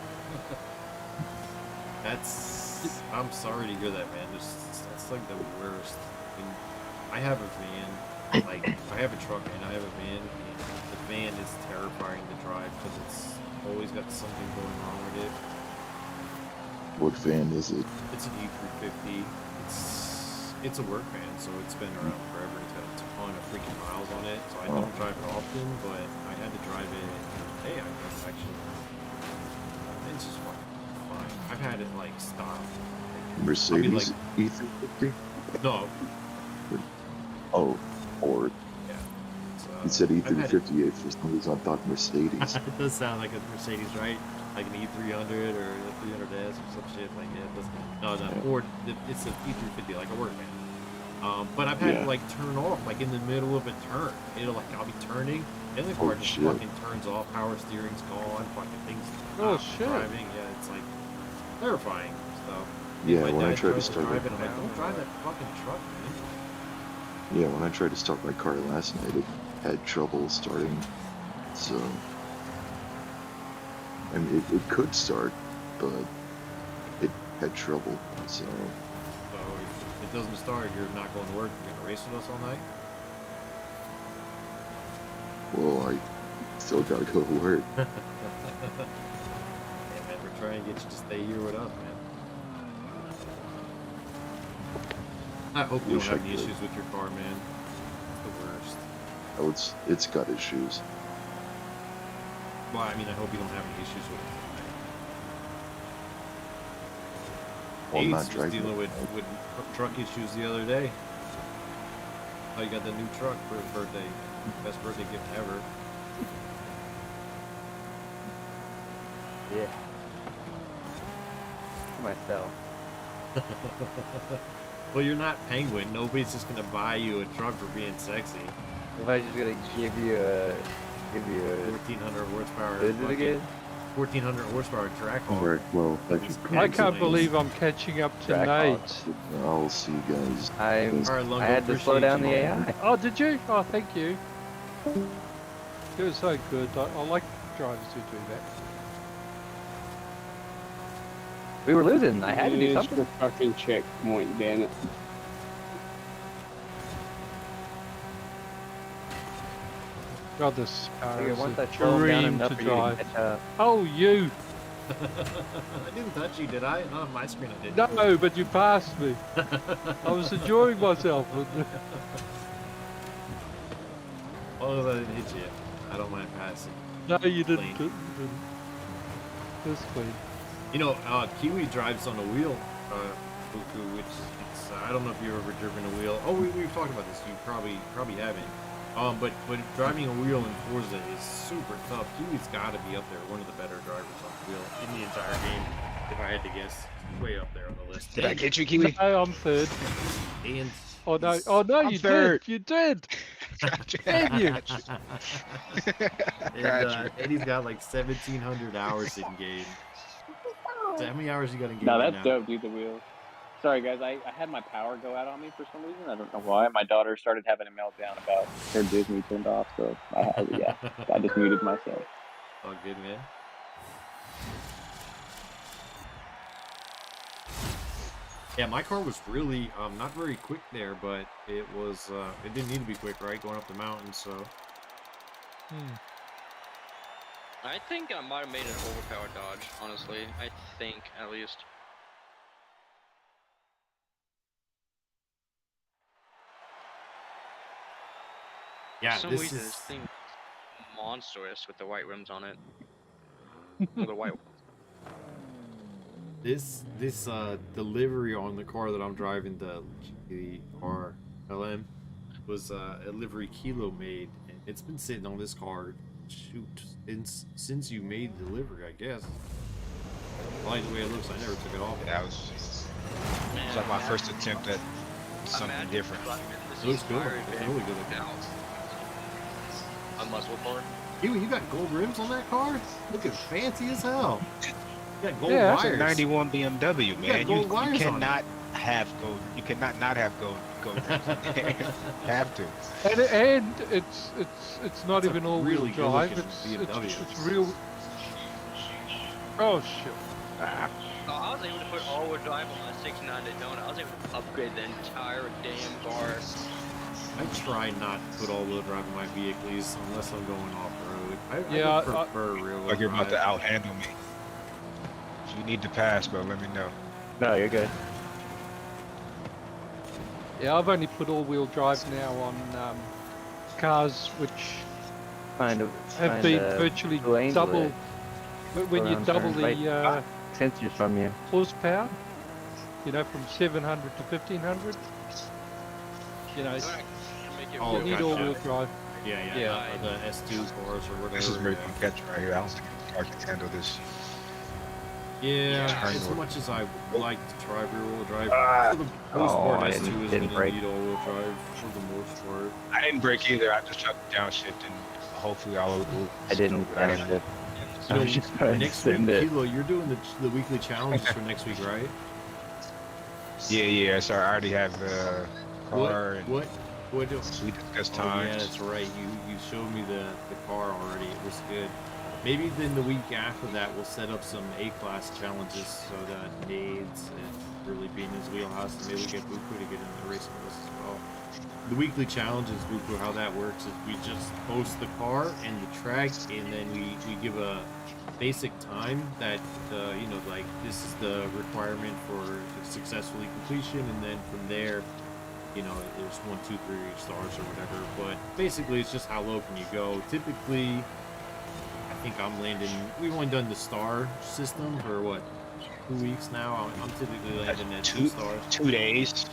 I'm sorry to hear that, man. That's like the worst. I mean, I have a van, like, I have a truck and I have a van, and the van is terrifying to drive because it's always got something going wrong with it. What van is it? It's an E350. It's a work van, so it's been around forever. It's got a ton of freaking miles on it, so I don't drive it often, but I had to drive it today, I guess, actually. It's just fine. I've had it, like, stop. Mercedes like, E350? No. Oh, Ford. Yeah. You said E358 for some reason. I thought Mercedes. It does sound like a Mercedes, right? Like an E300 or a 300S or some shit like that. No, Ford. It's an E350, like a work van. But I've had it like turn off, like in the middle of a turn. I'll be turning, and the car just fucking turns off. Power steering's gone. Fucking things. Driving. Yeah, it's like terrifying. So. Yeah, when I tried to start driving, I'm like, don't drive that fucking truck, man. Yeah, when I tried to start my car last night, it had trouble starting. So, I mean, it could start, but it had trouble. So if it doesn't start, you're not going to work. You're gonna race with us all night. well, I still gotta go to work. Yeah, man, we're trying to get you to stay here with us, man. I hope you don't have any issues with your car, man. It's the worst. Oh, it's got issues. Well, I mean, I hope you don't have any issues with it. Well, I'm not Ace was driving dealing with truck issues the other day. Oh, you got the new truck for his birthday. Best birthday gift ever. Yeah. For myself. Well, you're not Penguin. Nobody's just gonna buy you a truck for being sexy. Nobody's just gonna give you a 1400 horsepower. What is it again? 1400 horsepower track hog. Alright, well, I can't believe I'm catching up to Track Nate. I'll see you guys. I Lungo, had to slow appreciate down you, the man. AI. Oh, did you? Oh, thank you. It was so good. I like drivers who do that. We were losing. I had to do It's something. the fucking checkpoint, damn it. God, this car Figure is once I a slow down dream enough to for you to drive. catch up. Oh, you! I didn't touch you, did I? Not on my screen, I didn't. No, but you passed me. I was enjoying myself. As long as I didn't hit you, I don't mind passing. No, you didn't. Clean. You didn't. It's clean. You know, Kiwi drives on a wheel, Fuku, which it's, I don't know if you've ever driven a wheel. Oh, we've talked about this. You probably haven't. But driving a wheel in Forza is super tough. Kiwi's got to be up there, one of the better drivers on the wheel in the entire game. If I had to guess, way up there on the list. Did I get you, Kiwi? No, I'm third. And Oh no, I'm you third. did. You did. Got you. Damn you. Got you. and Eddie's got like 1,700 hours in game. So how many hours you got in game? No, right that's now? dope, dude. The wheel. Sorry, guys. I had my power go out on me for some reason. I don't know why. My daughter started having a meltdown about her Disney turned off. So yeah, I just muted myself. Oh, good, man. Yeah, my car was really not very quick there, but it was it didn't need to be quick, right? Going up the mountain, so. I think I might have made an overpowered dodge, honestly. I think, at least. Yeah, For some this reason, is this thing monstrous with the white rims on it. Or the white. this delivery on the car that I'm driving, the RLM, was a livery Kilo made, and it's been sitting on this car, since you made the delivery, I guess. I like the way it looks. I never took it off. That was like my first attempt at something different. It looks good. It's really good looking. A muscle car. You got gold rims on that car? Looking fancy as hell. You got gold Yeah, It's a wires. 91 BMW, got man. gold wires on it. have gold. You cannot not have gold rims in there. You have to. And it's not It's a even all-wheel really drive. good-looking BMW. It's real. Oh shit! Ah, So I was able to put all-wheel drive on my '69 Daytona. I was able to upgrade the entire damn car. I try not to put all-wheel drive in my vehicles unless I'm going off-road. I Yeah, would prefer rear-wheel Like you're about to drive. outhandle me. If you need to pass, bro, let me know. No, you're good. yeah, I've only put all-wheel drive now on cars which Kind of. have been virtually Blue Angel double. it. When you Around double turn right. the Sensors from you. horsepower, you know, from 700 to 1500, you know, Make it Oh, you need gotcha. all-wheel drive. Yeah, Yeah. the S2 cars or whatever. This is very yeah. catch right here. I don't think the car can handle this. Yeah, Turn as order. much as I would like to try rear-wheel drive, Ah. for the most Oh, part, I S2 is didn't going to brake. need all-wheel drive for the most part. I didn't break either. I just tried to downshift and hopefully I'll. I didn't. But I didn't. Downshift. You I know, was just trying to next week, send it. Kilo, you're doing the weekly challenges for next week, right? Yeah. So I already have the car and What? we discussed Oh, yeah, times. that's right. You showed me the car already. It was good. Maybe then the week after that, we'll set up some A-class challenges so that Nades is really being his wheelhouse, and maybe we get Buku to get in the racing with us as well. The weekly challenges, Buku, how that works is we just post the car and the track, and then we give a basic time that, you know, like this is the requirement for successfully completion, and then from there, you know, there's 1, 2, 3 stars or whatever. But basically, it's just how low can you go. Typically, I think I'm landing. We've only done the star system for what, 2 weeks now. I'm typically landing at 2 stars. 2 days.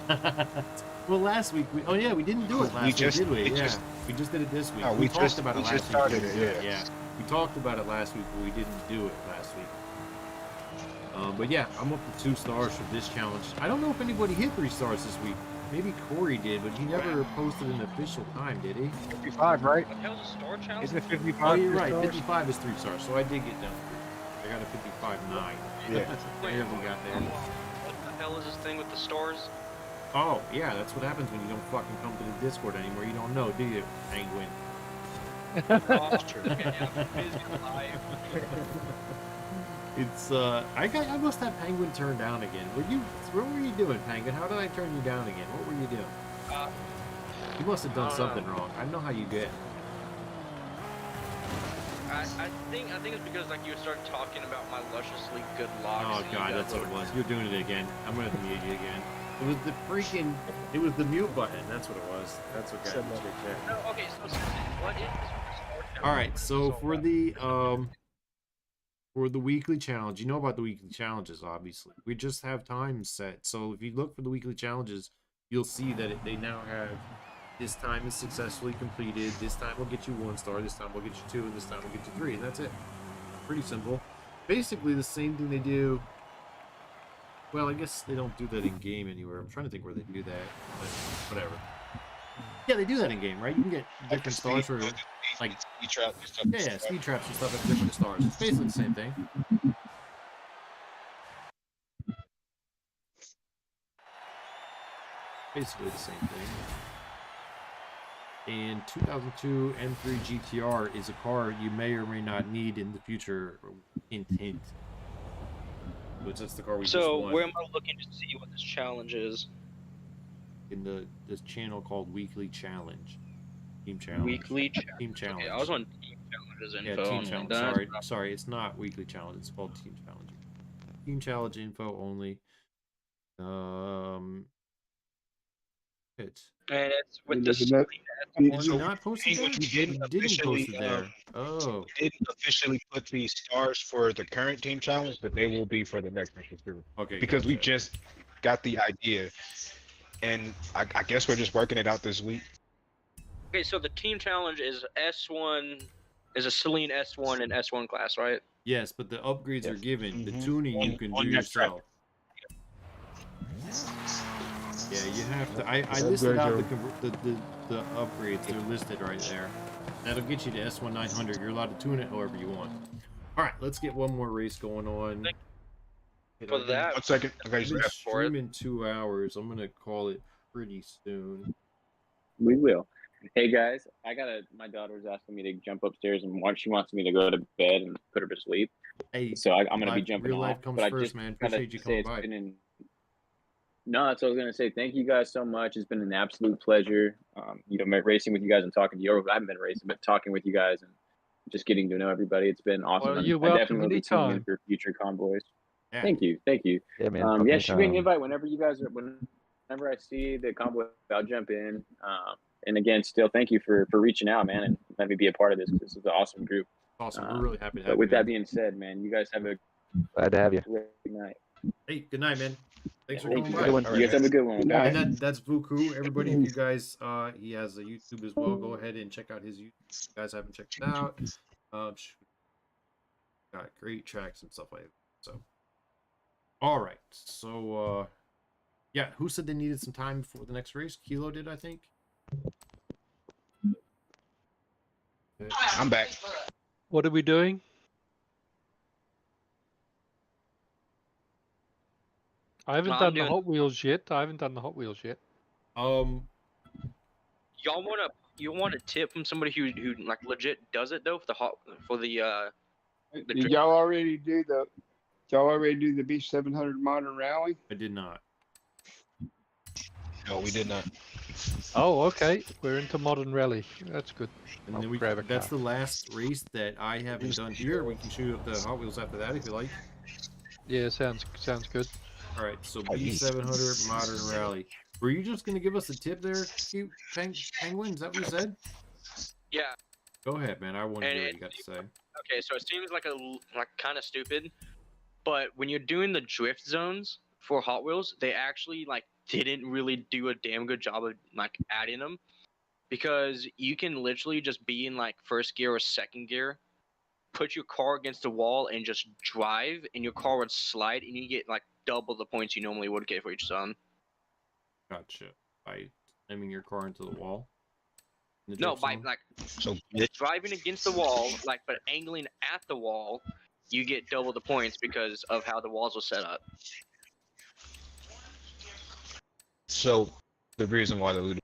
Well, last week we didn't do it last week, did we? Yeah, we just did it this week. No, we talked about it last week. started we it, didn't do yeah. We talked about it last week, but we didn't do it last week. But yeah, I'm up to 2 stars for this challenge. I don't know if anybody hit 3 stars this week. Maybe Corey did, but he never posted an official time, did he? 55, right? What the hell's a store challenge? Isn't it 55? Oh, you're 3 right. stars? 55 is 3 stars, so I did get down 3. I got a 55.9. Yeah. There we got there. What the hell is this thing with the stores? Oh, yeah, that's what happens when you don't fucking come to the Discord anymore. You don't know, do you, Penguin? That's true. It's I must have Penguin turned down again. What were you doing, Penguin? How did I turn you down again? What were you doing? You must have done something wrong. I know how you get. I think it's because like you started talking about my lusciously good locks. Oh and you god, got that's what it little- was. You're doing it again. I'm gonna mute you again. It was the mute button. That's what it was. That's what got me kicked there. No, okay, so seriously, what is this store challenge? All right, so for the weekly challenge, you know about the weekly challenges, obviously. We just have times set. So if you look for the weekly challenges, you'll see that they now have this time is successfully completed. This time will get you 1 star. This time will get you 2, and this time will get you 3, and that's it. Pretty simple. Basically the same thing they do. Well, I guess they don't do that in game anywhere. I'm trying to think where they do that, but whatever. Yeah, they do that in game, right? You can get different stars for like speed traps and stuff. yeah, speed traps and stuff at different stars. It's basically the same thing. Basically the same thing. And 2002 M3 GTR is a car you may or may not need in the future. Hint. But that's the car we just So won where am I looking to see what this challenge is? in this channel called Weekly Challenge. Team Challenge. Weekly challenge. Team Challenge. Okay, I was on Team Challenges Yeah, info. Team I'm Challenge. like, Sorry, it's not Weekly Challenge. It's called Team Challenge. Team Challenge info only. It's. And it's with And the there's another- screen. Did you not post it there? We didn't You didn't officially, post it there. Oh. We didn't officially put these stars for the current team challenge, but they will be for the next mission too. Okay. Because we gotcha. just got the idea, and I guess we're just working it out this week. Okay, so the Team Challenge is S1, is a Celine S1 and S1 class, right? Yes, but the upgrades are given. The Mhm. tuning you can On do that track. yourself. Yeah, you have to. I listed out the upgrades. They're listed right there. That'll get you to S1 900. You're allowed to tune it however you want. All right, let's get one more race going on. Hey, For that, 1 second. Okay, I've been Steph. for it. streaming 2 hours. I'm gonna call it pretty soon. We will. Hey guys, my daughter's asking me to jump upstairs and she wants me to go to bed and put her to sleep. Hey, So I'm gonna be jumping real life off. comes But I first, just man. gotta Appreciate you say coming it's by. been no, that's what I was gonna say. Thank you guys so much. It's been an absolute pleasure. Racing with you guys and talking to you. I haven't been racing, but talking with you guys and just getting to know everybody. It's been awesome. Well, you're I welcome definitely will be tuning in anytime. for future convoys. Yeah. Thank you. Yeah, man. Yeah, shoot me an anytime. invite whenever you guys whenever I see the convoy, I'll jump in. And again, still thank you for reaching out, man, and let me be a part of this. This is an awesome group. Awesome. We're really happy to have But you. with that man. being said, man, you guys have a Glad to have you. great night. Hey, good night, man. Thanks for Thank coming you. by. Good one. You guys have a good one. Good Okay? night. And that's Vuku. Everybody, if you guys, he has a YouTube as well. Go ahead and check out his YouTube. If you guys haven't checked it out. Got great tracks and stuff like that. So, all right. So, yeah. Who said they needed some time before the next race? Kilo did, I think. I'm back. What are we doing? I haven't I'm done the doing- Hot Wheels yet. You want a tip from somebody who like legit does it though for the Did y'all already do the B700 Modern Rally? I did not. No, we did not. Oh, okay. We're into Modern Rally. That's good. And I'll then we grab a that's car. the last race that I haven't done here. We can shoot up the Hot Wheels after that if you like. Yeah, sounds good. All right, so B700 Modern Rally. Were you just gonna give us a tip there, cute penguin? Is that what you said? yeah. Go ahead, man. I want to And hear what you got to say. Okay, so it seems like kind of stupid, but when you're doing the drift zones for Hot Wheels, they actually like didn't really do a damn good job of like adding them, because you can literally just be in like first gear or second gear, put your car against the wall and just drive, and your car would slide, and you get like double the points you normally would get for each zone. Gotcha. By slamming your car into the wall. In the No, drift by zone? like So driving against the wall, like but angling at the wall, you get double the points because of how the walls were set up. So the reason why the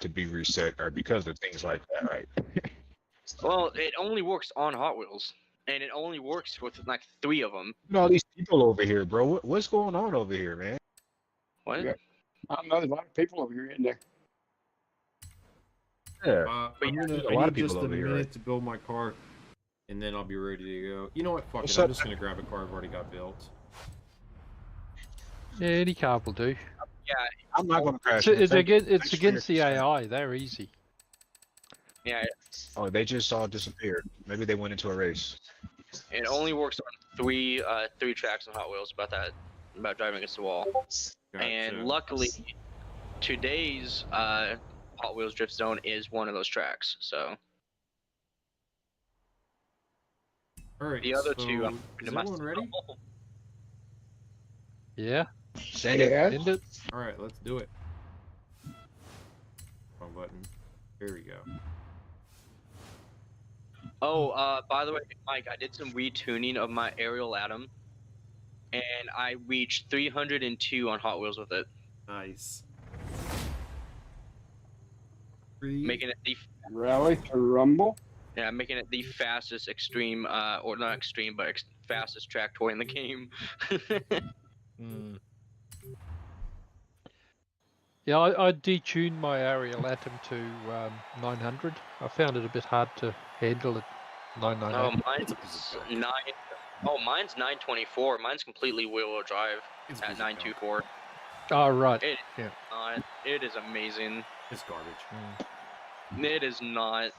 to be reset are because of things like that, right? Well, it only works on Hot Wheels, and it only works with like 3 of them. You know, all these people over here, bro. What's going on over here, man? What? Yeah. I don't know. There's a lot of people over here, isn't there? Yeah. But I'm yeah, gonna. there's a I lot need of people just a over here, minute right? to build my car, and then I'll be ready to go. You know what? Fuck What's it. I'm up? just gonna grab a car I've already got built. Yeah, any car will do. I'm not gonna crash. It's man. Thanks against for your the concern. AI. They're easy. Yeah, Oh, they just all disappeared. Maybe they went into a race. it only works on 3 tracks on Hot Wheels about driving against the wall. Gotcha. And luckily, today's Hot Wheels Drift Zone is one of those tracks. So All right. the other so 2, is everyone ready? Yeah. Send it. Yeah. End it. All right. Let's do it. Wrong button. Here we go. Oh, by the way, Mike, I did some retuning of my Aerial Atom, and I reached 302 on Hot Wheels with it, Nice. making it the Rally to Rumble. making it the fastest extreme, or not extreme, but fastest track toy in the game. Mm. Yeah, I detuned my Aerial Atom to 900. I found it a bit hard to handle at Oh, 998. mine's 9. Oh, mine's 924. Mine's completely wheel-wheel drive It's at 924. Oh, right. It, Yeah. it is amazing. It's garbage. Mm. It is not.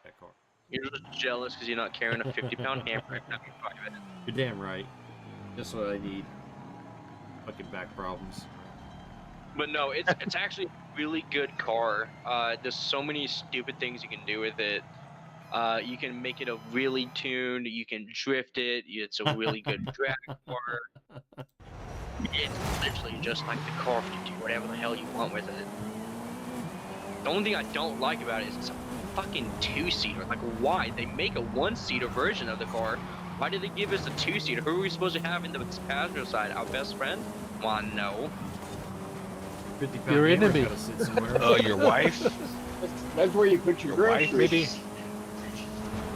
That car. You're just jealous because you're not carrying a 50-pound hammer every time you drive it. You're damn right. Just what I need. Fucking back problems. But no, it's actually a really good car. There's so many stupid things you can do with it. You can make it a really tuned. You can drift it. It's a really good drag car. It's literally just like the car. You can do whatever the hell you want with it. The only thing I don't like about it is it's a fucking 2-seater. Like, why? They make a 1-seater version of the car. Why did they give us a 2-seater? Who are we supposed to have in the passenger side? Our best friend? Well, no. 50-pound Your hammer enemy. gotta sit somewhere. Your wife? That's where you put your Your wife, groceries. maybe?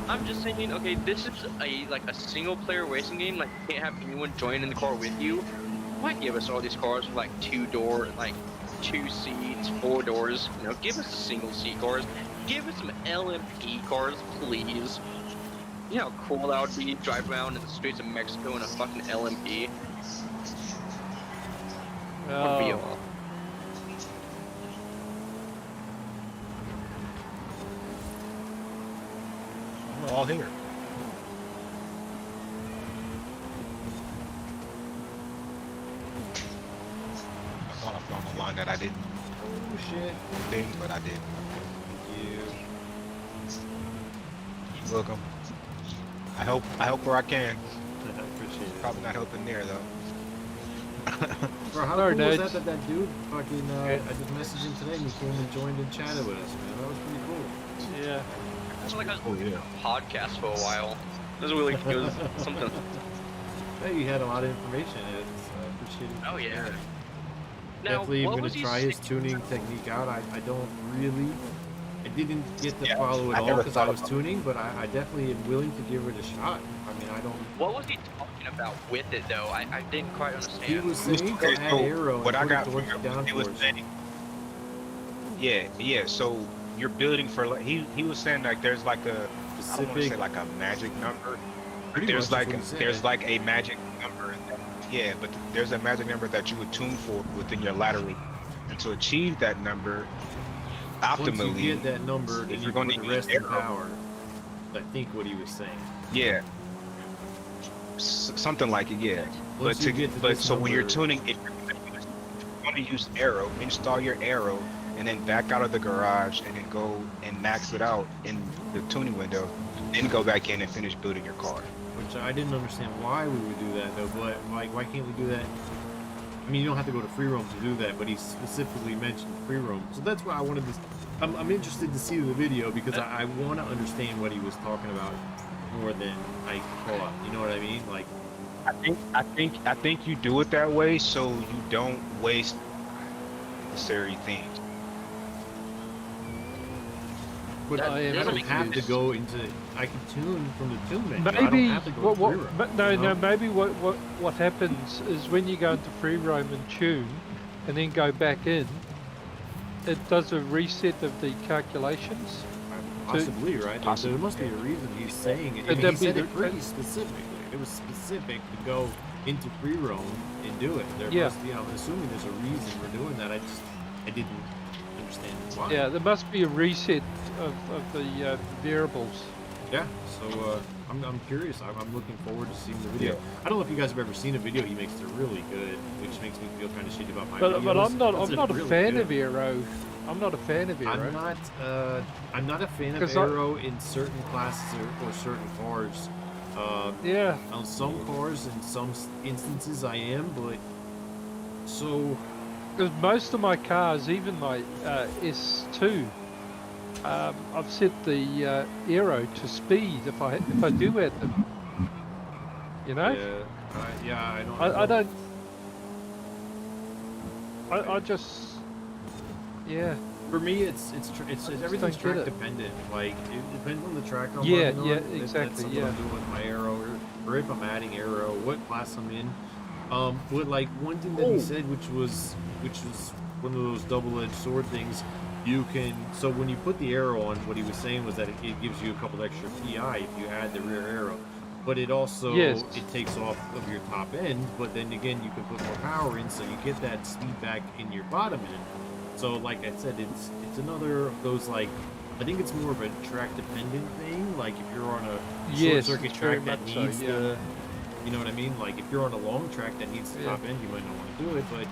I'm just saying, okay, this is a single player racing game. Like, you can't have anyone join in the car with you. Why give us all these cars with like 2-door, like 2 seats, 4 doors? You know, give us the single seat cars. Give us some LMP cars, please. You know how cool that would be? Drive around in the streets of Mexico in a fucking LMP. Would be Oh, We're all here. I thought I found a line that I didn't Oh shit. think, but I did. Thank you. You're welcome. I help where I can. I appreciate it. Probably not helping there though. Bro, how Sorry, cool was dudes. that dude fucking, I just messaged him today and he came and joined and chatted with us, man. That was pretty cool. yeah. It's like a Oh yeah. podcast for a while. It was really it was something. Hey, you had a lot of information. It's appreciate it. Oh yeah. Now, Definitely what gonna was he try his saying? tuning technique out. I don't really, I didn't get to Yeah, follow it I all never because I thought was about tuning, but I definitely am willing to give it a shot. I mean, I don't. What was he talking about with it though? I didn't quite understand. He was saying Okay, to add so arrow what I and got put from it towards him, down he was force. saying, yeah. So you're building for like he was saying like there's like a I don't want to say Specific. like a magic number. Pretty There's much like that's what he there's said. like a magic number. Yeah, but there's a magic number that you would tune for within your lateral, and to achieve that number Once you optimally, get that number, then if you you're going put to the use rest in arrow, power. I think what he was saying. yeah, something like it, yeah. Once But you get to but this so when you're number- tuning, if you're going to use arrow, install your arrow, and then back out of the garage, and then go and max it out in the tuning window, then go back in and finish building your car. Which I didn't understand why we would do that though, but like why can't we do that? I mean, you don't have to go to free roam to do that, but he specifically mentioned free roam, so that's why I wanted to. I'm interested to see the video because I want to understand what he was talking about more than I thought. You know what I mean? Like, I think you do it that way so you don't waste necessary things. but That I doesn't don't make have to sense. go into. I can tune from the tune menu. I don't Maybe have to go to free roam. but no, you know? no. Maybe what happens is when you go into free roam and tune, and then go back in, it does a reset of the calculations. Possibly, right? There must be a reason he's saying it. I Could mean, that he be said the- it pretty specifically. It was specific to go into free roam and do it. There Yeah. must be. I'm assuming there's a reason for doing that. I didn't understand why. Yeah, there must be a reset of the variables. Yeah. So I'm curious. I'm looking forward to seeing the video. I don't know if you guys have ever seen a video he makes. They're really good, which makes me feel kind of shitty about my But videos. I'm not Those are a really fan good. of Aero. I'm not a fan of Aero. I'm not a fan of 'Cause I- aero in certain classes or certain cars. Yeah, On some cars, in some instances, I am, but so because most of my cars, even my S2, I've set the Aero to speed if I do add them. You know, I don't. I don't. I just, yeah. For me, it's everything's don't get track it. dependent. Like it depends on the track I'm Yeah, running on. yeah, if that's exactly, something yeah. I'm doing with my arrow, or if I'm adding arrow, what class I'm in. But like one thing that he said, which was one of those double-edged sword things, you can. So when you put the arrow on, what he was saying was that it gives you a couple extra PI if you add the rear arrow. But it also Yes. it takes off of your top end. But then again, you can put more power in, so you get that speed back in your bottom end. So like I said, it's another of those, like, I think it's more of a track dependent thing. Like if you're on a Yes, short circuit it's very track that much so, needs yeah. the, you know what I mean? Like if you're on a long track that needs the Yeah. top end, you might not want to do it. But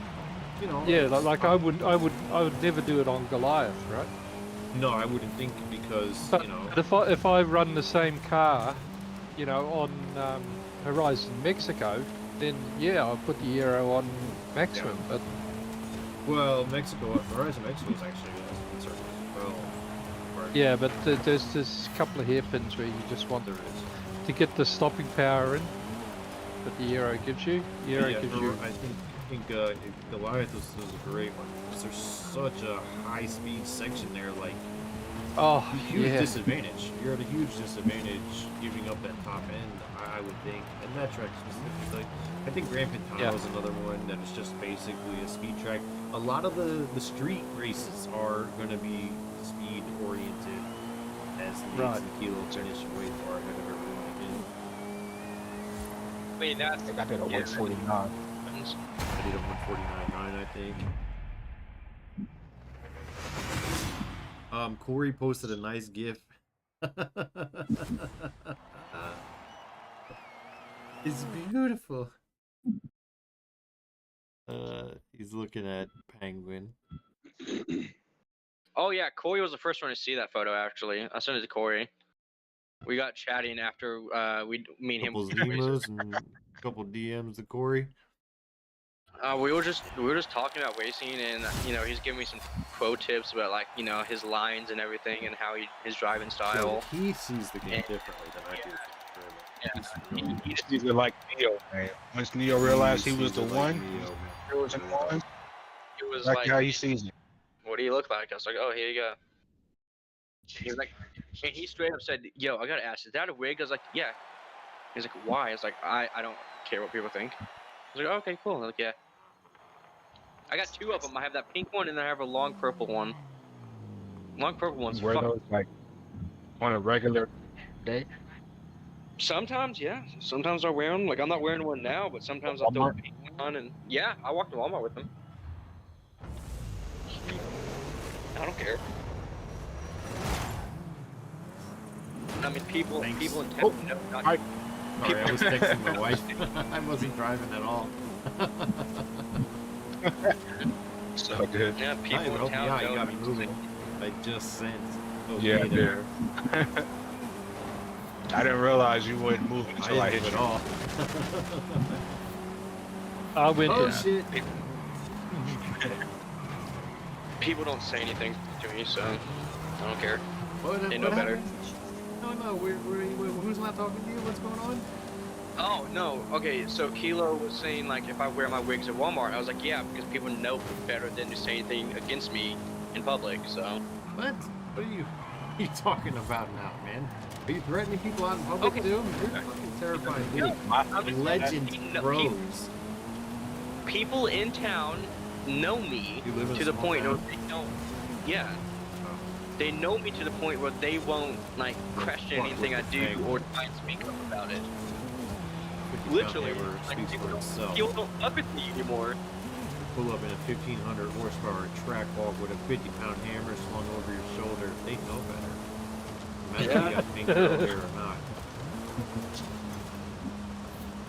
you know, Yeah, it's- like I would never do it on Goliath, right? no, I wouldn't think because But, you know. but if I run the same car, you know, on Horizon Mexico, then yeah, I'll put the Aero on maximum. But Well, Horizon Mexico is actually a concern as well. Right. yeah, but there's a couple of hairpins where you just want There is. to get the stopping power in that the Aero gives you. The Aero gives you. I think Goliath was a great one because there's such a high speed section there. Like, Oh, huge yeah. disadvantage. You're at a huge disadvantage giving up that top end, I would think. And that track specifically, I think Grand Pintano is another one that is just basically a speed track. A lot of the street races are going to be speed oriented, as Leeds and Kilo finish way far ahead of everyone again. I mean, that's I got that at 149. I did a 149.9, I think. Corey posted a nice GIF. It's beautiful. He's looking at Penguin. Oh yeah, Corey was the first one to see that photo. Actually, I sent it to Corey. We got chatting after me and him. Couple Zimas and a couple DMs to Corey. We were just talking about racing, and he's giving me some pro tips about like his lines and everything, and how his driving style. So he sees the game differently than I do. He just He's like Neo, man. Once Neo realized he was the one, It was like like, how he sees it. what do you look like? I was like, oh, here you go. He was like, and he straight up said, yo, I gotta ask, is that a wig? I was like, yeah. He's like, why? I was like, I don't care what people think. I was like, oh, okay, cool. I was like, yeah. I got two of them. I have that pink one, and then I have a long purple one. Long purple one's Wear fuck. those like on a regular day. Sometimes, yeah. Sometimes I wear them. Like, I'm not wearing one now, but sometimes I'll throw a pink one on, and yeah, I walk to Walmart with them. I don't care. I mean, people in town know not. Sorry, I was texting my wife. I wasn't driving at all. So good. Yeah, Hi, people bro. in town Yeah, know you got me not. moving. I just sent. Okay, Yeah, there. I didn't realize you wouldn't move I until I didn't hit move you. at all. I went. Oh shit! People don't say anything to me, so I don't care. What, They know better. happened? No, who's not talking to you? What's going on? Oh no, okay. So Kilo was saying like if I wear my wigs at Walmart, I was like, yeah, because people know better than to say anything against me in public. So What? What are you talking about now, man? Are you threatening people out in public Okay. too? You're fucking terrifying, dude. I'm just Legend saying, grows. people in town know me You live in a to the small point where town? they don't. Yeah. They know me to the point where they won't like question Fuck anything with I the do thing. or try and speak up about it. 50 Literally, pound hammer like, speaks people for itself. don't fuck with me anymore. Pull up in a 1500 horsepower track walk with a 50-pound hammer slung over your shoulder. They know better. No matter if you got pink girl hair or not.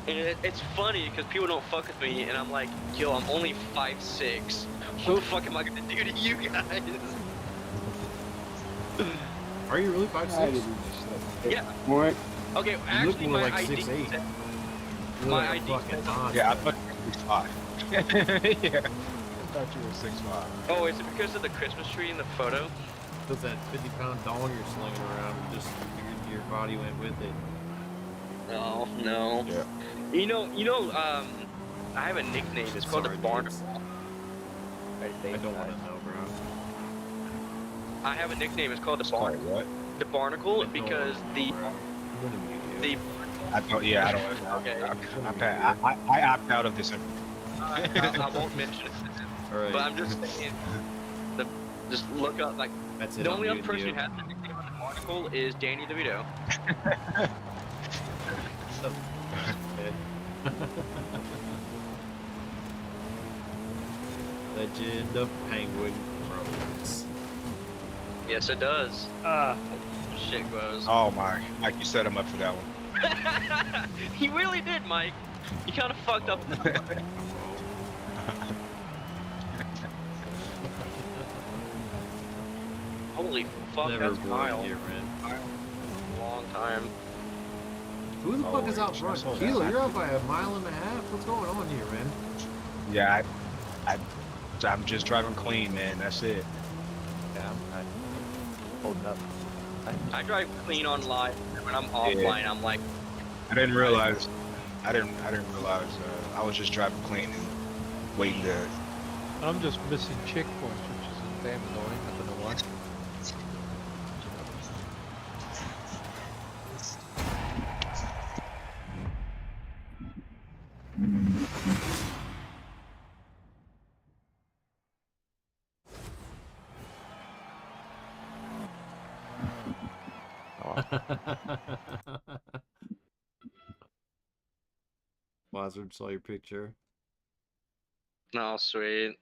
And it's funny because people don't fuck with me, and I'm like, yo, I'm only 5'6". What the fuck am I gonna do to you guys? Are you really I 5'6"? didn't just Yeah. What? Okay, You look actually, more my like ID 6'8". said- You look my like a ID fucking says- monster. Yeah, I thought you were 6'5". Yeah. I thought you were 6'5". Oh, is it because of the Christmas tree in the photo? Because that 50-pound dong you're slinging around, and just your body went with it. No, no. Yeah. You know, I have a nickname. It's called Sorry, the Barnacle. dudes. I don't want to know, bro. I have a nickname. It's called the Sorry, Barnacle. what? The Barnacle I don't because wanna the know, bro. I'm gonna mute you. the I don't. Yeah, I don't. Okay. I opt out of this. I won't mention it. Alright. But I'm just saying. Just look up like That's it. the I'm only other muting person you. who has the nickname on the Barnacle is Danny DeVito. Legend of Penguin Roads. Yes, it does. Shit grows. Oh my, Mike, you set him up for that one. He really did, Mike. He kind of fucked up. Holy fuck, Never that's bored mild. here, man. Long time. Who the fuck is out front? slow Kilo, down. you're out by 1.5 miles. What's going on here, man? Yeah, I'm just driving clean, man. That's it. Yeah, I'm holding up. I drive clean on live. When I'm offline, I'm like I didn't realize. I didn't realize. I was just driving clean and waiting to. I'm just missing checkpoints, which is damn annoying. I don't know why. Wazard saw your picture. No, sweet.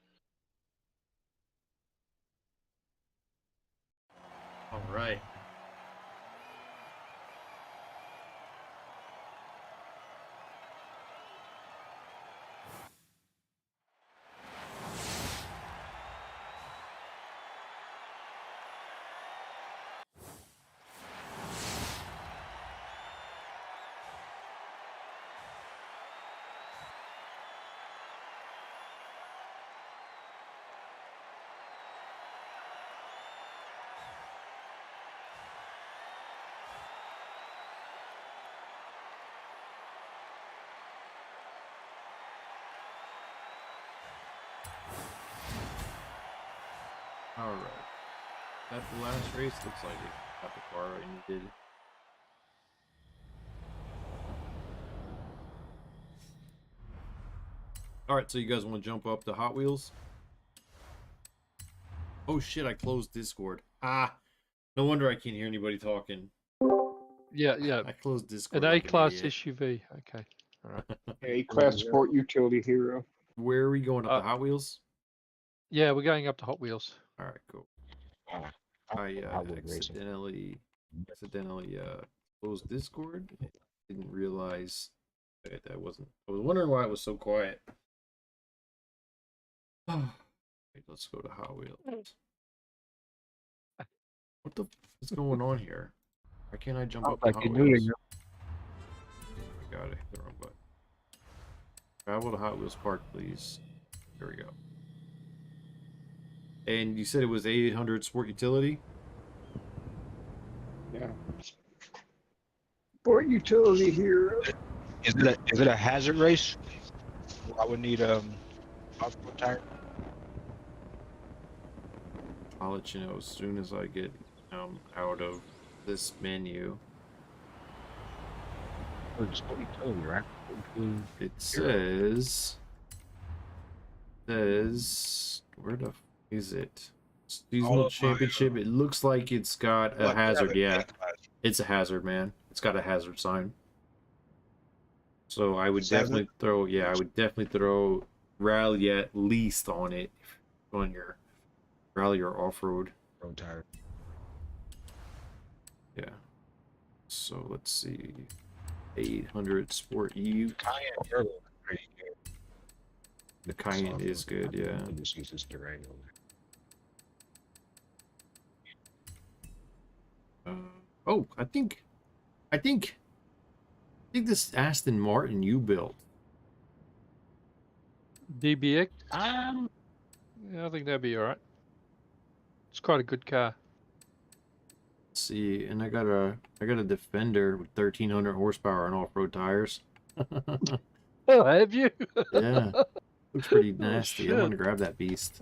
All right. All right. That's the last race. Looks like it. Got the car I needed. All right. So you guys want to jump up to Hot Wheels? Oh shit! I closed Discord. Ah, no wonder I can't hear anybody talking. Yeah, yeah. I closed Discord. An like A-class idiot. SUV. Okay. All right. A-class sport utility hero. Where are we going up to Hot Wheels? Yeah, we're going up to Hot Wheels. All right, cool. I would racing. accidentally closed Discord. Didn't realize that I wasn't. I was wondering why it was so quiet. Right, let's go to Hot Wheels. What the f is going on here? Why can't I jump up to Hot Wheels? I got it. Hit the wrong button. Travel to Hot Wheels Park, please. Here we go. And you said it was 800 Sport Utility? Yeah. Sport utility hero. Is it a hazard race? I would need off-road tire. I'll let you know as soon as I get out of this menu. Sport utility, right? It says where the f is it? Seasonal championship. It looks like it's got a hazard. Yeah, it's a hazard, man. It's got a hazard sign. So I would definitely throw. Yeah, I would definitely throw rally at least on it on your rally or off road. Road tire. Yeah. So let's see. 800 Sport EU. Cayenne Turbo is pretty good. The Cayenne is good, yeah. Just use this terrain Oh, I think this Aston Martin you built. DBX? Yeah, I think that'd be all right. It's quite a good car. Let's see, and I got a Defender with 1300 horsepower and off-road tires. Oh, have you? Yeah, looks pretty nasty. Oh, I'm gonna grab that beast.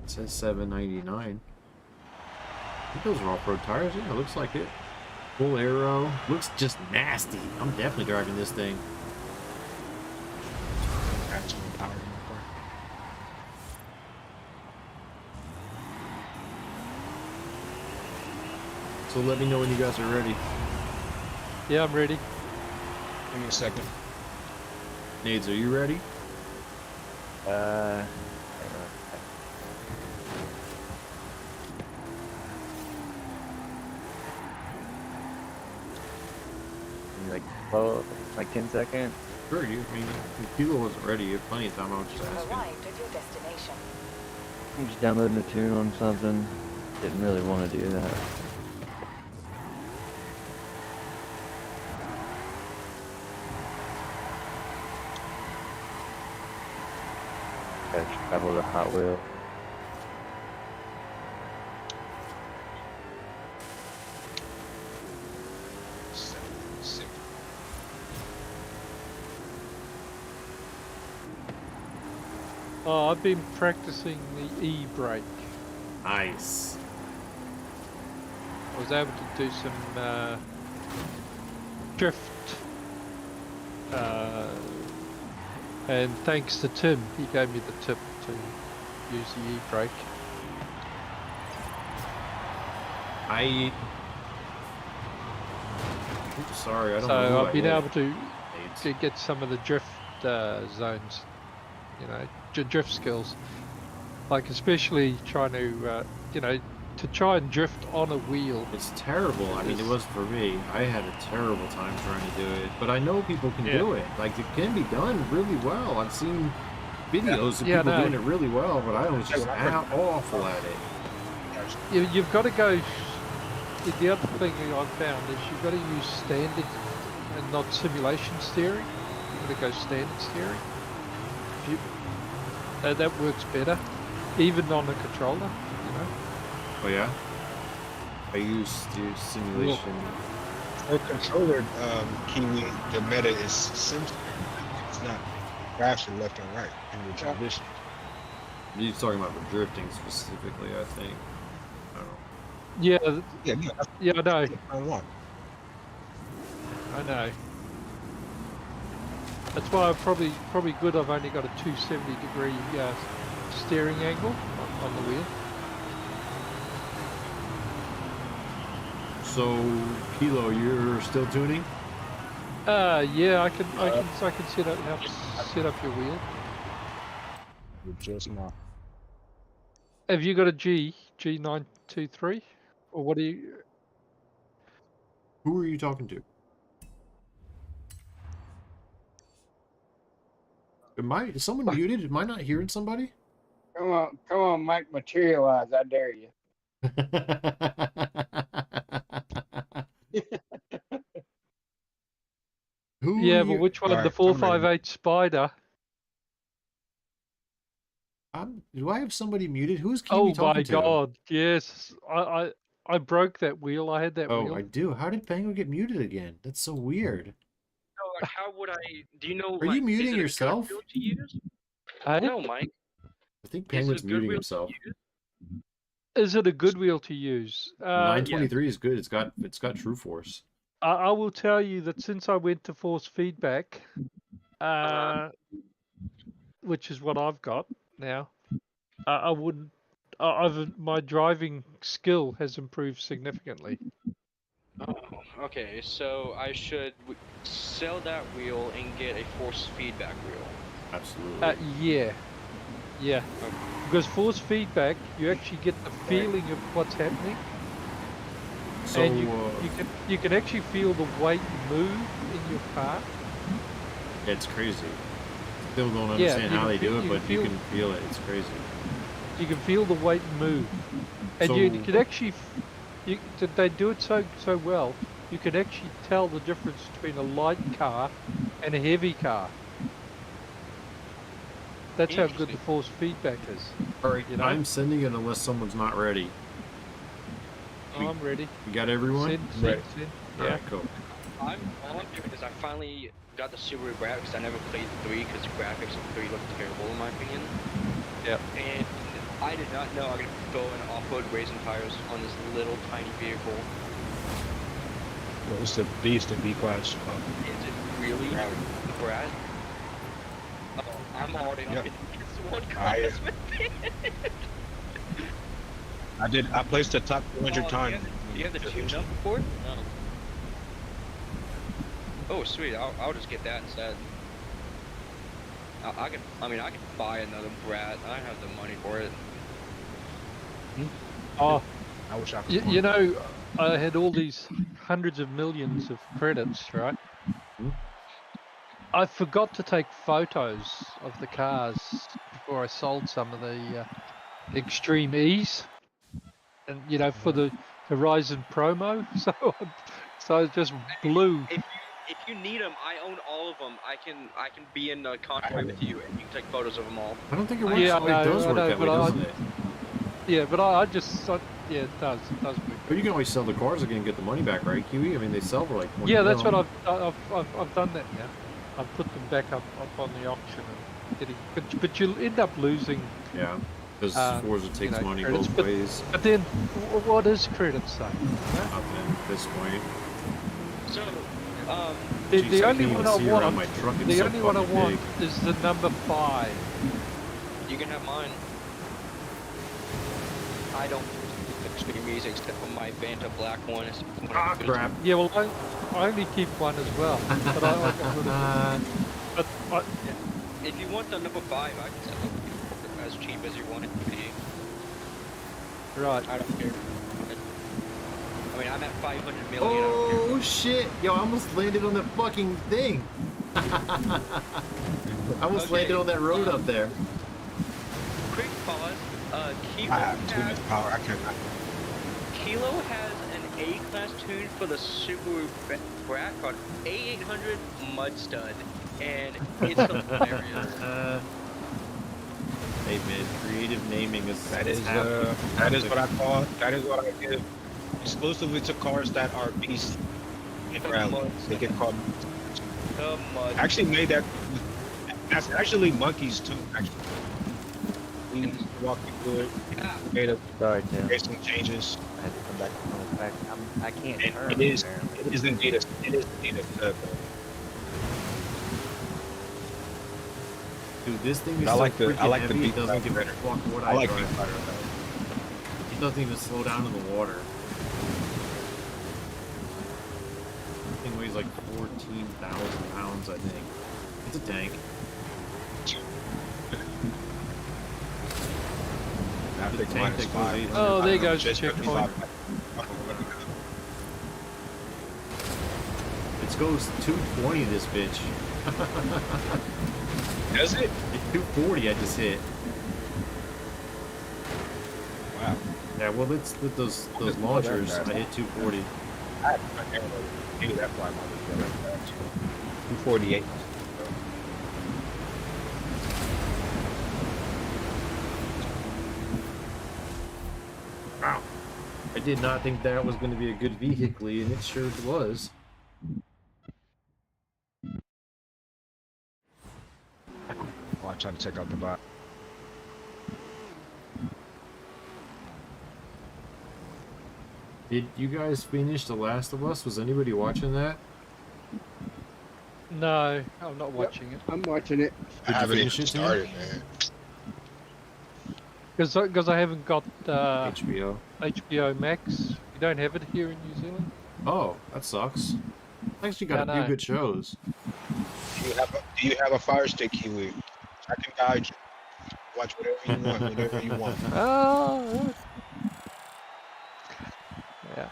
It says $799. I think those are off-road tires. Yeah, looks like it. Full aero. Looks just nasty. I'm definitely driving this thing. power. So let me know when you guys are ready. Yeah, I'm ready. Give me a second. Nades, are you ready? Hang on. Like 12, like 10 seconds. Sure, I mean, if Kilo wasn't ready, you have plenty of time. I was just asking. Arrived at your destination. I'm just downloading a tune on something. Didn't really want to do that. Gotta travel to Hot Wheels. Oh, I've been practicing the e-brake. Nice. I was able to do some drift, and thanks to Tim, he gave me the tip to use the e-brake. Oops, sorry, I don't know So who I've I been hit. able to Eight. get some of the drift zones, you know, drift skills. Like especially trying to, you know, to try and drift on a wheel. It's terrible. I mean, it was for me. I had a terrible time trying to do it, but I know people can do it. Like, it can be done really well. I've seen videos of people doing it really well, but I was just awful at it. You've got to go. The other thing I've found is you've got to use standard and not simulation steering. You've got to go standard steering. That works better, even on a controller, you know. Oh yeah? I used to simulation. For controller, Kiwi, the meta is sim. It's not faster left and right in the transition. You're talking about the drifting specifically, I think. I don't know. Yeah, I know. I know. That's why I'm probably good. I've only got a 270-degree steering angle on the wheel. So, Kilo, you're still tuning? Yeah, I can help set up your wheel. Just now. Have you got a G923, or what do you? Who are you talking to? Is someone muted? Am I not hearing somebody? Come on, Mike, materialize. I dare you. Who Yeah, are but you? which one? All The right, I'm ready. 458 Spider. Do I have somebody muted? Who's Kiwi Oh talking my to? God! Yes, I broke that wheel. I had that Oh, wheel. I do. How did Pango get muted again? That's so weird. No, like, how would I? Do you know? Are you muting is it yourself? A good wheel to use? Hey? No, Mike. I think Is it Penguin's a good muting wheel himself. to use? Is it a good wheel to use? 923 is good. It's got True Force. I will tell you that since I went to force feedback, which is what I've got now, I wouldn't. My driving skill has improved significantly. Oh, okay. So I should sell that wheel and get a force feedback wheel. Absolutely. Yeah. Because force feedback, you actually get the feeling of what's happening, So and you can actually feel the weight move in your car. it's crazy. Still don't understand how they do it, but you feel- can feel it. It's crazy. You can feel the weight move, and you So- can actually. They do it so well. You can actually tell the difference between a light car and a heavy car. That's how good the force feedback is. All right, you know? I'm sending it unless someone's not ready. I'm ready. You got everyone? Send. All Yeah. right, cool. All I'm doing is I finally got the Subaru graphics because I never played 3 because the graphics of 3 look terrible in my opinion. Yep. And I did not know I could go in off-road racing tires on this little tiny vehicle. Well, it's a beast in B-class. Is it really, Brad? Oh, I'm already up Yep. against one class with it. I placed the top 200 times. Do you have the tune-up for it? No. Oh, sweet. I'll just get that instead. I can buy another Brat. I have the money for it. Oh, I wish I could. you know, I had all these hundreds of millions of credits, right? I forgot to take photos of the cars before I sold some of the Extreme E's, and you know, for the Horizon promo. So I just blew. If you need them, I own all of them. I can be in contact with you, and you can take photos of them all. I don't think it works. Yeah, It does work that way, doesn't it? Yeah, but it does work. But you can always sell the cars again and get the money back, right, Kiwi? I mean, they sell for like 20 Yeah, that's mil. what I've done that now. I've put them back up on the auction. but you'll end up losing. Yeah, because Forza takes you know, money credits, both ways. But then, what does credit say? Nothing at this point. So, The Jeez, I only can't one even I see around want, my truck, it's the so only one I fucking want big. is the number 5. you can have mine. I don't extreme music except for my Vanta Black one. Ah, crap. Yeah, well, I only keep one as well. But I got rid of it. But If you want the number 5, I can sell it as cheap as you want it to be. right. I don't care. I mean, I'm at 500 million. I don't care. Oh shit! Yo, I almost landed on the fucking thing. I almost Okay, landed on that road up there. Quick pause. Kilo I have too much has, power. I can't. Kilo has an A-class tune for the Subaru Brat called A800 Mud Stud, and it's hilarious. Hey man, creative naming is That is half the that is what I battle. call. That is what I give exclusively to cars that are beasts in rally. They get called. The Mud. I actually made that. That's actually monkeys too. Actually, we walking through it. Yeah. Made a Sorry, Tim. made some changes. I had to come back on the back. I can't And turn. it is. apparently. It is indeed a. It is indeed a. Dude, this thing is I so like the- freaking I like the heavy, beat it doesn't give a better. fuck what I I like drive. beat better though. It doesn't even slow down in the water. This thing weighs like 14,000 pounds, I think. It's a tank. I The think tank mine is that goes 5. 800. Oh, there I don't know, goes the just checkpoint. 55. It goes 220 this bitch. Does it? It's 240 I just hit. Wow. Yeah, well, it's with those launchers. I hit 240. Maybe that's why mine was like that. 248. Wow. I did not think that was going to be a good vehicle, and it sure was. Oh, I'm trying to check out the bot. Did you guys finish The Last of Us? Was anybody watching that? No, I'm not watching it. I'm watching it. I haven't even finish it, Tim? started, man. Because I haven't got HBO. HBO Max. You don't have it here in New Zealand? Oh, that sucks. Actually got Yeah, a few no. good shows. Do you have a Fire Stick, Kiwi? I can guide you. Watch whatever you want, whatever you want. Oh. Yeah.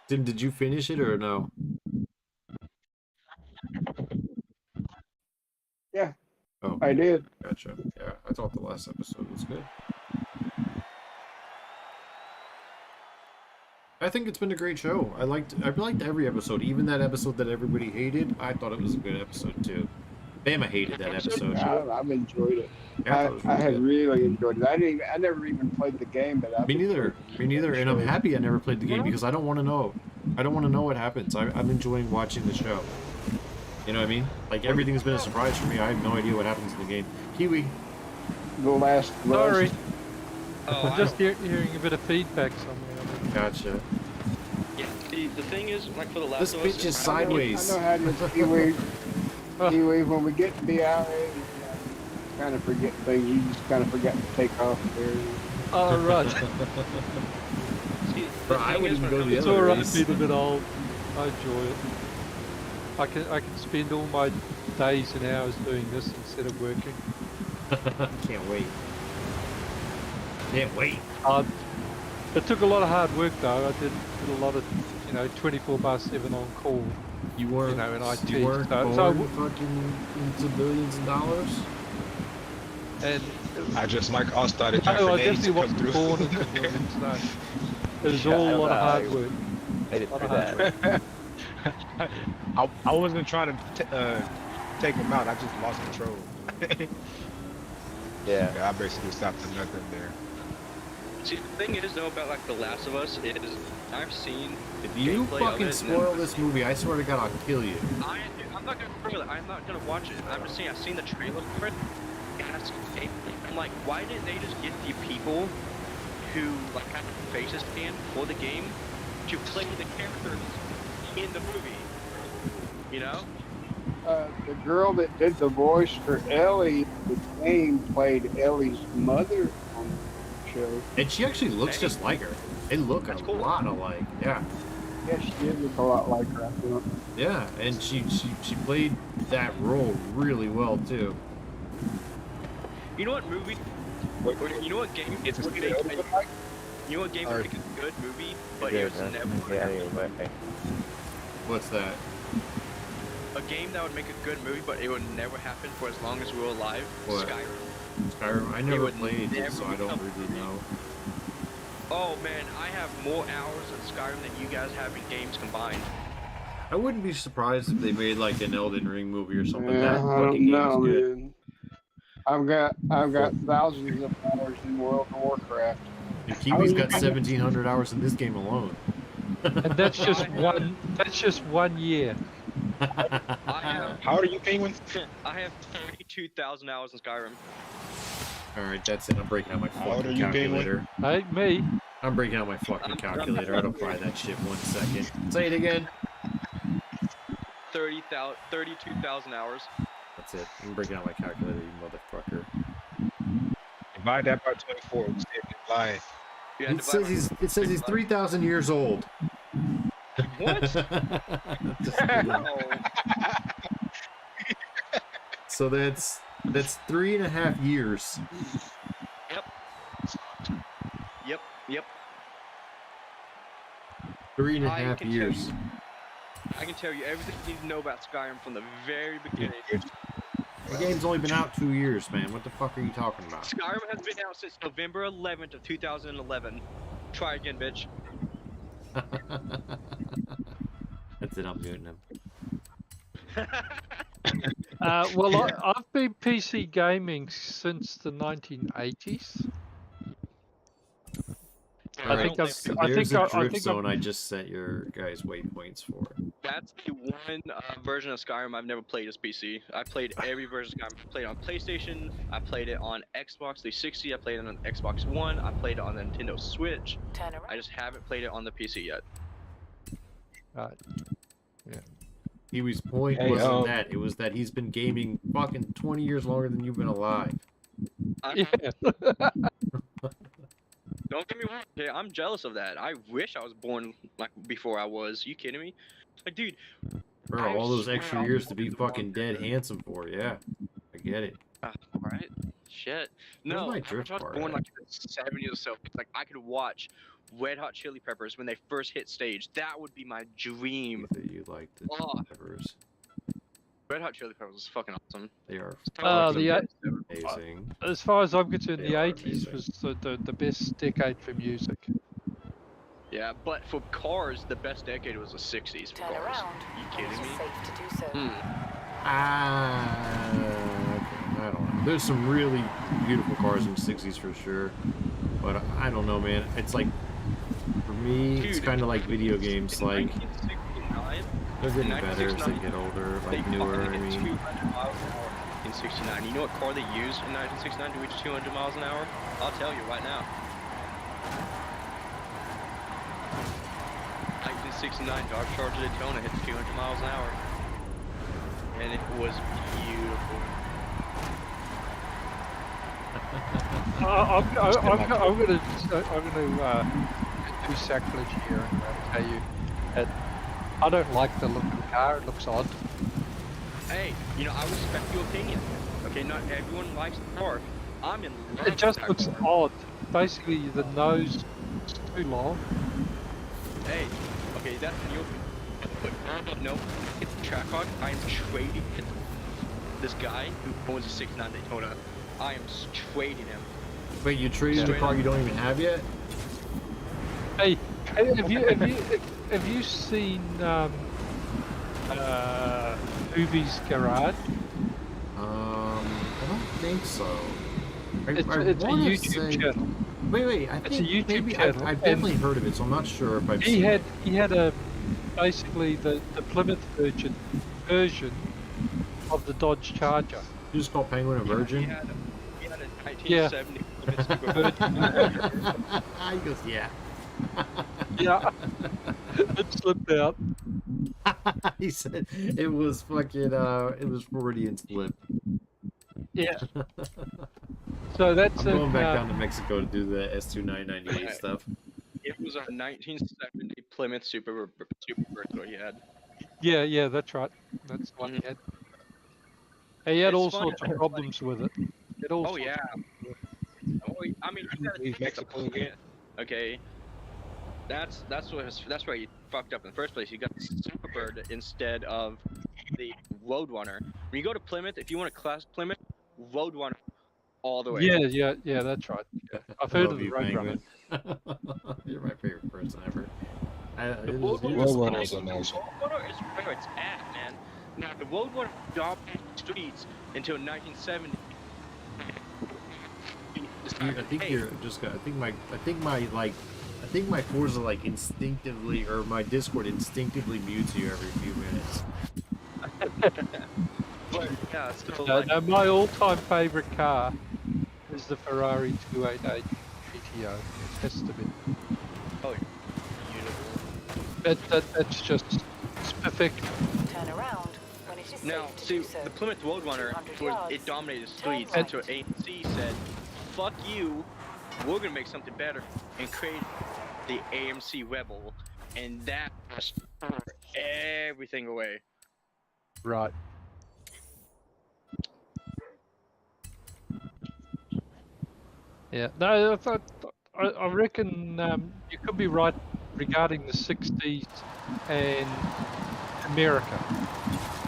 Tim, did you finish it or no? Yeah. Oh, I did. gotcha. Yeah, I thought the last episode was good. I think it's been a great show. I liked every episode, even that episode that everybody hated. I thought it was a good episode too. Bama hated that episode. I've enjoyed it. Yeah, I thought it was I had really good. really enjoyed it. I never even played the game, but Me neither. Me neither. And I'm happy I never played the game because I don't want to know. I don't want to know what happens. I'm enjoying watching the show. You know what I mean? Like everything's been a surprise for me. I have no idea what happens in the game. Kiwi. The last. Sorry. Oh, I'm just hearing a bit of feedback somewhere. Gotcha. yeah. The thing is, like for the last This of Us, bitch is I sideways. know how it is, Kiwi. Kiwi, when we get to be out, kind of forget things. You just kind of forget to take off there. Oh, right. See, Bro, the I thing wouldn't is, even go to the It's other alright race. being a bit old. I enjoy it. I can spend all my days and hours doing this instead of working. Can't wait. Can't wait. It took a lot of hard work though. I did a lot of, 24/7 on call. You weren't. in IT. You weren't So born fucking into billions of dollars. and I just like all started no, I grenades to definitely come wasn't through. born into millions. No, it was Yeah, all I a don't lot of know. hard work. Made it Lot through of that. I wasn't trying to take him out. I just lost control. Yeah. Yeah, I basically stopped at nothing there. See, the thing is though about like The Last of Us is I've seen. If you gameplay of fucking it, and spoil then- this movie, I swear to God, I'll kill you. I'm not gonna spoil it. I'm not gonna watch it. I'm just saying I've seen the trailer for it, and I've seen gameplay. I'm like, why didn't they just get the people who like have faces stand for the game to play the characters in the movie? You know? The girl that did the voice for Ellie in the game played Ellie's mother on the show. And she actually looks just like her. They look That's a cool. lot alike. Yeah. Yeah, she did look a lot like her, I thought. Yeah, and she played that role really well too. You know what movie? Or you know what game? It's would good. make you know what game would make a good movie, but it was never. Yeah, anyway. What's that? A game that would make a good movie, but it would never happen for as long as we were alive. What? Skyrim. Skyrim? I never would played it, never so I don't become- really know. Oh man, I have more hours in Skyrim than you guys have in games combined. I wouldn't be surprised if they made like an Elden Ring movie or something. Yeah, That I fucking don't game know, is good. man. I've got thousands of hours in World of Warcraft. And Kiwi's got 1,700 hours in this game alone. And that's just one. That's just 1 year. I have How old are you, Penguins? I have 32,000 hours in Skyrim. Alright, that's it. I'm breaking out my How old fucking are you, Penguin? calculator. Ain't me. I'm breaking out my fucking calculator. I don't buy that shit 1 second. Say it again. 32,000 hours. That's it. I'm breaking out my calculator, you motherfucker. Divide that by 24. We said it's lying. Yeah, It says he's 3,000 years old. What? Just kidding. No. So that's 3.5 years. Yep. Three and a I half can tell years. you- I can tell you everything you need to know about Skyrim from the very beginning. The game's only been out 2 years, man. What the fuck are you talking about? Skyrim has been out since November 11th of 2011. Try again, bitch. That's it. I'm muting him. Well, I've been PC gaming since the 1980s. I Alright, think I've- so I there's think a I- I drift think zone I just set your guys' waypoints for. That's the one version of Skyrim I've never played as PC. I played every version of Skyrim. I played it on PlayStation. I played it on Xbox 360. I played it on Xbox One. I played it on the Nintendo Switch. Turn around. I just haven't played it on the PC yet. Right. Kiwi's point Hey, wasn't that. It was that he's been gaming fucking 20 years longer than you've been alive. I, Yeah. Don't get me wrong. Okay, I'm jealous of that. I wish I was born like before I was. You kidding me? Like, dude. Bro, I all those swear extra I'll years be to be born before fucking dead handsome for, yeah. I get it. Alright. Shit. No, my I wish drift I was bar born at? like in the 70s or so. Like, I could watch Red Hot Chili Peppers when they first hit stage. That would be my dream. That you like the Oh. peppers. Red Hot Chili Peppers is fucking awesome. They are the amazing. As far as I'm concerned, They the are 80s amazing. was the best decade for music. Yeah, but for cars, the best decade was the 60s for Turn cars. around. You It kidding is me? safe to do so. Okay, I don't know. There's some really beautiful cars in the 60s for sure. But I don't know, man. It's like, for me, it's Dude, kind of like video games. In Like, 1969, they're getting in better as they 1969, get older, they like newer, fucking I hit mean. 200 miles an hour in 69. You know what car they used in 1969 to reach 200 miles an hour? I'll tell you right now. 1969 Dodge Charger Daytona hits 200 miles an hour. And it was beautiful. I'm going to do sacrilege here and tell you that I don't like the look of the car. It looks odd. Hey, you know, I respect your opinion. Okay, not everyone likes the car. I'm in love It just with that looks car. odd. Basically, the nose is too long. Hey, okay, that's your but no, it's the track hog. I am trading it. This guy who owns a 69 Daytona, I am trading him. Wait, you traded a car you don't even have yet? Hey, have you seen Ubi's Garage? I don't think so. It's a wanna YouTube say- channel. Wait. I It's a think YouTube maybe channel, I've definitely heard of it, so I'm not sure if I've He seen had it. a basically the Plymouth version of the Dodge Charger. You just call Penguin a virgin? He had a Yeah. 1970 Plymouth Super. He goes, yeah. Yeah, it slipped out. He said it was fucking it was Freudian slip. Yeah. So that's I'm going back down it. to Mexico to do the S2998 stuff. It was a 1970 Plymouth Super he had. Yeah, that's right. That's the one he had. He had It's all funny, sorts of problems with it. He had all Oh sorts yeah. of- Oh, I mean, you gotta take the point. Okay. That's where you fucked up in the first place. You got the Superbird instead of the Roadrunner. When you go to Plymouth, if you want to class Plymouth, Roadrunner all the way. Yeah, that's right. Yeah. I've heard Love of the you, Roadrunner. Penguin. You're my favorite person ever. The It Roadrunner is Roadrunner is is a nice one. Roadrunner is where it's at, man. Now the Roadrunner dominated the streets until 1970. I think you're just. I think my Forza like instinctively, or my Discord instinctively mutes you every few minutes. But yeah, still No, like, no, my all-time favorite car is the Ferrari 288 GTO. It has to be. oh, beautiful. That's just it's perfect. Turn around when it is Now, safe to see, do so. the Plymouth Roadrunner, 200 it yards. dominated the streets Turn until AMC said, fuck you, we're gonna make something better, and create the AMC Rebel, and that just threw everything away. Right. Yeah. No, I reckon you could be right regarding the 60s and America.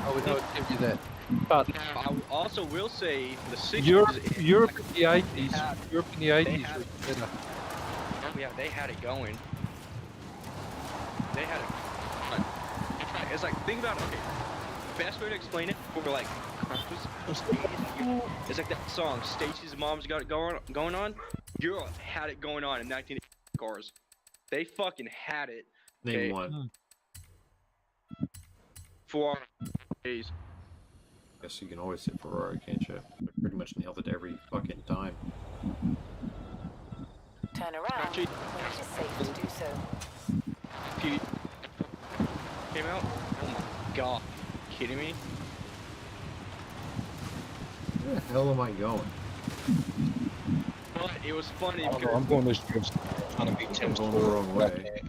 I would give you that. But I also will say the 60s. Europe in the 80s, had- Europe in the 80s had- was better. Yeah, they had it going. They had it. It's like, think about it. Okay, best way to explain it for like, it's like that song, Stacy's Mom's Got It Going On. Europe had it going on in 1980 cars. They fucking had it. Name Okay. one. For days. Guess you can always hit Ferrari, can't you? I pretty much nailed it every fucking time. Turn around Actually- when it is safe to do so. Pete came out. Oh my god. Kidding me? Where the hell am I going? But it was funny I don't know, because I'm going this trip trying to beat Tim's going the wrong way.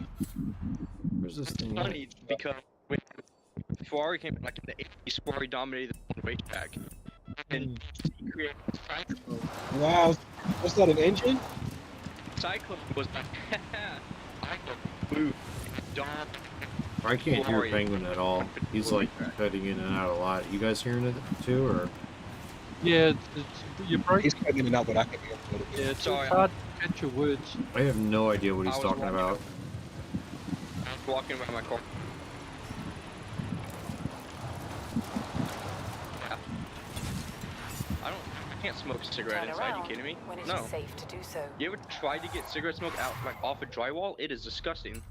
Where's this thing? at? funny because when Ferrari came like in the 80s, Ferrari dominated the racetrack. And he created Cyclone. Wow, was that an engine? Cyclone was like, Cyclone, boo, Dom. I can't hear Ferrari. Penguin at all. He's like cutting in and out a lot. You guys hearing it too, or? Yeah, you're breaking. He's cutting in and out, but I can hear him a little bit. Yeah, it's Sorry. hard to catch your words. I have no idea what he's I was talking walking- about. I was walking by my car. Yeah. I can't smoke a cigarette Turn inside. You around kidding me? when it is No. safe to do so. You ever tried to get cigarette smoke out like off a drywall? It is disgusting.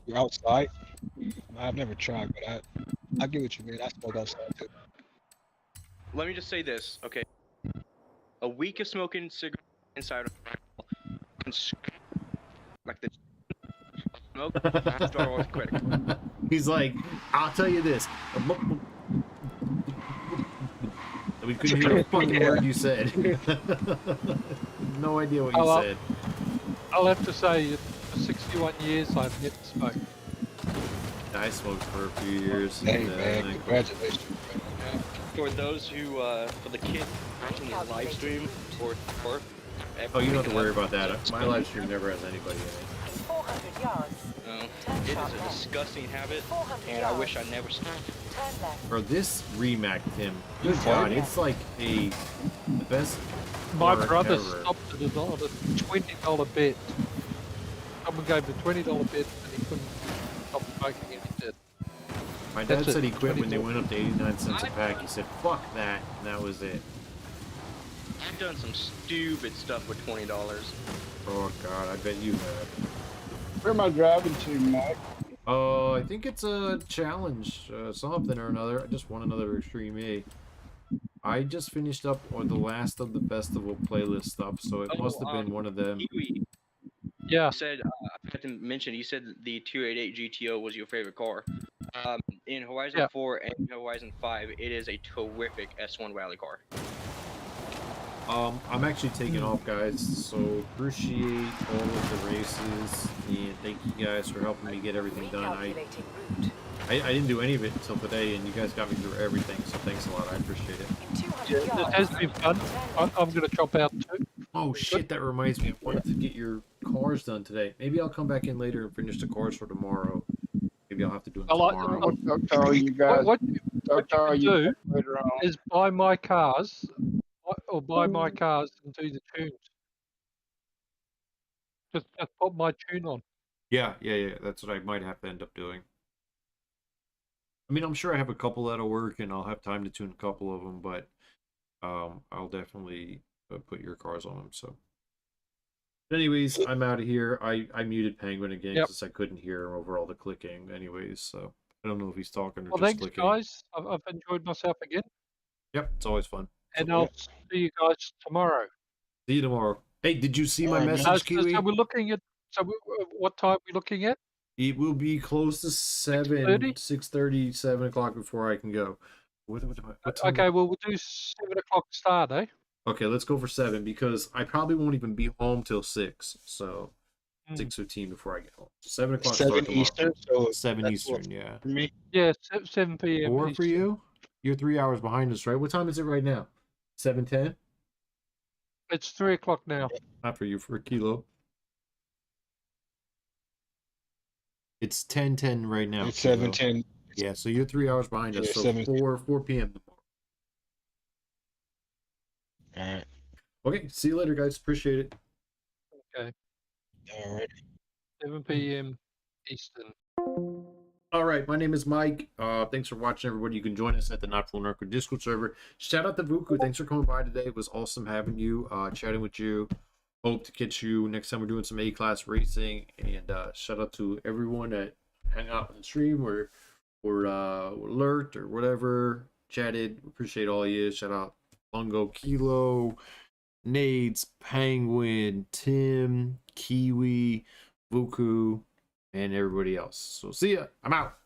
You're outside? I've never tried, but I get what you mean. I smoke outside too. Let me just say this, okay? A week of smoking cigarette inside of a drywall can like the smoke drywall is quick. He's like, I'll tell you this. We couldn't hear a fucking word you said. No idea what you Oh, said. I'll have to say, for 61 years, I've never smoked. I smoked for a few years. Hey and, man, I- congratulations. For those who, for the kids watching the live stream, or Oh, you don't have to worry about that. My live stream never has anybody in it. In 400 yards, No, turn it sharp is a left. disgusting habit, 400 and I yards. wish I never smoked. Turn left. For this remake, Tim, good God, it's like the best My car brother ever. stopped it on a $20 bet. Someone gave him a $20 bet and he couldn't stop smoking and he did. My dad That's it, said he quit when they 24. went up to 89 cents a pack. He said, fuck that, and that was it. I've done some stupid stuff with $20. Oh god, I bet you have. Where am I driving to, Mike? I think it's a challenge, something or another. I just won another Extreme E. I just finished up on the last of the festival playlist stuff, so it must have been one of them. Kiwi, Yeah. you said, I forgot to mention, you said the 288 GTO was your favorite car. In Horizon 4 and Horizon 5, it is a terrific S1 rally car. I'm actually taking off, guys, so appreciate all of the races, and thank you guys for helping me get everything done. I didn't do any of it until today, and you guys got me through everything, so thanks a lot. I appreciate it. It has been fun. I'm going to chop out too. Oh shit, that reminds me. I wanted to get your cars done today. Maybe I'll come back in later and finish the cars for tomorrow. Maybe I'll have to do them tomorrow. I'll tell you guys. What you can do later on. is buy my cars, or buy my cars and do the tunes. Just put my tune on. Yeah. That's what I might have to end up doing. I mean, I'm sure I have a couple that'll work, and I'll have time to tune a couple of them, but I'll definitely put your cars on them. So, but anyways, I'm out of here. I muted Penguin again because I couldn't hear him over all the clicking. Anyways, so I don't know if he's talking or Well, just thanks, clicking. guys. I've enjoyed myself again. Yep, it's always fun. And I'll see you guys tomorrow. See you tomorrow. Hey, did you see my message, Kiwi? So we're looking at. So what time are we looking at? It will be close to 6:30, 7 o'clock before I can go. What time? Okay, well, we'll do 7 o'clock start, eh? Okay, let's go for 7 because I probably won't even be home till 6. So 6:15 before I get home. 7 o'clock. 7 Eastern. So 7 Eastern, yeah. For me. Yeah, 7 p.m. 4 for you? You're 3 hours behind us, right? What time is it right now? 7:10? It's 3 o'clock now. Not for you, for a Kilo. It's 10:10 right now. It's 7:10. Yeah, so you're 3 hours behind us. So 4 p.m. All right. Okay, see you later, guys. Appreciate it. Okay. All right. 7 p.m. Eastern. All right, my name is Mike. Thanks for watching, everybody. You can join us at the Not Full Narco Discord server. Shout out to Vuku. Thanks for coming by today. It was awesome having you, chatting with you. Hope to catch you next time we're doing some A-class racing. And shout out to everyone that hang out on the stream or alert or whatever, chatted. Appreciate all of you. Shout out Lungo, Kilo, Nades, Penguin, Tim, Kiwi, Vuku, and everybody else. So see ya. I'm out.